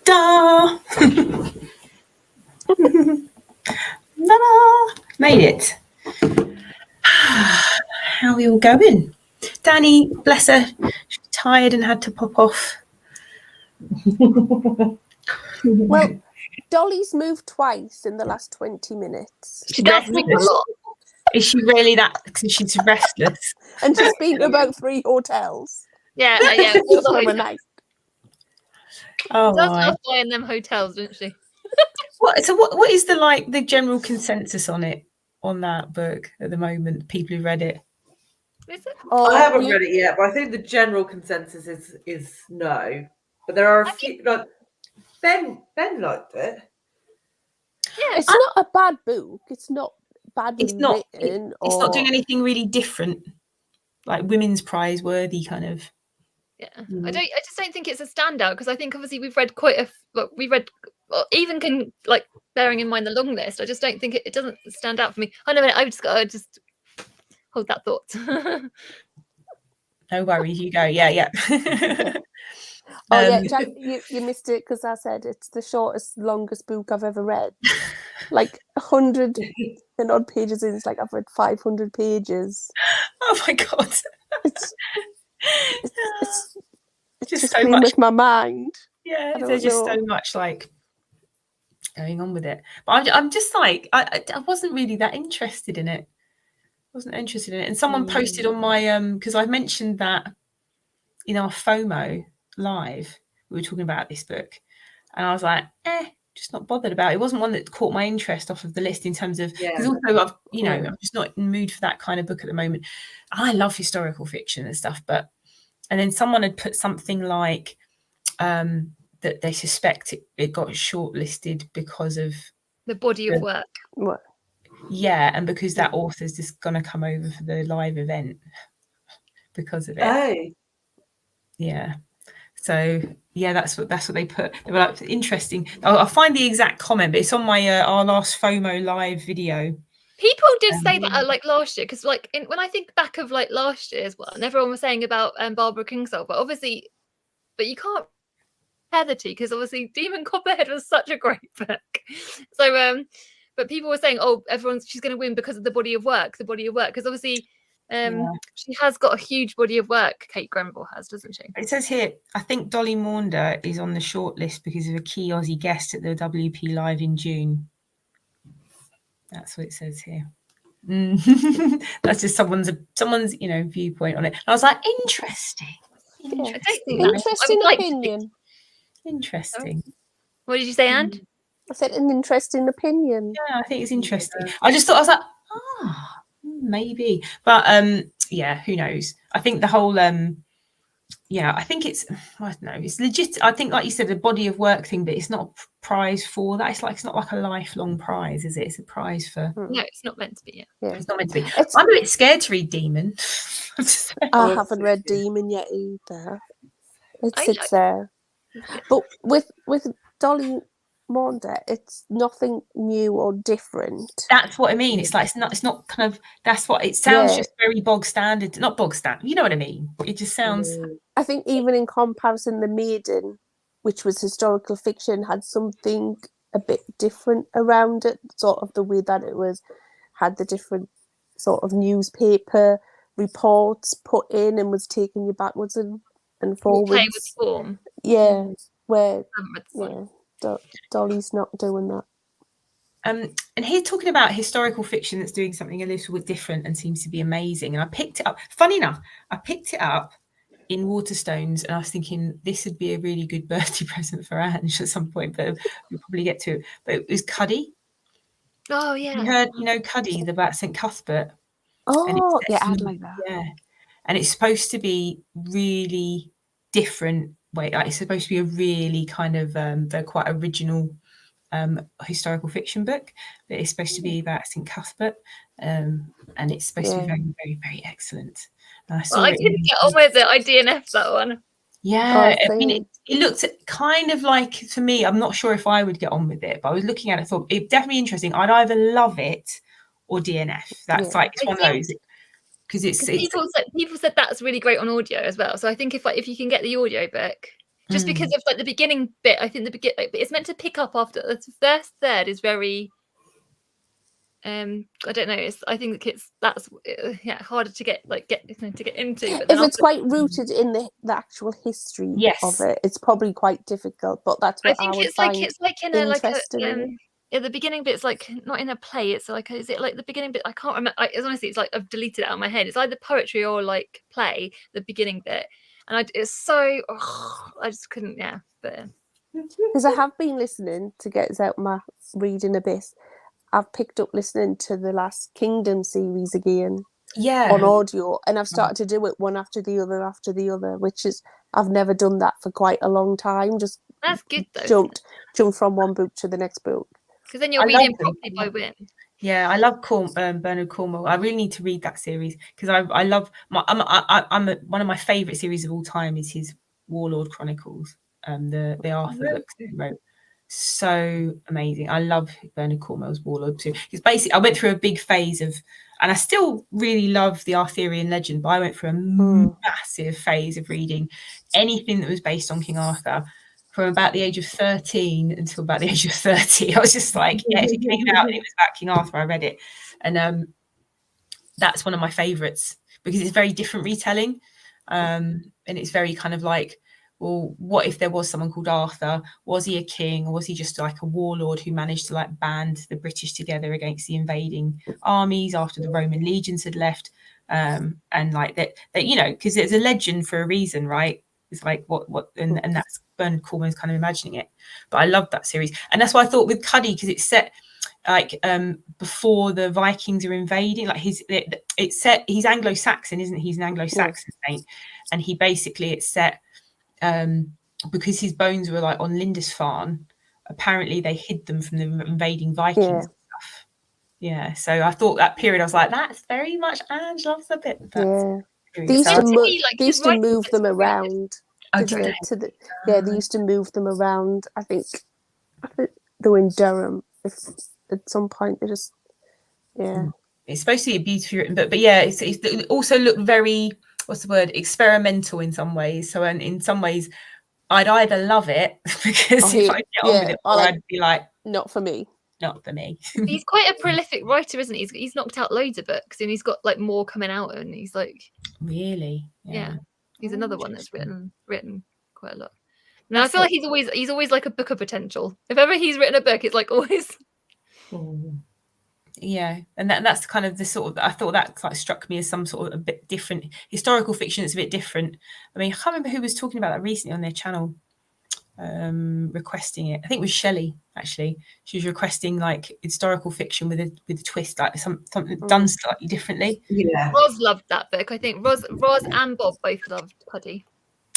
Ta-da! Ta-da! Made it. How are we all going? Danny, bless her, she's tired and had to pop off. Well, Dolly's moved twice in the last 20 minutes. She does move a lot. Is she really that? Because she's restless. And she's been to about 3 hotels. Yeah. For a night. Oh, She does love buying them hotels, doesn't she? what is the general consensus on that book at the moment? People who read it. Is it? Oh, I haven't read it yet, but I think the general consensus is no. But there are a few. Like Ben liked it. Yeah, it's not a bad book. It's not badly written. It's not doing anything really different, like women's prize worthy kind of. Yeah, I just don't think it's a standout because I think obviously we've read bearing in mind the long list. I just don't think it doesn't stand out for me. Oh no, I just hold that thought. No worries, you go. Yeah. Jack, you missed it because I said it's the shortest, longest book I've ever read. Like 100 and odd pages in. It's like I've read 500 pages. Oh my god! It's just so playing much with my mind. Yeah, there's just so much like going on with it. But I'm just like I wasn't really that interested in it. And someone posted on my because I mentioned that in our FOMO live we were talking about this book, and I was like, just not bothered about it. It wasn't one that caught my interest off of the list in terms of because also I'm just not in the mood for that kind of book at the moment. I love historical fiction and stuff, and then someone had put something like that they suspect it got shortlisted because of the body of work. What? Yeah, and because that author's just gonna come over for the live event because of it. Oh. Yeah. So yeah, that's what they put. They were like, interesting. I'll find the exact comment, but it's on my our last FOMO live video. People did say that like last year, because like when I think back of like last year's one, everyone was saying about Barbara Kingsolver, but you can't compare the two because obviously Demon Copperhead was such a great book. So but people were saying, she's going to win because of the body of work, because obviously she has got a huge body of work. Kate Grenville has, doesn't she? It says here, I think Dolly Maunder is on the shortlist because of a key Aussie guest at the WP Live in June. That's what it says here. That's just someone's viewpoint on it. And I was like, interesting opinion. Interesting. What did you say, Anne? I said an interesting opinion. Yeah, I think it's interesting. I just thought, I was like, maybe. But who knows? I think the whole I think it's legit. I think, like you said, the body of work thing, but it's not a prize for that. It's not like a lifelong prize, is it? It's a prize for no, it's not meant to be. Yeah. It's not meant to be. I'm a bit scared to read Demon. I haven't read Demon yet either. It sits there. But with Dolly Maunder, it's nothing new or different. That's what I mean. It's like it's not kind of, that's what it sounds just very bog standard. Not bog standard, you know what I mean? It just sounds. I think even in comparison, The Maiden, which was historical fiction, had something a bit different around it, sort of the way that it had the different sort of newspaper reports put in and was taking you backwards and forwards. Play with form. Yeah, where Dolly's not doing that. And he's talking about historical fiction that's doing something a little bit different and seems to be amazing. And I picked it up. Funny enough, I picked it up in Waterstones, and I was thinking this would be a really good birthday present for Ange at some point, but we'll probably get to it. But it was Cuddy. Oh yeah. You heard, Cuddy, about St. Cuthbert. Oh yeah, I'd like that. Yeah, and it's supposed to be really different. It's supposed to be a really kind of they're quite original historical fiction book, but it's supposed to be about St. Cuthbert, and it's supposed to be very, very, very excellent. And I didn't get on with it. I DNF'd that one. Yeah, I mean, it looked kind of like, to me, I'm not sure if I would get on with it, but I was looking at it, thought it's definitely interesting. I'd either love it or DNF. That's like, it's one of those. Because people said that's really great on audio as well. So I think if you can get the audio book, just because of like the beginning bit. I think it's meant to pick up after the first third is very. I don't know. I think that's harder to get into. But if it's quite rooted in the actual history of it, it's probably quite difficult. But that's what I would find interesting. Yeah, the beginning bit's like not in a play. It's like, is it like the beginning bit? I can't remember. It's like I've deleted it out of my head. It's either poetry or like play. The beginning bit, and it's so I just couldn't. Yeah, but because I have been listening to get out my reading abyss. I've picked up listening to the Last Kingdom series again, on audio, and I've started to do it one after the other, which is I've never done that for quite a long time. Just that's good though. Jump from one book to the next book. Because then you're reading properly by Win. Yeah, I love Bernard Cornwell. I really need to read that series because I love one of my favourite series of all time is his Warlord Chronicles, the Arthur books that he wrote. So amazing. I love Bernard Cornwell's Warlord too. Because basically I went through a big phase of, and I still really love the Arthurian legend, but I went through a massive phase of reading anything that was based on King Arthur from about the age of 13 until about the age of 30. I was just like, if it came out and it was about King Arthur, I read it. And that's one of my favourites because it's very different retelling. And it's very kind of like, well, what if there was someone called Arthur? Was he a king, or was he just like a warlord who managed to like band the British together against the invading armies after the Roman legions had left? And like that because it's a legend for a reason, right? It's like and that's Bernard Cornwell's kind of imagining it. But I love that series, and that's why I thought with Cuddy, because it's set like before the Vikings are invading. Like he's Anglo-Saxon, isn't he? He's an Anglo-Saxon saint, and it's set. Because his bones were like on Lindisfarne, apparently they hid them from the invading Vikings and stuff. Yeah, so I thought that period, I was like, that's very much Ange loves a bit. They used to move them around. They used to move them around. I think they were in Durham. If at some point they just it's supposed to be beautifully written, but it also looked very, what's the word, experimental in some ways. So in some ways I'd either love it because if I get on with it, or I'd be like, not for me. He's quite a prolific writer, isn't he? He's knocked out loads of books, and he's got like more coming out, and he's like, really, he's another one that's written quite a lot. Now I feel like he's always like a book of potential. If ever he's written a book, it's like always. Yeah, and that's kind of the sort of, I thought that like struck me as some sort of a bit different historical fiction. It's a bit different. I mean, I can't remember who was talking about that recently on their channel, requesting it. I think it was Shelley, actually. She was requesting like historical fiction with a twist, like something done slightly differently. Yeah, Roz loved that book. I think Roz and Bob both loved Cuddy.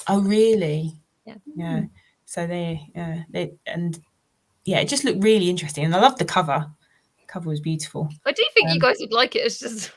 Oh, really? Yeah. So it just looked really interesting, and I loved the cover. Cover was beautiful. I do think you guys would like it. It's just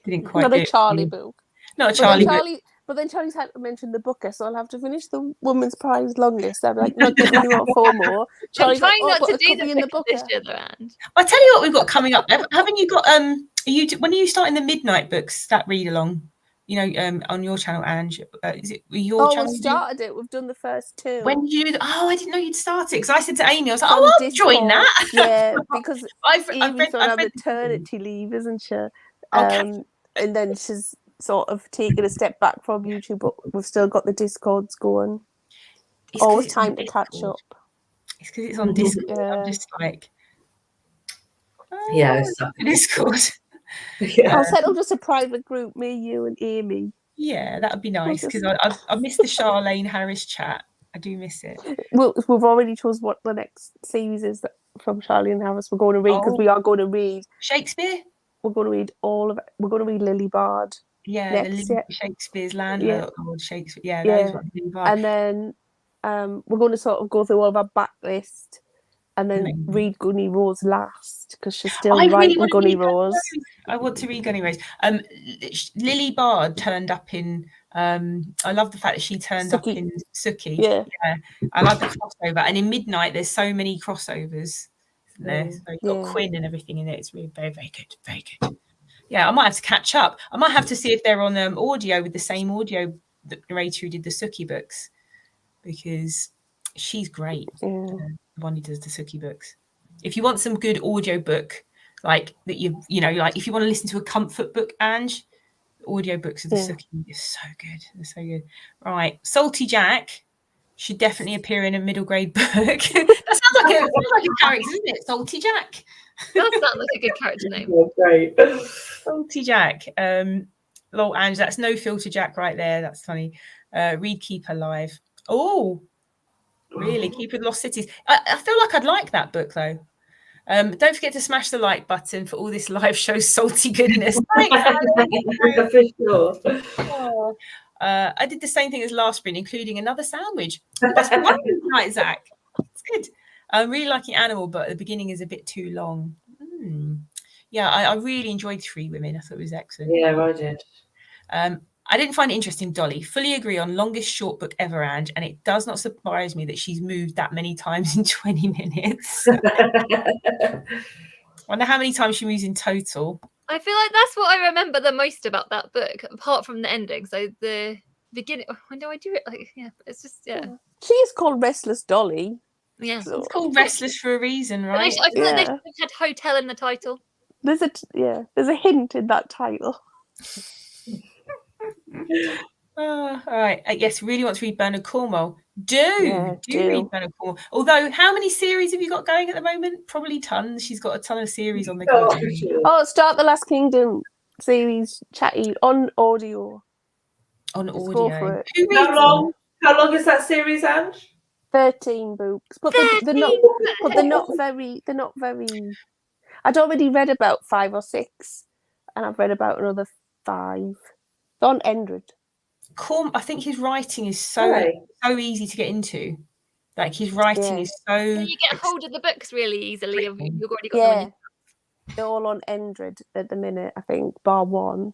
didn't quite. Not a Charlie book. Not a Charlie book. But then Charlie's had to mention the booker, so I'll have to finish the Woman's Prize long list. I'm like, not giving you FOMO. I'm trying not to do the book this year, though, Anne. I'll tell you what we've got coming up. Haven't you got when are you starting the midnight books, that read along? On your channel, Ange. Is it your channel? We started it. We've done the first 2. When did you do I didn't know you'd started, because I said to Amy, I was like, I'll join that. Yeah, because Amy's on maternity leave, isn't she? And then she's sort of taken a step back from YouTube, but we've still got the Discords going. Always time to catch up. It's because it's on Discord. I'm just like, it's Discord. I'll settle just a private group, me, you, and Amy. Yeah, that would be nice, because I miss the Charlene Harris chat. I do miss it. Well, we've already chose what the next series is from Charlene Harris we're going to read, because we are going to read Shakespeare. We're going to read all of it. We're going to read Lily Bard. Yeah, Shakespeare's Landlord, Shakespeare. Yeah, those ones. And then we're going to sort of go through all of our backlist. And then read Gunny Rose last, because she's still writing Gunny Rose. I want to read Gunny Rose. Lily Bard turned up in. I love the fact that she turned up in Sookie. Yeah, I like the crossover. And in Midnight, there's so many crossovers. There, so you've got Quinn and everything in it. It's really very, very good, very good. Yeah, I might have to catch up. I might have to see if they're on audio with the same audio narrator who did the Sookie books. because she's great. Yeah. The one who does the Suki books. If you want some good audio book, like that, you know, like if you want to listen to a comfort book, Ange, audiobooks of the Suki is so good. They're so good. Right, Salty Jack should definitely appear in a middle grade book. That sounds like a character, doesn't it? Salty Jack. That sounds like a good character name. That's great. Salty Jack. Lol, Ange, that's no filter Jack right there. That's funny. Read Keeper Live. Oh, really? Keeper of Lost Cities. I feel like I'd like that book though. Don't forget to smash the like button for all this live show salty goodness. Thanks, For sure. oh. I did the same thing as last spring, including another sandwich. That's right, Zach. It's good. I'm really liking Animal, but the beginning is a bit too long. Yeah, I really enjoyed Three Women. I thought it was excellent. Yeah, I did. I didn't find it interesting, Dolly. Fully agree on longest short book ever, Ange, and it does not surprise me that she's moved that many times in 20 minutes. I wonder how many times she moves in total. I feel like that's what I remember the most about that book, apart from the ending. So the beginning, when do I do it? Like, yeah, it's just, yeah. She is called Restless Dolly. Yeah. So. It's called Restless for a reason, right? I feel like they should have had hotel in the title. There's a hint in that title. All right. Yes, really want to read Bernard Cornwell. Do read Bernard Cornwell. Although, how many series have you got going at the moment? Probably tons. She's got a ton of series on the go. Oh, Start the Last Kingdom series, chatty on audio. On Just audio. go for it. Who reads How long is that series, Ange? 13 books, but they're not very. I'd already read about 5 or 6, and I've read about another 5. They're on Endred. I think his writing is so easy to get into. Like his writing is so. Can you get hold of the books really easily? You've already got them. On they're all on Endred at the minute, I think, bar one.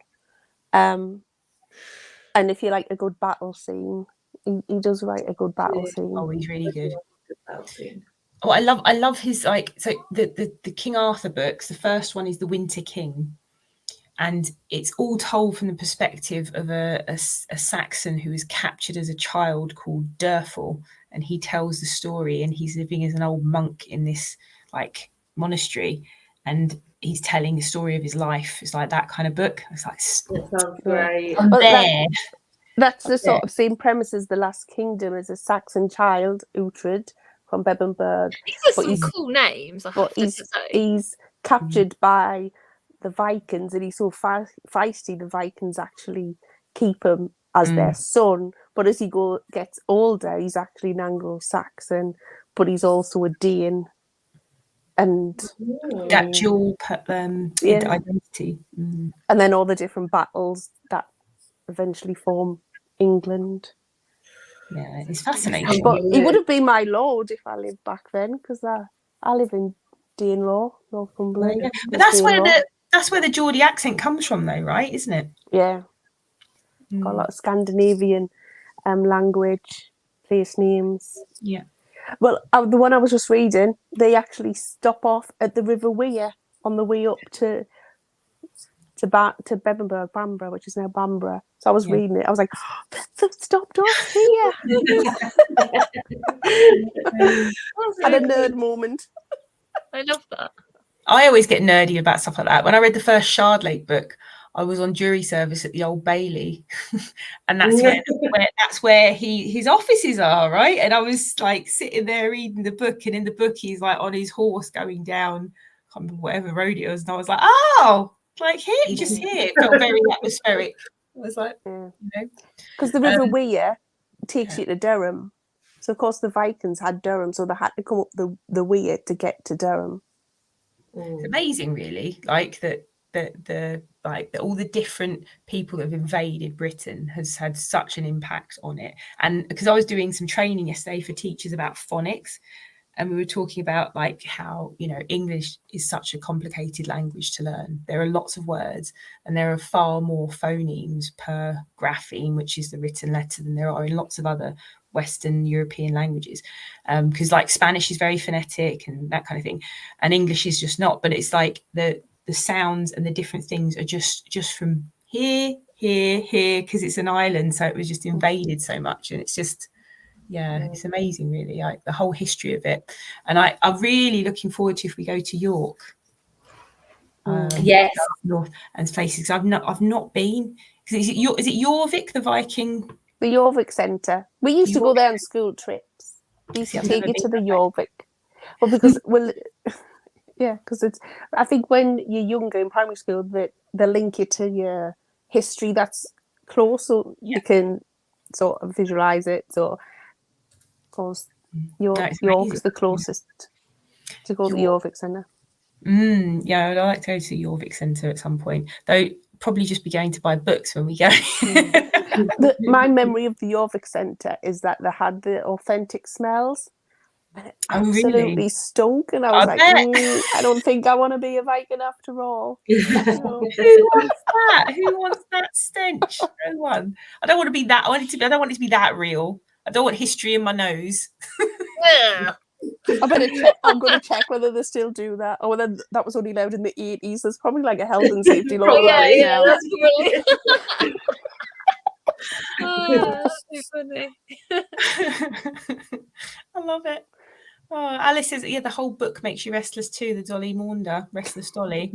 And if you like a good battle scene, he does write a good battle scene. Oh, he's really good. Oh, I love his the King Arthur books. The first one is The Winter King, and it's all told from the perspective of a Saxon who was captured as a child called Durfal, and he tells the story, and he's living as an old monk in this like monastery, and he's telling the story of his life. It's like that kind of book. It's like that sounds great. That's the sort of same premise as The Last Kingdom, as a Saxon child, Uhtred from Bebbanburg. These are some cool names. He's captured by the Vikings, and he's so feisty. The Vikings actually keep him as their son, but as he gets older, he's actually an Anglo-Saxon, but he's also a Dane. And that dual identity, and then all the different battles that eventually form England. Yeah, it's fascinating. But he would have been my lord if I lived back then, because I live in Danelaw, Northumberland. Yeah. But that's where the Geordie accent comes from, though, right? Isn't it? Yeah, got a lot of Scandinavian language, place names. Yeah. Well, the one I was just reading, they actually stop off at the River Wear on the way up to Bebbanburg, Bamborough, which is now Bamborough. So I was reading it. I was like, they've stopped off here. Had a nerd moment. I love that. I always get nerdy about stuff like that. When I read the first Shardlake book, I was on jury service at the Old Bailey, and that's where his offices are, right? And I was like sitting there reading the book, and in the book he's like on his horse going down, I can't remember whatever road it was, and I was like, oh, like here, just here. It felt very atmospheric. I was like, because the River Wear takes you to Durham, so of course the Vikings had Durham, so they had to come up the Wear to get to Durham. It's amazing, really, like that. All the different people that have invaded Britain has had such an impact on it. And because I was doing some training yesterday for teachers about phonics, and we were talking about like how, English is such a complicated language to learn. There are lots of words, and there are far more phonemes per grapheme, which is the written letter, than there are in lots of other Western European languages, because like Spanish is very phonetic and that kind of thing, and English is just not. But it's like the sounds and the different things are just from here, because it's an island, so it was just invaded so much, and it's just Yeah, it's amazing, really, like the whole history of it. And I'm really looking forward to if we go to York. Yes, north and faces. I've not been. Is it Jorvik, the Viking? The Jorvik Centre. We used to go there on school trips. We used to take you to the Jorvik. Well, because because it's. I think when you're younger in primary school, they link it to your history that's close, so you can sort of visualize it. So, of course, York's the closest to go to the Jorvik Centre. Yeah, I'd like to go to the Jorvik Centre at some point, though. Probably just be going to buy books when we go. My memory of the Jorvik Centre is that they had the authentic smells. And it absolutely stunk, and I was I don't think I want to be a Viking after all. Who wants that? Who wants that stench? No one. I don't want to be that. I don't want it to be that real. I don't want history in my nose. I'm going to check whether they still do that, or whether that was only allowed in the 80s. There's probably like a health and safety law. Yeah, that's brilliant. That's so funny. I love it. Oh, Alice says, the whole book makes you restless too. The Dolly Maunder, Restless Dolly.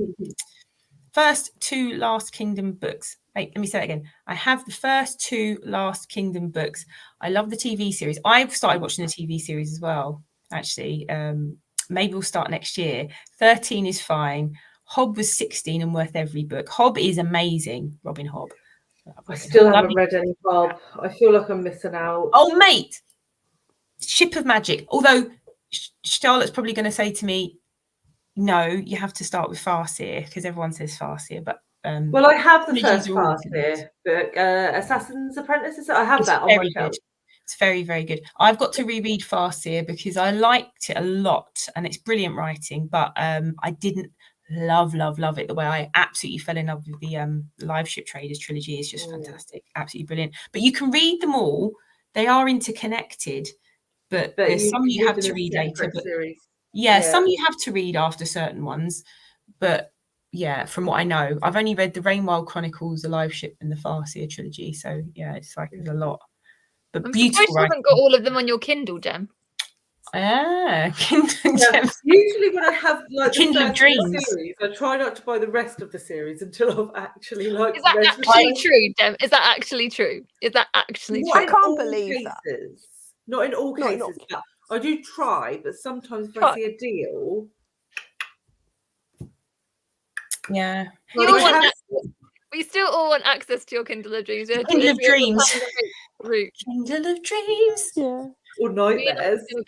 First 2 Last Kingdom books. Wait, let me say that again. I have the first 2 Last Kingdom books. I love the TV series. I've started watching the TV series as well, actually. Maybe we'll start next year. 13 is fine. Hobb was 16 and worth every book. Hobb is amazing, Robin Hobb. I still haven't read any Hobb. I feel like I'm missing out. Oh, mate. Ship of Magic. Although Charlotte's probably going to say to me, no, you have to start with Farseer, because everyone says Farseer. But well, I have the first Farseer book, Assassin's Apprentice. I have that on my shelf. It's very, very good. I've got to reread Farseer because I liked it a lot and it's brilliant writing, but I didn't love it the way I absolutely fell in love with the Live Ship Traders trilogy. Is just fantastic, absolutely brilliant. But you can read them all; they are interconnected. But there's some you have to read later. But some you have to read after certain ones. But yeah, from what I know, I've only read the Rainwild Chronicles, the Live Ship, and the Farseer trilogy. So yeah, it's like there's a lot. But I'm beautiful. surprised you haven't got all of them on your Kindle, Gem. Kindle Gems. Usually when I have like Kindle of Dreams series, I try not to buy the rest of the series until I've actually like. Is that actually true, Gem? Is that actually true? Is that actually true? I can't believe that. Not in all cases, but I do try. But sometimes if I see a deal, we still all want access to your Kindle of Dreams. Kindle of Dreams. Kindle of Dreams. Yeah. Or Nightmares. I'm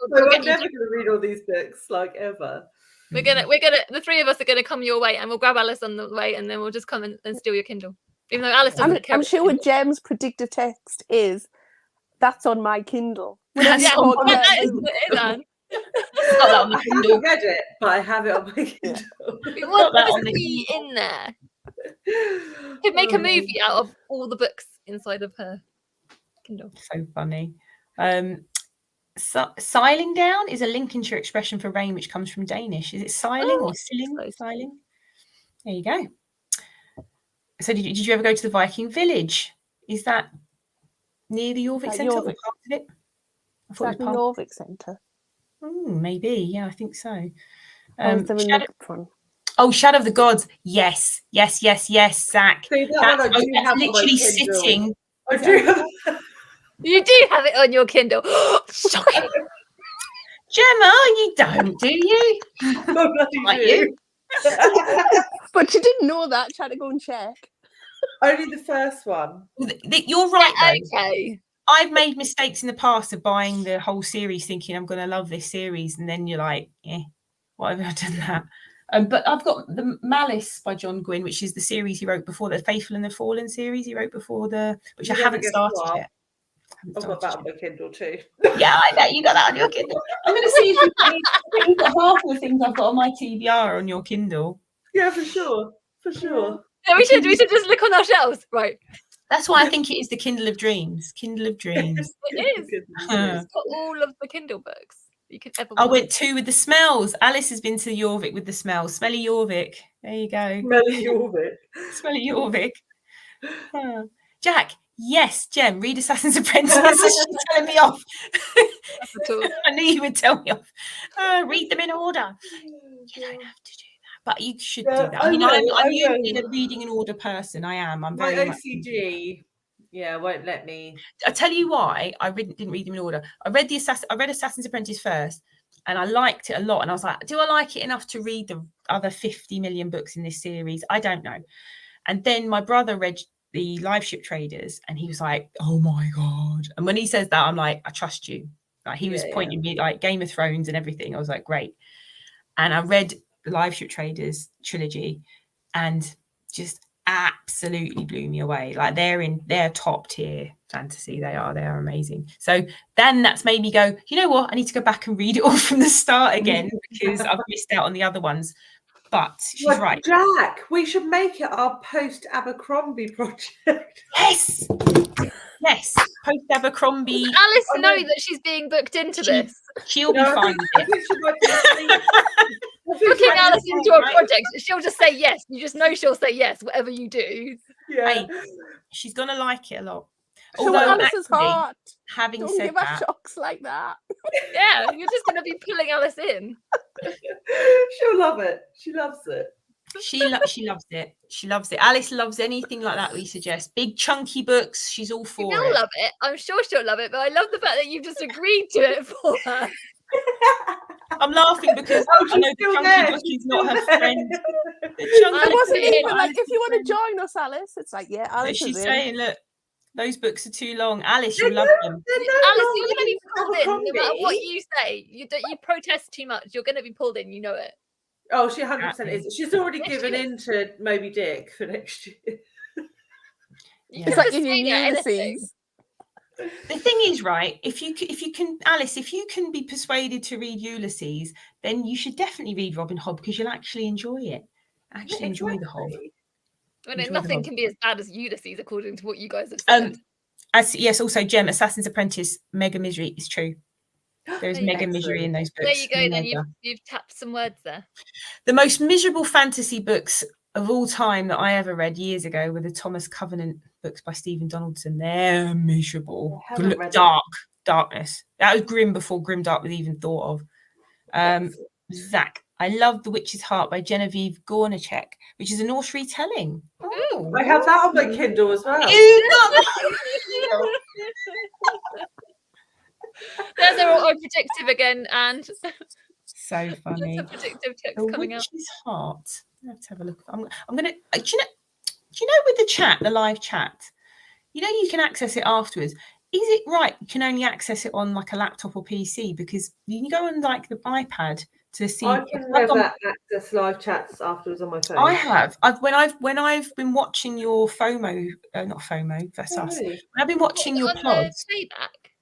never going to read all these books like ever. We're gonna. The 3 of us are gonna come your way, and we'll grab Alice on the way, and then we'll just come and steal your Kindle. Even though Alice doesn't care. I'm sure what Gem's predictive text is. That's on my Kindle. It is on. I haven't read it, but I have it on my Kindle. We want to be in there. Could make a movie out of all the books inside of her Kindle. So funny. Siling down is a Lincolnshire expression for rain, which comes from Danish. Is it siling or silling? Siling. There you go. So did you ever go to the Viking village? Is that near the Jorvik Centre or part of it? I thought it was part Jorvik Centre. Maybe, yeah, I think so. Shadow of the Gods. Yes, Zach. That's literally sitting. I do. You do have it on your Kindle. Shocking. Gemma, you don't, do you? Like you. But you didn't know that. Try to go and check. Only the first one. You're right, though. Okay. I've made mistakes in the past of buying the whole series thinking I'm going to love this series. And then you're like, why have I done that? But I've got the Malice by John Gwynne, which is the series he wrote before, the Faithful and the Fallen series he wrote before which I haven't started yet. I've got that on my Kindle too. Yeah, I bet you got that on your Kindle. I'm going to see if you've got half of the things I've got on my TBR on your Kindle. Yeah, for sure. Yeah, we should just look on our shelves. Right. That's why I think it is the Kindle of Dreams. Kindle of Dreams. It is. It's got all of the Kindle books you could ever I went 2 with the smells. Alice has been to Jorvik with the smells. Smelly Jorvik. There you go. Smelly Jorvik. Jack, Yes, Jem, read Assassin's Apprentice. She's telling me off. I knew you would tell me off. Read them in order. You don't have to do that, but you should do that. I mean, I'm usually a reading in order person. I am. I'm very my OCD. Won't let me. I tell you why I didn't read them in order. I read Assassin's Apprentice first, and I liked it a lot. And I was like, do I like it enough to read the other 50 million books in this series? I don't know. And then my brother read the Live Ship Traders, and he was like, oh my God. And when he says that, I'm like, I trust you. Like, he was pointing me like Game of Thrones and everything. I was like, great. And I read the Live Ship Traders trilogy and just absolutely blew me away. Like, they're top tier fantasy. They are amazing. So then that's made me go, you know what? I need to go back and read it all from the start again because I've missed out on the other ones. But she's right. Jack, we should make it our post-Abercrombie project. Yes. Post Abercrombie. Does Alice know that she's being booked into this? She'll be fine with it. Booking Alice into a project, she'll just say yes. You just know she'll say yes, whatever you do. Yeah. Hey, she's gonna like it a lot. Although Alice's heart. Having Don't said give her that, shocks like that. Yeah, you're just gonna be pulling Alice in. She'll love it. She loves it. She loves it. She loves it. Alice loves anything like that we suggest. Big chunky books. She's all for She'll love it. I'm sure she'll love it, but I love the fact that you've just agreed to it for her. I'm laughing because I know the chunky book is not her friend. I wasn't even like, if you want to join us, Alice, it's like, yeah, Alice. She's saying, look, those books are too long. Alice, you love them. Alice, you're going to be pulled in no matter what you say. You protest too much, you're going to be pulled in. You know it. Oh, she 100% is. She's already given in to Moby Dick for next year. It's like in Ulysses. The thing is, right, if you can, Alice, if you can be persuaded to read Ulysses, then you should definitely read Robin Hobb because you'll actually enjoy it. Enjoy the Hobb. I mean, nothing can be as bad as Ulysses, according to what you guys have said. Yes, also, Jem, Assassin's Apprentice, mega misery is true. There's mega misery in those books. There you go, then you've tapped some words there. The most miserable fantasy books of all time that I ever read years ago were the Thomas Covenant books by Stephen Donaldson. They're miserable. Darkness. That was grim before grimdark was even thought of. Zach, I love The Witch's Heart by Genevieve Gornichek, which is a Norse retelling. Oh, I have that on my Kindle as well. There's our predictive again, and so funny. There's a predictive text coming out. The Witch's Heart. I have to have a look. I'm gonna. Do you know with the chat, the live chat? You know you can access it afterwards. Is it right? You can only access it on like a laptop or PC because you can go on like the iPad to see. I can never access live chats afterwards on my phone. I have. When I've been watching your FOMO, not FOMO. That's us. Really? When I've been watching your plods.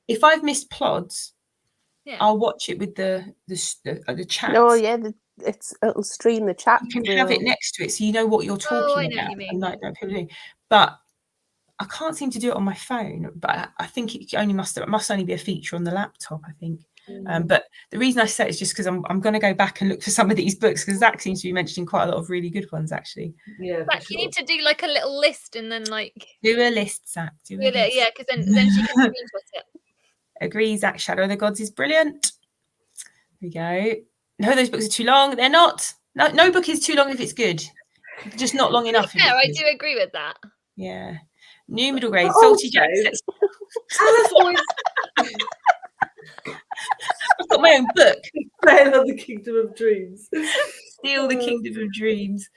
If I've missed plods, I'll watch it with the chat. Oh yeah, it'll stream the chat. You can have it next to it, so you know what you're talking about. What you mean. But I can't seem to do it on my phone. But I think it must only be a feature on the laptop. I think. But the reason I say it is just because I'm going to go back and look for some of these books because Zach seems to be mentioning quite a lot of really good ones actually. Yeah, Zach, you need to do like a little list and then like do a list, Zach. Yeah, because then she can screenshot it. Agree, Zach. Shadow of the Gods is brilliant. There we go. No, those books are too long. They're not. No book is too long if it's good. Just not long enough. Yeah, I do agree with that. Yeah. New middle grade. Salty Jack. Alice always. I've got my own book. Sail on the Kingdom of Dreams. Steal the Kingdom of Dreams.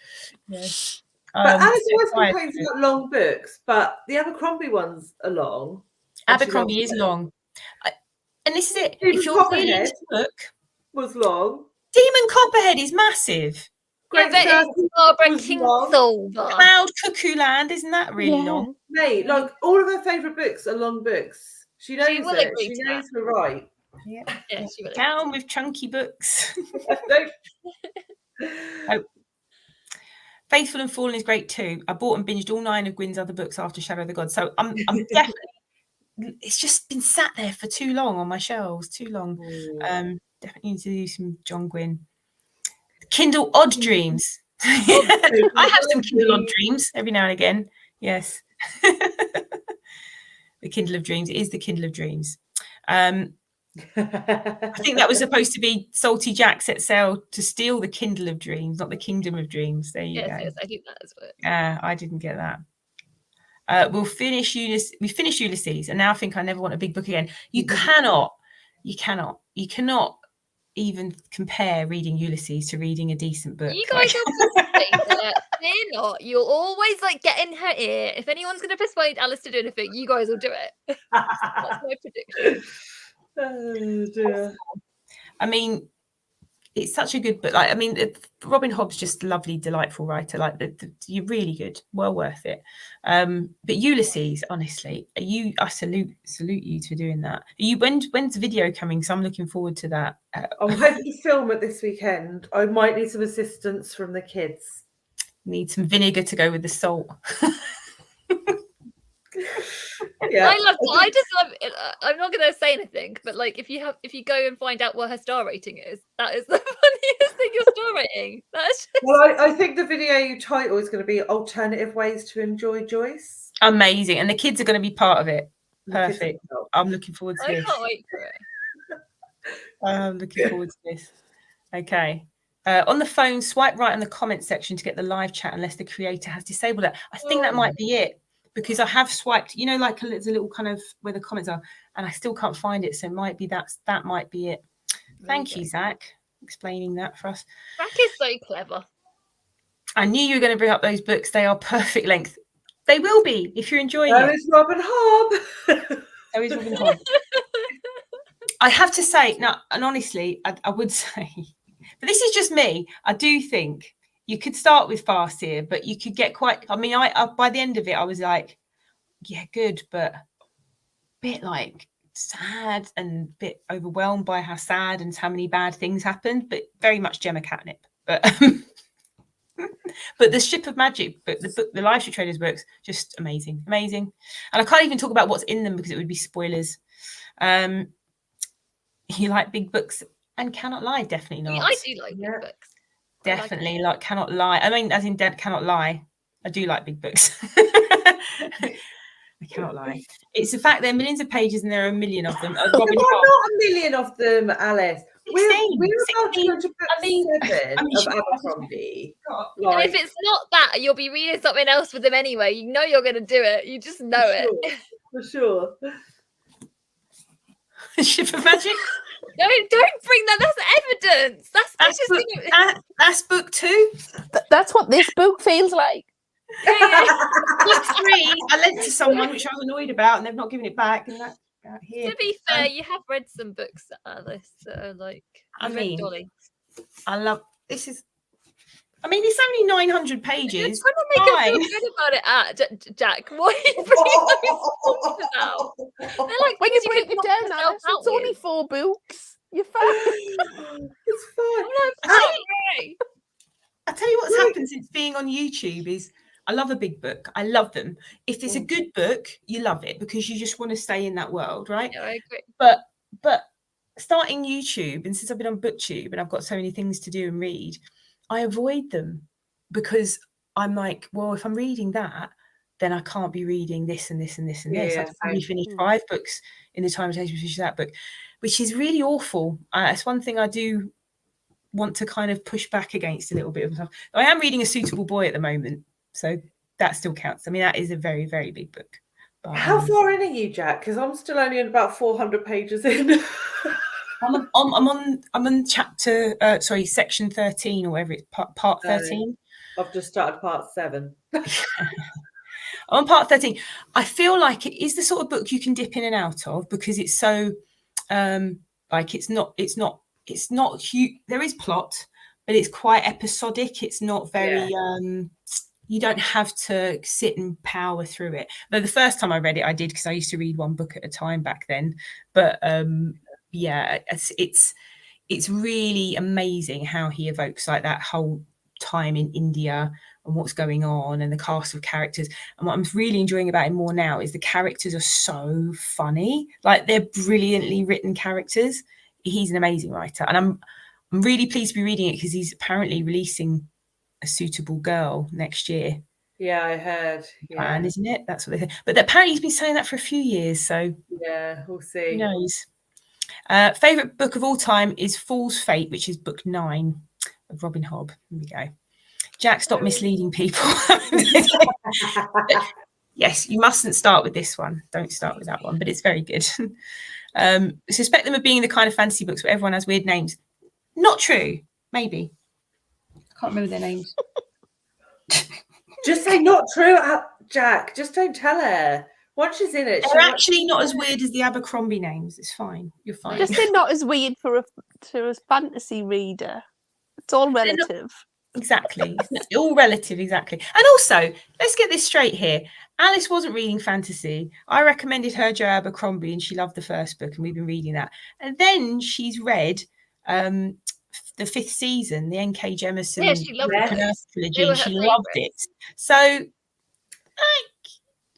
Yes. But Alice always complains about long books, but the Abercrombie ones are long. Abercrombie is long. And this is it. If you're really into the book, was long. Demon Copperhead is massive. Great Barbara Kingsolver. Cloud Cuckoo Land, isn't that really long? Mate, like all of her favourite books are long books. She knows it. She knows we're right. Yeah, she will. Down with chunky books. Faithful and Fallen is great too. I bought and binged all 9 of Gwyn's other books after Shadow of the Gods. So I'm definitely. It's just been sat there for too long on my shelves. Too long. Definitely need to do some John Gwyn. Kindle Odd Dreams. I have some Kindle Odd Dreams every now and again. Yes. The Kindle of Dreams. It is the Kindle of Dreams. I think that was supposed to be Salty Jack set sail to steal the Kindle of Dreams, not the Kingdom of Dreams. There you go. Yes, I think that as well. I didn't get that. We finished Ulysses, and now I think I never want a big book again. You cannot even compare reading Ulysses to reading a decent book. You guys are they're not. You'll always like get in her ear. If anyone's going to persuade Alice to do anything, you guys will do it. That's my prediction. Oh dear. I mean, it's such a good book. Like, I mean, Robin Hobb's just a lovely, delightful writer. Like, you're really good, well worth it. But Ulysses, honestly, I salute you for doing that. When's the video coming? So I'm looking forward to that. I'm hoping to film it this weekend. I might need some assistance from the kids. Need some vinegar to go with the salt. Yeah, I just love it. I'm not going to say anything, but like if you go and find out what her star rating is, that is the funniest thing. Your star rating. That's just... Well, I think the video title is going to be "Alternative Ways to Enjoy Joyce." Amazing, and the kids are going to be part of it. Perfect. I'm looking forward to this. I can't wait for it. I'm looking forward to this. Okay. On the phone, swipe right in the comment section to get the live chat unless the creator has disabled it. I think that might be it, because I have swiped, like there's a little kind of where the comments are, and I still can't find it. So it might be that might be it. Thank you, Zach, explaining that for us. Zach is so clever. I knew you were going to bring up those books. They are perfect length. They will be if you're enjoying it. Is Robin Hobb. There is Robin Hobb. I have to say, now, and honestly, I would say, but this is just me. I do think you could start with Farseer, but you could get quite. I mean, I by the end of it, I was like, yeah, good, but a bit like sad and a bit overwhelmed by how sad and how many bad things happened. But very much Gemma Catnip. But but the Ship of Magic book, the Live Street Traders books, just amazing. And I can't even talk about what's in them because it would be spoilers. You like big books and Cannot Lie? Definitely not. I do like big books. Definitely like Cannot Lie. I mean, as in Dead Cannot Lie. I do like big books. I cannot lie. It's the fact there are millions of pages and there are a million of them. There are not a million of them, Alice. We're about to go to book 7 of Abercrombie. And if it's not that, you'll be reading something else with them anyway. You know you're going to do it. You just know it. For sure. Ship of Magic? No, don't bring that. That's evidence. That's book 2. That's what this book feels like. Book 3, I lent to someone, which I was annoyed about, and they've not given it back. And that here. To be fair, you have read some books, Alice. Like, I mean, Dolly. I love this. I mean, it's only 900 pages. You're trying to make us feel good about it, Jack. What are you bringing those books out? They're like, when you break it down, Alice, it's only 4 books. You're fine. It's fine. I tell you what's happened since being on YouTube is I love a big book. I love them. If it's a good book, you love it because you just want to stay in that world, right? Yeah, I agree. But starting YouTube, and since I've been on BookTube and I've got so many things to do and read, I avoid them because I'm like, well, if I'm reading that, then I can't be reading this and this and this and this. I've only finished 5 books in the time it takes me to finish that book, which is really awful. It's one thing I do want to kind of push back against a little bit of stuff. I am reading A Suitable Boy at the moment, so that still counts. I mean, that is a very, very big book. But, how far in are you, Jack? Because I'm still only in about 400 pages in. I'm on chapter, section 13 or whatever it's part 13. I've just started part 7. I'm on part 13. I feel like it is the sort of book you can dip in and out of because it's so like it's not huge. There is plot, but it's quite episodic. It's not very you don't have to sit and power through it. Though the first time I read it, I did because I used to read one book at a time back then. But it's really amazing how he evokes like that whole time in India and what's going on and the cast of characters. And what I'm really enjoying about him more now is the characters are so funny. Like they're brilliantly written characters. He's an amazing writer. And I'm really pleased to be reading it because he's apparently releasing A Suitable Girl next year. Yeah, I heard. Plan, isn't it? That's what they think. But apparently he's been saying that for a few years, so yeah, we'll see. Who knows? Favorite book of all time is Fool's Fate, which is book 9 of Robin Hobb. Here we go. Jack, stop misleading people. Yes, you mustn't start with this one. Don't start with that one, but it's very good. Suspect them of being the kind of fantasy books where everyone has weird names. Not true. Maybe. I can't remember their names. Just say not true, Jack. Just don't tell her. Once she's in it, they're actually not as weird as the Abercrombie names. It's fine. You're fine. Just they're not as weird for a fantasy reader. It's all relative. Exactly. It's all relative, exactly. And also, let's get this straight here. Alice wasn't reading fantasy. I recommended her Joe Abercrombie and she loved the first book and we've been reading that. And then she's read the 5th season, the N.K. Jemisin she loved it. Trilogy, and she loved it. So, like,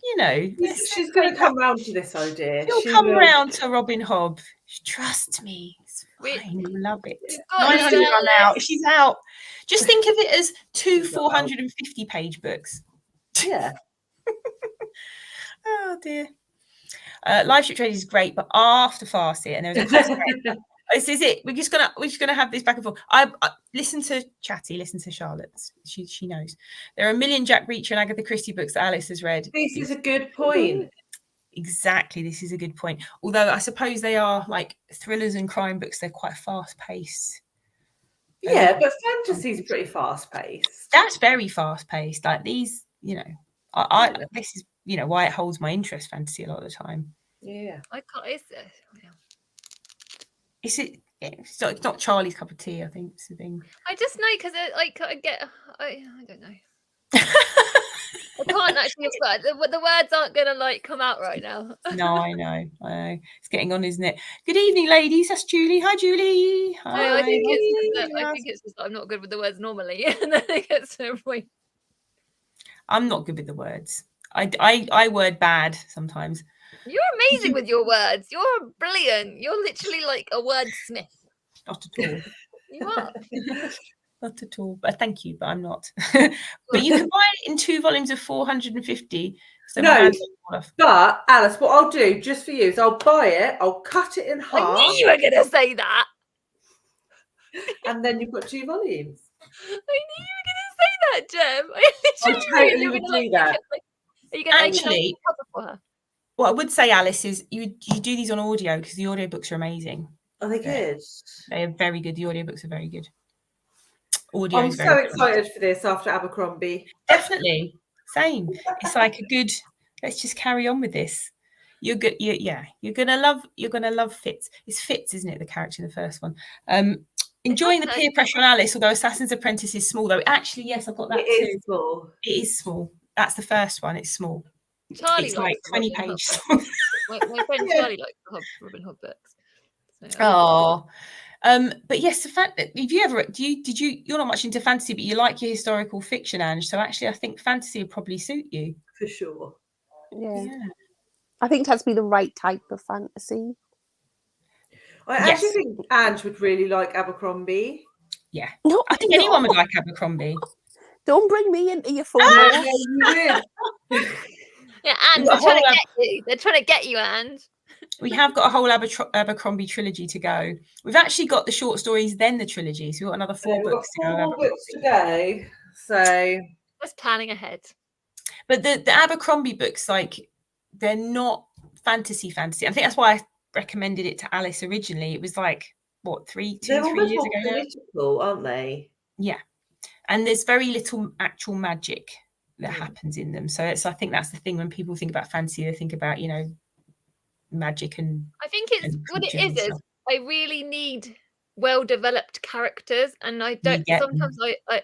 you know. She's going to come round to this idea. She'll come round to Robin Hobb. Trust me. It's fine. You love it. 900 run out. She's out. Just think of it as 2 450-page books. Yeah. Oh dear. Live ship trade is great, but after Farsi, and there's a this is it. We're just gonna have this back and forth. I listen to Chatty, listen to Charlotte. She knows. There are a million Jack Reacher and Agatha Christie books that Alice has read. This is a good point. Exactly, this is a good point. Although I suppose they are like thrillers and crime books. They're quite fast paced. Yeah, but fantasy's pretty fast paced. That's very fast paced. Like these, you know, this is, you know, why it holds my interest, fantasy, a lot of the time. Yeah. I can't. It's not Charlie's cup of tea, I think. It's the thing. I just know because I don't know. I can't actually. The words aren't gonna like come out right now. No, I know. It's getting on, isn't it? Good evening, ladies. That's Julie. Hi, Julie. Hi. No, I think it's just I'm not good with the words normally, and then it gets to a point. I'm not good with the words. I word bad sometimes. You're amazing with your words. You're brilliant. You're literally like a wordsmith. Not at all. You are. Not at all. But thank you, but I'm not. But you can buy it in 2 volumes of 450. So no, but Alice, what I'll do just for you is I'll buy it, I'll cut it in half. I knew you were going to say that. And then you've got 2 volumes. I knew you were going to say that, Jem. I totally would do that. Are you going to actually cover for her? What I would say, Alice, is you do these on audio because the audiobooks are amazing. Are they good? They are very good. The audiobooks are very good. Audio. I'm so excited for this after Abercrombie. Definitely. Same. It's like a good, let's just carry on with this. You're good. You're gonna love Fitz. It's Fitz, isn't it? The character in the first one. Enjoying the peer pressure on Alice, although Assassin's Apprentice is small though. Actually, yes, I've got that too. It is small. It is small. That's the first one. It's small. Charlie it's like 20 pages. my friend Charlie likes the Robin Hood books. So, but yes, the fact that you're not much into fantasy, but you like your historical fiction, Ange. So actually, I think fantasy would probably suit you for sure. Yeah. I think it has to be the right type of fantasy. I actually think Ange would really like Abercrombie. Yeah, no, I think anyone would like Abercrombie. Don't bring me into your FOMO. Yeah, Ange, they're trying to get you. They're trying to get you, Ange. We have got a whole Abercrombie trilogy to go. We've actually got the short stories, then the trilogy. So we've got another 4 books to go. 4 books to go. So just planning ahead. But the Abercrombie books, like, they're not fantasy. I think that's why I recommended it to Alice originally. It was like, what, 3 years ago? Political, aren't they? Yeah. And there's very little actual magic that happens in them. So I think that's the thing. When people think about fantasy, they think about, magic and I think it's what it is I really need well-developed characters, and I don't sometimes I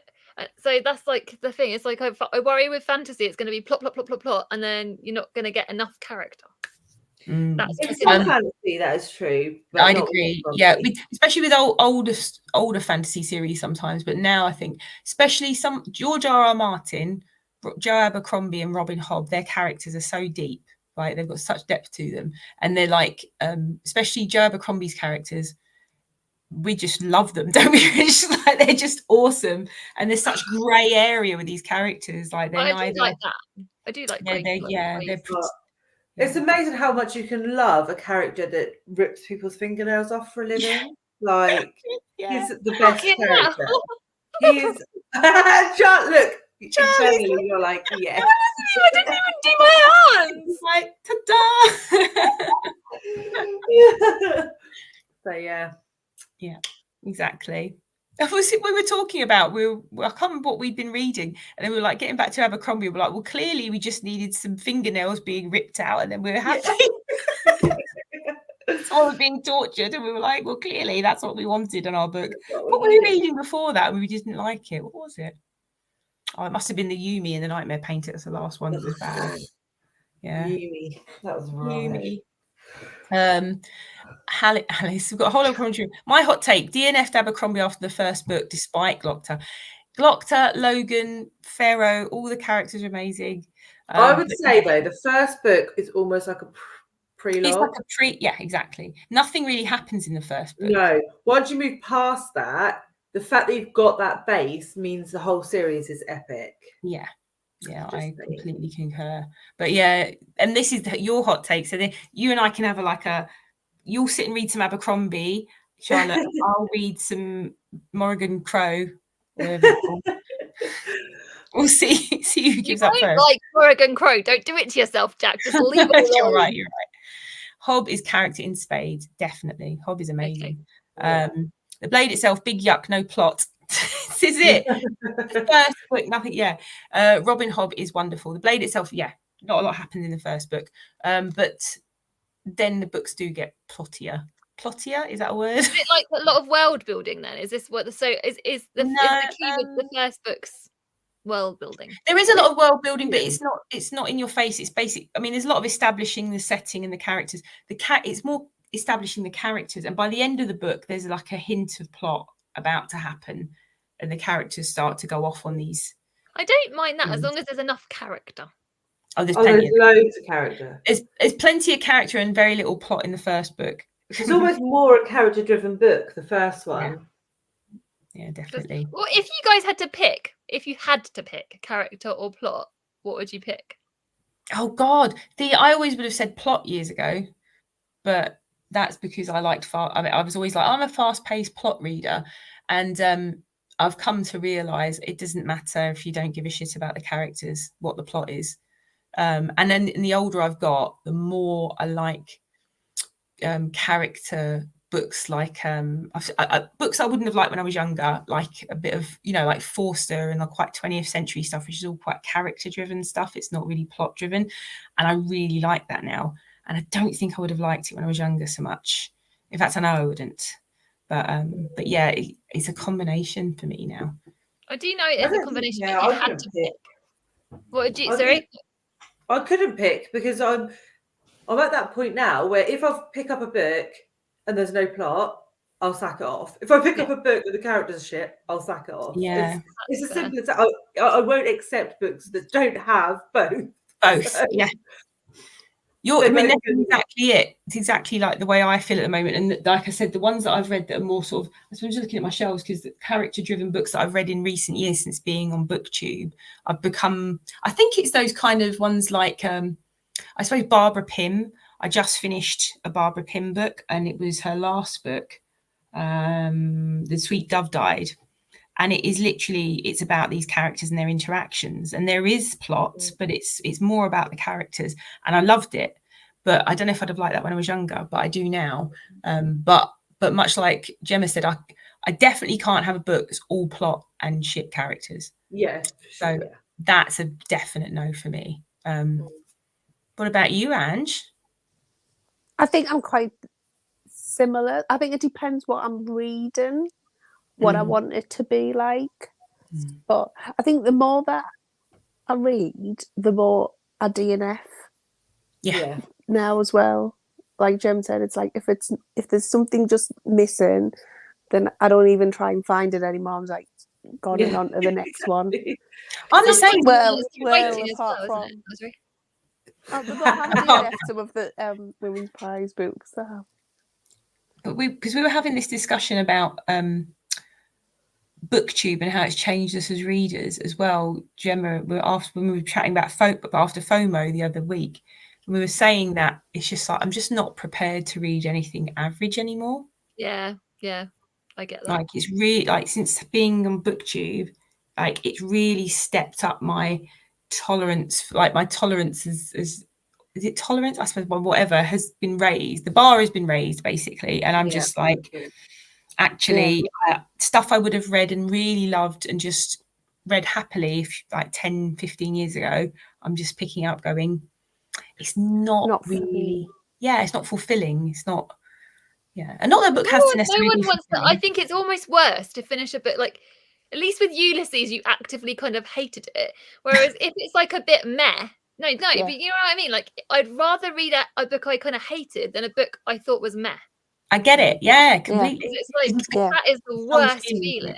so that's like the thing. It's like I worry with fantasy it's going to be plot, and then you're not going to get enough character. That's fantasy, that is true. I'd agree. Yeah, especially with older fantasy series sometimes, but now I think especially some George R.R. Martin, Joe Abercrombie and Robin Hobb, their characters are so deep, right? They've got such depth to them, and they're like, especially Joe Abercrombie's characters, we just love them, don't we? It's just like they're just awesome, and there's such grey area with these characters. Like they're I do like that. I do like grey. It's amazing how much you can love a character that rips people's fingernails off for a living. Like he's the best character. He's look. Internally, you're like, yes. I didn't even do my hands. Like, ta-da! So yeah, exactly. We were talking about I can't remember what we'd been reading, and then we were like getting back to Abercrombie. We were like, well, clearly we just needed some fingernails being ripped out, and then we were happy. So we're being tortured, and we were like, well, clearly that's what we wanted in our book. What were we reading before that? We didn't like it. What was it? Oh, it must have been the Yumi and the Nightmare Painter. That's the last one that was bad. Yeah, Yumi. That was right. Yumi. Alice, we've got a whole lot of commentary. My hot take: DNF'd Abercrombie after the first book, despite Glockter. Logan, Pharaoh, all the characters are amazing. I would say though, the first book is almost like a prelogue. It's like yeah, exactly. Nothing really happens in the first book. No, once you move past that, the fact that you've got that base means the whole series is epic. Yeah, I completely concur. But yeah, and this is your hot take. So then you and I can have you'll sit and read some Abercrombie, Charlotte. I'll read some Morrigan Crow. We'll see who gives up first. Like Morrigan Crow. Don't do it to yourself, Jack. Just leave it alone. You're right. Hob is character in spades, definitely. Hob is amazing. Okay. The Blade itself, big yuck, no plot. This is it. The first book, nothing. Yeah. Robin Hobb is wonderful. The Blade itself, yeah, not a lot happens in the first book, but then the books do get plottier. Plottier, is that a word? Is it like a lot of world building? Then is this what is the key with the first book's world building? There is a lot of world building, but it's not in your face. It's basic. I mean, there's a lot of establishing the setting and the characters. It's more establishing the characters, and by the end of the book there's like a hint of plot about to happen, and the characters start to go off on these. I don't mind that as long as there's enough character. There's loads of character. There's plenty of character and very little plot in the first book. It's almost more a character driven book, the first one. Yeah, definitely. Well, if you guys had to pick character or plot, what would you pick? Oh God, I always would have said plot years ago, but that's because I liked I was always like, I'm a fast-paced plot reader, and I've come to realize it doesn't matter if you don't give a shit about the characters, what the plot is. And then the older I've got, the more I like character books, like books I wouldn't have liked when I was younger, like a bit of, like Forster and quite 20th century stuff, which is all quite character-driven stuff. It's not really plot-driven, and I really like that now. And I don't think I would have liked it when I was younger so much. In fact, I know I wouldn't. But yeah, it's a combination for me now. I do know it is a combination. Yeah, I had to pick. What did you? Sorry, I couldn't pick because I'm at that point now where if I pick up a book and there's no plot, I'll sack it off. If I pick up a book with the characters shit, I'll sack it off. Yeah, it's as simple as that. I won't accept books that don't have both. Yeah. I mean, that's exactly it. It's exactly like the way I feel at the moment. And like I said, the ones that I've read that are more sort of, I was just looking at my shelves, because the character-driven books that I've read in recent years since being on BookTube, I've become, I think it's those kind of ones like, I suppose Barbara Pym. I just finished a Barbara Pym book, and it was her last book, The Sweet Dove Died. And it is literally, it's about these characters and their interactions. And there is plot, but it's more about the characters. And I loved it. But I don't know if I'd have liked that when I was younger, but I do now. But much like Gemma said, I definitely can't have a book that's all plot and shit characters. Yeah. So that's a definite no for me. What about you, Ange? I think I'm quite similar. I think it depends what I'm reading, what I want it to be like. But I think the more that I read, the more I DNF. Yeah. Now as well. Like Jem said, it's like if there's something just missing, then I don't even try and find it anymore. I'm like, gone on to the next one. I'm the same. Well, apart from I've got some of the women's prize books. So. but because we were having this discussion about booktube and how it's changed us as readers as well. Gemma, when we were chatting about after FOMO the other week, we were saying that it's just like I'm just not prepared to read anything average anymore. Yeah, I get that. Like it's really like since being on booktube, like it's really stepped up my tolerance. Like my tolerance is it tolerance? I suppose whatever has been raised. The bar has been raised basically, and I'm just like. Actually, stuff I would have read and really loved and just read happily like 10, 15 years ago, I'm just picking up going, it's not really, it's not fulfilling. It's not, and not that book has to necessarily no one wants to, I think it's almost worse to finish a book, like, at least with Ulysses, you actively kind of hated it. Whereas if it's like a bit meh, but you know what I mean? Like, I'd rather read a book I kind of hated than a book I thought was meh. I get it. Yeah, completely. It's like that is the worst feeling.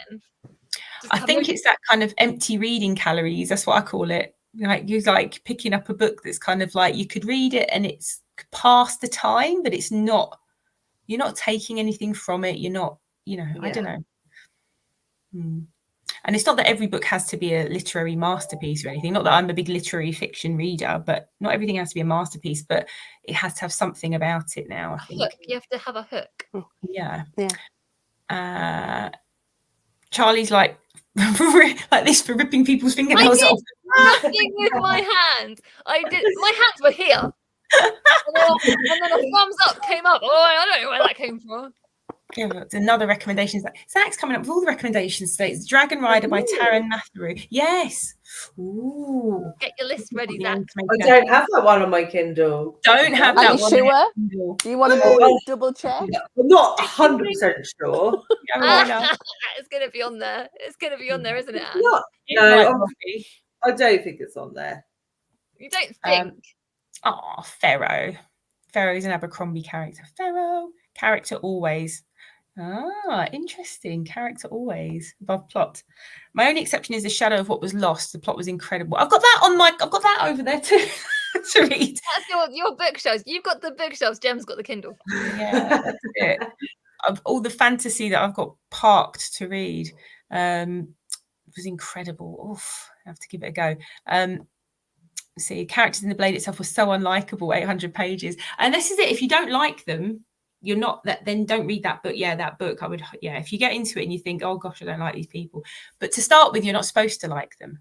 I think it's that kind of empty reading calories. That's what I call it. Like you're like picking up a book that's kind of like you could read it and it's past the time, but it's not. You're not taking anything from it. You're not. I don't know. And it's not that every book has to be a literary masterpiece or anything. Not that I'm a big literary fiction reader, but not everything has to be a masterpiece. But it has to have something about it now, I think. Hook. You have to have a hook. Yeah. Charlie's like this for ripping people's fingernails off. Nothing with my hands. I did. My hands were here. And then a thumbs up came up. Oh, I don't know where that came from. It's another recommendation. Zach's coming up with all the recommendations today. It's Dragon Rider by Taran Matharu. Yes. Ooh. Get your list ready, Zach. I don't have that one on my Kindle. Don't have that one. Are you sure? Do you want to double check? I'm not 100% sure. It's going to be on there. It's going to be on there, isn't it? No, I don't think it's on there. You don't think? Pharaoh. Pharaoh's an Abercrombie character. Character always. Interesting. Character always above plot. My only exception is The Shadow of What Was Lost. The plot was incredible. I've got that over there too to read. That's your bookshelves. You've got the bookshelves. Gem's got the Kindle. Yeah, that's it. Of all the fantasy that I've got parked to read, it was incredible. Oof, I have to give it a go. See, characters in the Blade itself was so unlikable. 800 pages, and this is it. If you don't like them, you're not that. Then don't read that book. That book I would. If you get into it and you think, oh gosh, I don't like these people, but to start with, you're not supposed to like them.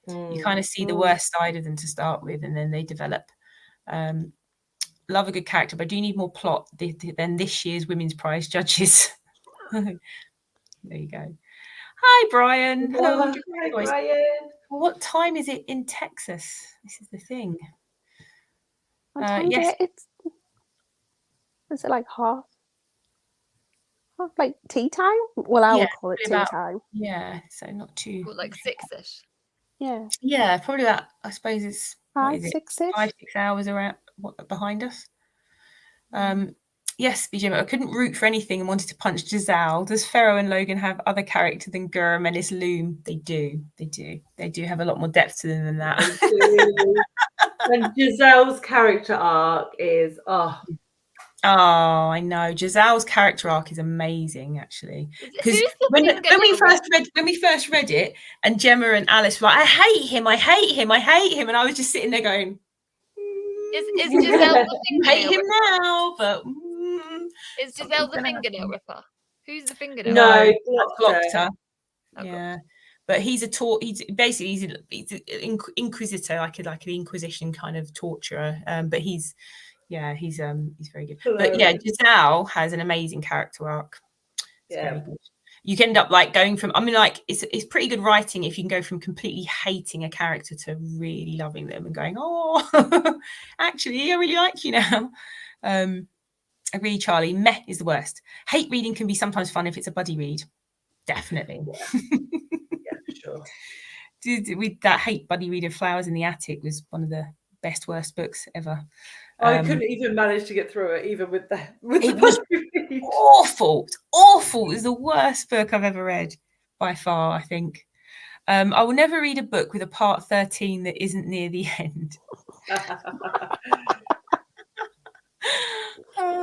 You kind of see the worst side of them to start with, and then they develop. Love a good character, but I do need more plot than this year's Women's Prize judges. There you go. Hi, Brian. Hello. Hi, Brian. What time is it in Texas? This is the thing. Yes. Is it like half like tea time? Well, I would call it tea time. Yeah, so not too. Like 6ish. Yeah. Yeah, probably that. I suppose it's 5-6ish. 5-6 hours around behind us. Yes, BJ, I couldn't root for anything and wanted to punch Giselle. Does Pharaoh and Logan have other character than Gur, Menace, Loom? They do. They do have a lot more depth to them than that. And Giselle's character arc is I know. Giselle's character arc is amazing, actually. Because when we first read it, and Gemma and Alice were like, I hate him, and I was just sitting there going, Is Giselle the fingernail hate him now, but is Giselle the fingernail ripper? Who's the fingernail? No, Glocta. Yeah, but he's an inquisitor, like an Inquisition kind of torturer. But he's very good. But yeah, Giselle has an amazing character arc. It's you can end up like going from, it's pretty good writing if you can go from completely hating a character to really loving them and going, oh, actually, I really like you now. Agree, Charlie. Meh is the worst. Hate reading can be sometimes fun if it's a buddy read. Definitely. Yeah, for sure. With that hate buddy read of Flowers in the Attic was one of the worst books ever. I couldn't even manage to get through it, even with the it was awful. It's awful. It was the worst book I've ever read by far, I think. I will never read a book with a part 13 that isn't near the end.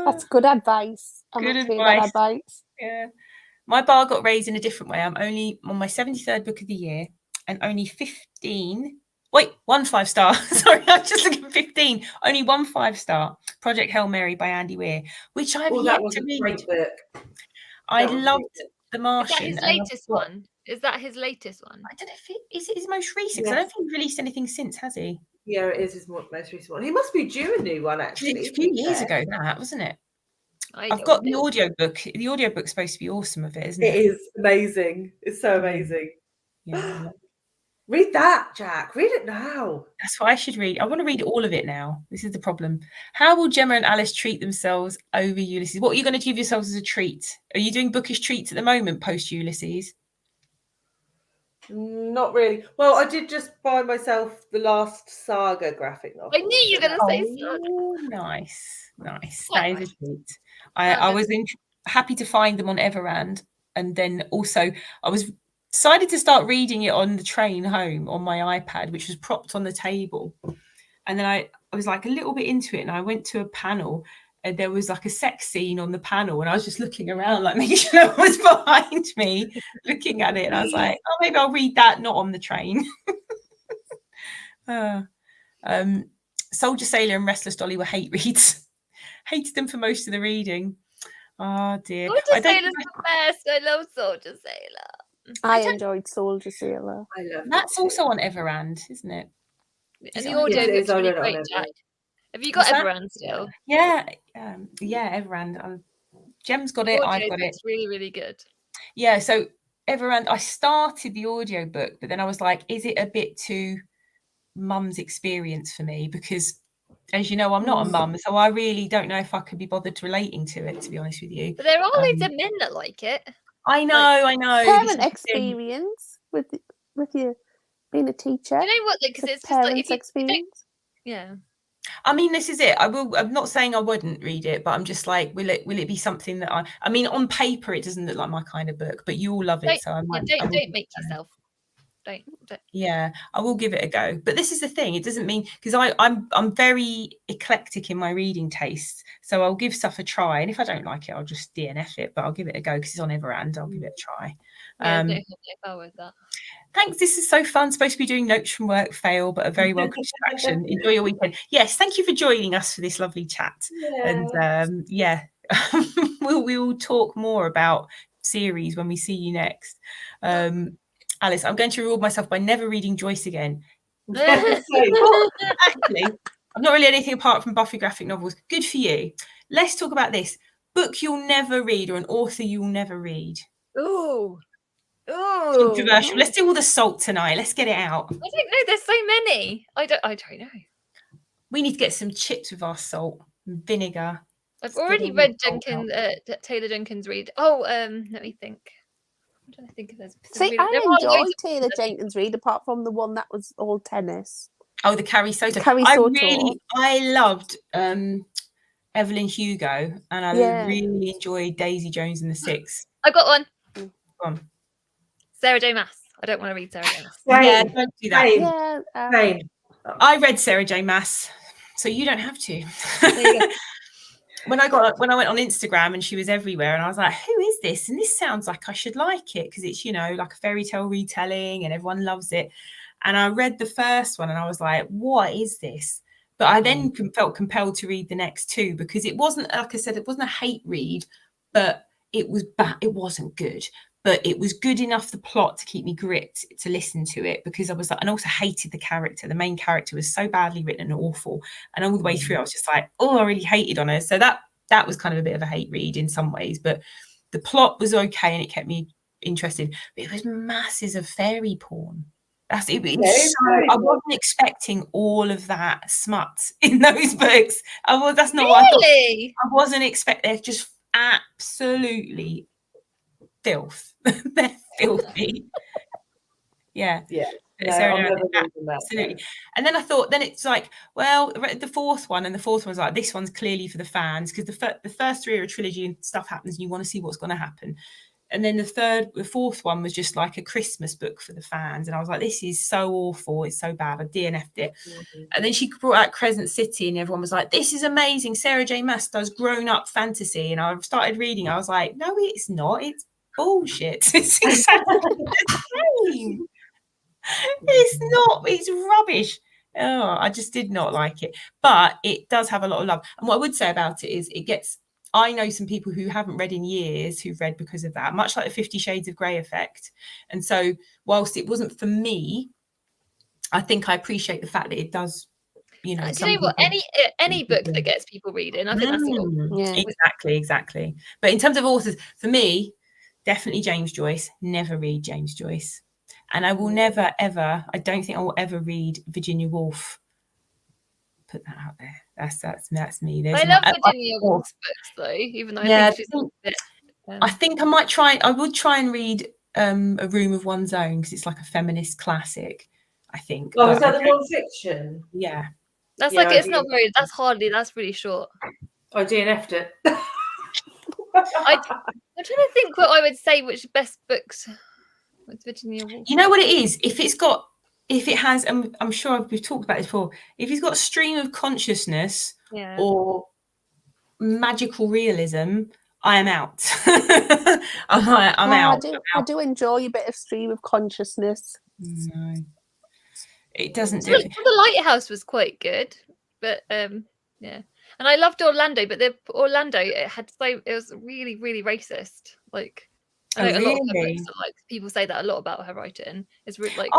That's good advice. I Good must say that advice. Yeah. My bar got raised in a different way. I'm only on my 73rd book of the year and only 15. Wait, 1 5-star. Sorry, I'm just looking at 15. Only 1 5-star. Project Hail Mary by Andy Weir, which I've yet to read. Great book. I loved The Martian. Is that his latest one? Is that his latest one? I don't know if is it his most recent. Yes. I don't think he's released anything since, has he? Yeah, it is his most recent one. He must be due a new one, actually. A few years ago, that wasn't it? I've got the audiobook. The audiobook's supposed to be awesome of it, isn't it? It is amazing. It's so amazing. Yeah. Read that, Jack. Read it now. That's what I should read. I want to read all of it now. This is the problem. How will Gemma and Alice treat themselves over Ulysses? What are you going to give yourselves as a treat? Are you doing bookish treats at the moment post Ulysses? Not really. Well, I did just buy myself the last Saga graphic novel. I knew you were going to say Saga. Nice. That is a treat. I was happy to find them on Everand, and then also I was decided to start reading it on the train home on my iPad, which was propped on the table. And then I was like a little bit into it, and I went to a panel, and there was like a sex scene on the panel, and I was just looking around, like making sure no one was behind me, looking at it, and I was like, oh, maybe I'll read that, not on the train. Soldier Sailor and Restless Dolly were hate reads. Hated them for most of the reading. Oh dear. Soldier Sailor's the best. I love Soldier Sailor. I enjoyed Soldier Sailor. I love that's also on Everand, isn't it? And the audio is really great, Jack. Have you got Everand still? Yeah, Everand. Gem's got it. I've got it. It's really, really good. Yeah, so Everand, I started the audiobook, but then I was like, is it a bit too mum's experience for me? Because as you know, I'm not a mum, so I really don't know if I could be bothered relating to it, to be honest with you. But there are loads of men that like it. I know. Parent experience with you being a teacher. You know what? Because it's just like if you experience. Yeah. I mean, this is it. I'm not saying I wouldn't read it, but I'm just like, will it be something that I mean, on paper, it doesn't look like my kind of book, but you all love it. Don't make yourself. Don't. Yeah, I will give it a go. But this is the thing. It doesn't mean, because I'm very eclectic in my reading tastes. So I'll give stuff a try. And if I don't like it, I'll just DNF it. But I'll give it a go because it's on Everand. I'll give it a try. Yeah, no power with that. Thanks. This is so fun. Supposed to be doing notes from work, fail, but a very welcome distraction. Enjoy your weekend. Yes, thank you for joining us for this lovely chat. Yeah. And we will talk more about series when we see you next. Alice, I'm going to reward myself by never reading Joyce again. Actually, I'm not really anything apart from Buffy graphic novels. Good for you. Let's talk about this. Book you'll never read, or an author you'll never read. Ooh. Controversial. Let's do all the salt tonight. Let's get it out. I don't know. There's so many. I don't know. We need to get some chips with our salt and vinegar. I've already read Taylor Jenkins Reid. Let me think. I'm trying to think if there's. See, I enjoyed Taylor Jenkins Reid, apart from the one that was all tennis. Oh, the Carrie Soto. I loved Evelyn Hugo, and I really enjoyed Daisy Jones and the Six. I got one. Go on. Sarah J. Maas. I don't want to read Sarah J. Maas. Yeah, don't do that. Same. I read Sarah J. Maas, so you don't have to. When I went on Instagram and she was everywhere, and I was like, who is this? And this sounds like I should like it because it's, like a fairy tale retelling and everyone loves it. And I read the first one and I was like, what is this? But I then felt compelled to read the next two because it wasn't, like I said, it wasn't a hate read, but it was bad. It wasn't good, but it was good enough, the plot, to keep me gripped to listen to it, because I was like, and also hated the character. The main character was so badly written and awful. And all the way through, I was just like, oh, I really hated on her. So that was kind of a bit of a hate read in some ways, but the plot was okay and it kept me interested. But it was masses of fairy porn. I wasn't expecting all of that smut in those books. That's not what I thought. I wasn't expecting. They're just absolutely filth. They're filthy. Yeah. Absolutely. And then I thought, then it's like, well, the fourth one, and the fourth one's like, this one's clearly for the fans, because the first three are a trilogy and stuff happens and you want to see what's going to happen. And then the fourth one was just like a Christmas book for the fans. And I was like, this is so awful. It's so bad. I DNF'd it. And then she brought out Crescent City and everyone was like, this is amazing. Sarah J. Maas does grown-up fantasy. And I started reading. I was like, no, it's not. It's bullshit. It's exactly the same. It's not. It's rubbish. Oh, I just did not like it. But it does have a lot of love. And what I would say about it is I know some people who haven't read in years who've read because of that, much like the 50 Shades of Grey effect. And so whilst it wasn't for me, I think I appreciate the fact that it does, you know. Do you know what? Any book that gets people reading, I think that's all. Exactly. But in terms of authors, for me, definitely James Joyce. Never read James Joyce. And I will never, ever, I don't think I will ever read Virginia Woolf. Put that out there. That's me. I love Virginia Woolf's books though, even though I think she's a bit, I think I would try and read A Room of One's Own because it's like a feminist classic, I think. Oh, is that the non-fiction? Yeah. That's it's not very, that's really short. I DNF'd it. I'm trying to think what I would say, which best books with Virginia Woolf. You know what it is? If it has, I'm sure we've talked about this before, if it's got a stream of consciousness or magical realism, I am out. I'm out. I do enjoy a bit of stream of consciousness. No, it doesn't do it. The Lighthouse was quite good, but yeah. And I loved Orlando, but it was really, really racist. Like, I know a lot of her books are, like, people say that a lot about her writing. It's really like.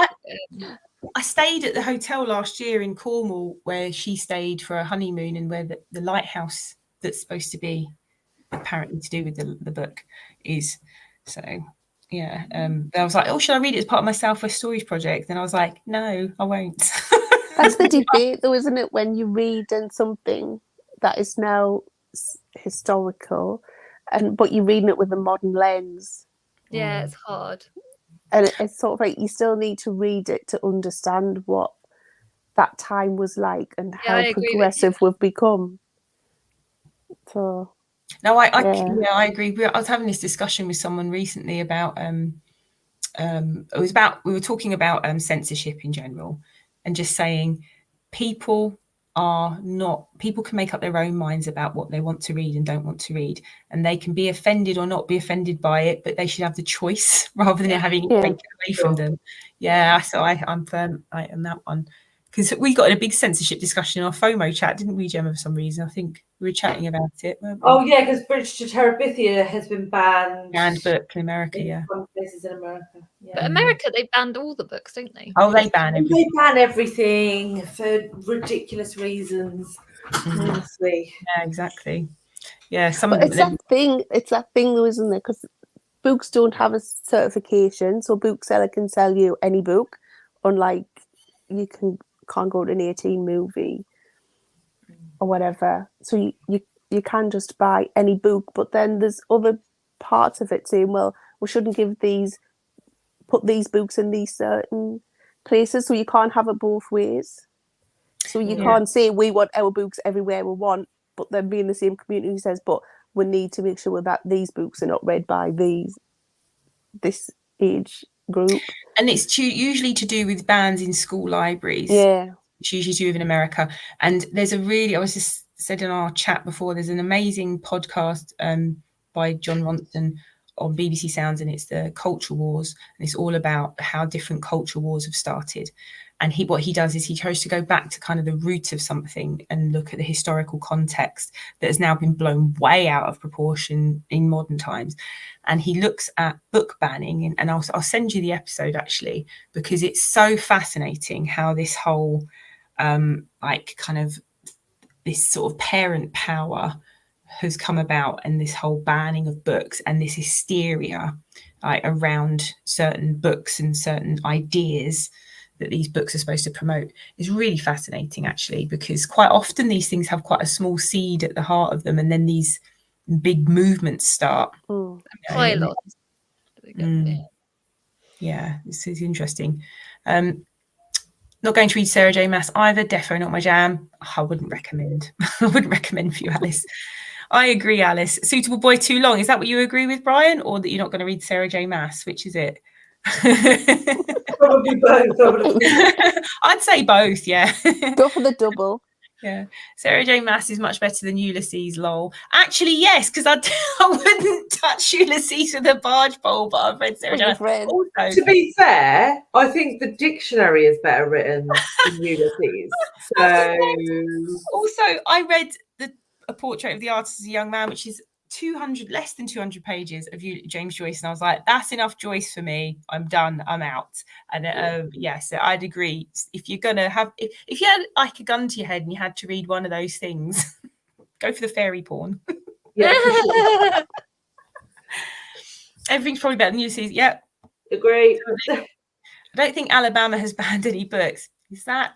I stayed at the hotel last year in Cornwall where she stayed for a honeymoon, and where the lighthouse that's supposed to be apparently to do with the book is. So yeah, I was like, oh, should I read it as part of my Southwest Stories project? And I was like, no, I won't. That's the debate, though, isn't it? When you read in something that is now historical, but you're reading it with a modern lens. Yeah, it's hard. And it's sort of like you still need to read it to understand what that time was like and how progressive we've become. So no, I agree. I was having this discussion with someone recently about we were talking about censorship in general, and just saying people can make up their own minds about what they want to read and don't want to read, and they can be offended or not be offended by it, but they should have the choice rather than having it taken away from them. Yeah, so I'm firm on that one, because we got in a big censorship discussion in our FOMO chat, didn't we, Gemma? For some reason, I think we were chatting about it, weren't we? Oh yeah, because Bridge to Terabithia has been banned. Banned book in America, some places in America. Yeah. But America, they banned all the books, don't they? Oh, they ban everything. They ban everything for ridiculous reasons. Honestly. Yeah, exactly. Yeah, it's that thing, though, isn't it? Because books don't have a certification, so bookseller can sell you any book, unlike you can't go to an 18 movie or whatever. So you can just buy any book, but then there's other parts of it saying, well, we shouldn't put these books in these certain places, so you can't have it both ways. So you can't say we want our books everywhere we want, but then be in the same community says, but we need to make sure that these books are not read by this age group. And it's usually to do with bans in school libraries. Yeah. It's usually to do with in America. And there's I was just said in our chat before, there's an amazing podcast by John Ronson on BBC Sounds, and it's the Culture Wars, and it's all about how different culture wars have started. And what he does is he tries to go back to kind of the root of something and look at the historical context that has now been blown way out of proportion in modern times. And he looks at book banning, and I'll send you the episode actually, because it's so fascinating how this whole kind of this sort of parent power has come about, and this whole banning of books and this hysteria around certain books and certain ideas that these books are supposed to promote is really fascinating, actually, because quite often these things have quite a small seed at the heart of them, and then these big movements start. Yeah, this is interesting. Not going to read Sarah J. Maas either. Defo not my jam. I wouldn't recommend. I wouldn't recommend for you, Alice. I agree, Alice. Suitable boy too long. Is that what you agree with, Brian? Or that you're not going to read Sarah J. Maas? Which is it? Probably both. I'd say both, yeah. Go for the double. Yeah. Sarah J. Maas is much better than Ulysses, lol. Actually, yes, because I wouldn't touch Ulysses with a barge pole, but I've read Sarah J. Maas. Also, to be fair, I think the dictionary is better written than Ulysses. So also, I read A Portrait of the Artist as a Young Man, which is less than 200 pages of James Joyce, and I was like, that's enough Joyce for me. I'm done. I'm out. And yes, I'd agree. If you're gonna have, if you had like a gun to your head and you had to read one of those things, go for the fairy porn. Yeah, for sure. Everything's probably better than Ulysses. Yep, Agree. I don't think Alabama has banned any books. Is that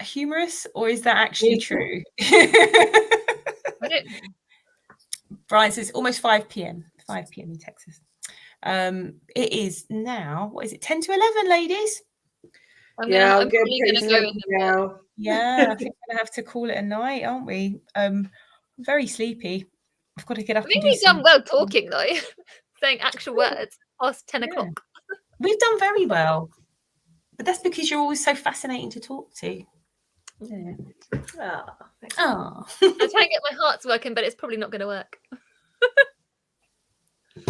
humorous or is that actually true? I don't know. Brian says almost 5 p.m. 5 p.m. in Texas. It is now, what is it, 10 to 11, ladies? I'm probably going to go in now. Yeah, I think we're going to have to call it a night, aren't we? I'm very sleepy. I've got to get up. I think we've done well talking, though. Saying actual words past 10 o'clock. We've done very well. But that's because you're always so fascinating to talk to. Yeah. I'm trying to get my hearts working, but it's probably not going to work. I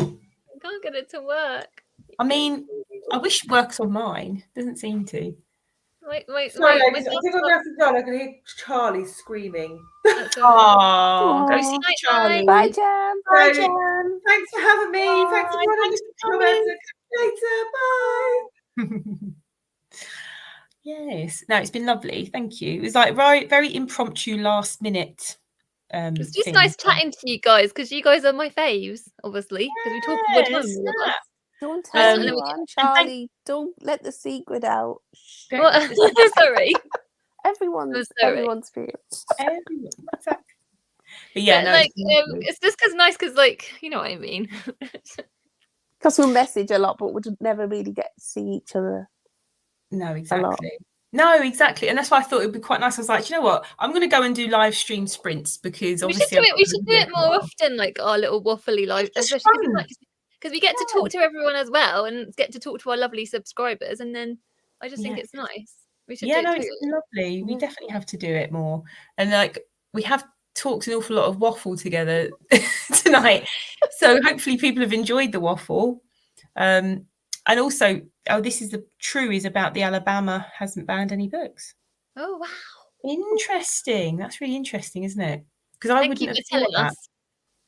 can't get it to work. I mean, I wish it works on mine. Doesn't seem to. Sorry, ladies, I think I'm going to go. I can hear Charlie screaming. Oh, go see Charlie. Bye, Jam. Bye, Jam. Thanks for having me. Thanks for coming. Later. Bye. Yes. No, it's been lovely. Thank you. It was like very impromptu, last minute. It's just nice chatting to you guys because you guys are my faves, obviously, because we talk all the time. Don't tell anyone, Charlie. Don't let the secret out. Sorry. Everyone's favorite. Everyone. Exactly. But yeah, but it's just nice because, you know what I mean. Because we'll message a lot, but we'll never really get to see each other. No, exactly. No, exactly. And that's why I thought it would be quite nice. I was like, you know what? I'm going to go and do live stream sprints because obviously we should do it more often, like our little waffly live, especially because we get to talk to everyone as well and get to talk to our lovely subscribers. And then I just think it's nice. We should do it it's lovely. We definitely have to do it more. And we have talked an awful lot of waffle together tonight. So hopefully people have enjoyed the waffle. And also, this is is about the Alabama hasn't banned any books. Oh, wow. Interesting. That's really interesting, isn't it? Because I wouldn't have thought that.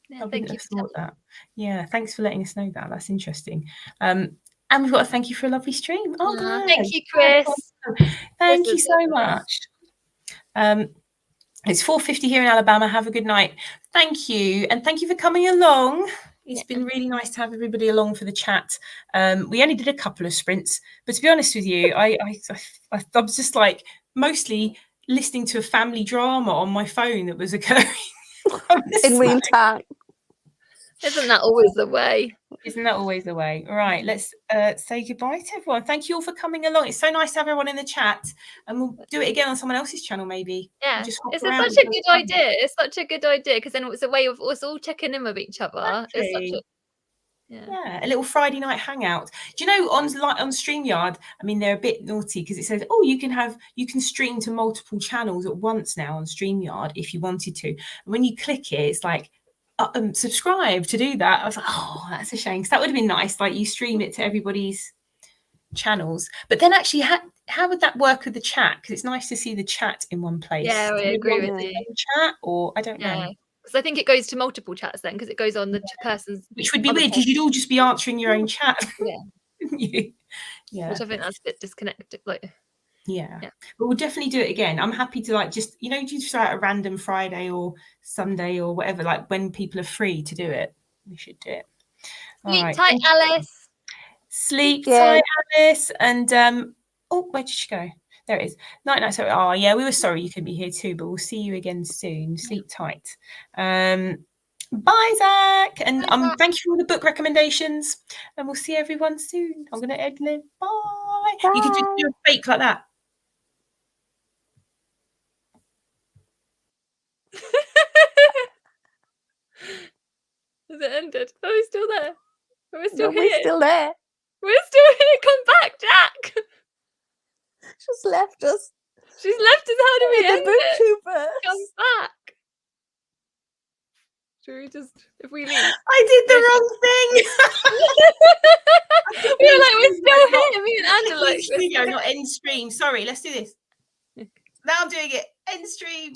Yeah, thank you for that. Yeah, thanks for letting us know that. That's interesting. And we've got to thank you for a lovely stream. Oh, thank you, Chris. Thank you so much. It's 4:50 here in Alabama. Have a good night. Thank you. And thank you for coming along. It's been really nice to have everybody along for the chat. We only did a couple of sprints, but to be honest with you, I was just like mostly listening to a family drama on my phone that was occurring in real time. Isn't that always the way? Isn't that always the way? All right, let's say goodbye to everyone. Thank you all for coming along. It's so nice to have everyone in the chat, and we'll do it again on someone else's channel, maybe. Yeah, it's such a good idea. It's such a good idea because then it's a way of us all checking in with each other. Exactly. It's a little Friday night hangout. Do you know on StreamYard? I mean, they're a bit naughty because it says, "Oh, you can stream to multiple channels at once now on StreamYard if you wanted to." And when you click it, it's like, subscribe to do that. I was like, oh, that's a shame because that would have been nice. Like you stream it to everybody's channels, but then actually, how would that work with the chat? Because it's nice to see the chat in one place. Yeah, I agree with you. Chat, or I don't know. Because I think it goes to multiple chats then, because it goes on the person's. Which would be weird because you'd all just be answering your own chat. Yeah. Which I think that's a bit disconnected. Yeah, but we'll definitely do it again. I'm happy to just try a random Friday or Sunday or whatever, like when people are free to do it. We should do it. Sleep tight, Alice. Sleep tight, Alice. And where did she go? There it is. Night. So, we were sorry you couldn't be here too, but we'll see you again soon. Sleep tight. Bye, Zach. And thank you for all the book recommendations. And we'll see everyone soon. I'm going to end it. Bye. You can just do a fake like that. Has it ended? Oh, he's still there. We're still here. We're still there. We're still here. Come back, Jack. She's left us. She's left us. How do we end it? Booktubers. Come back. Should we just, if we leave? I did the wrong thing. We're like, we're still here. Me and Anna, like, Studio, not end stream. Sorry, let's do this. Now I'm doing it. End stream.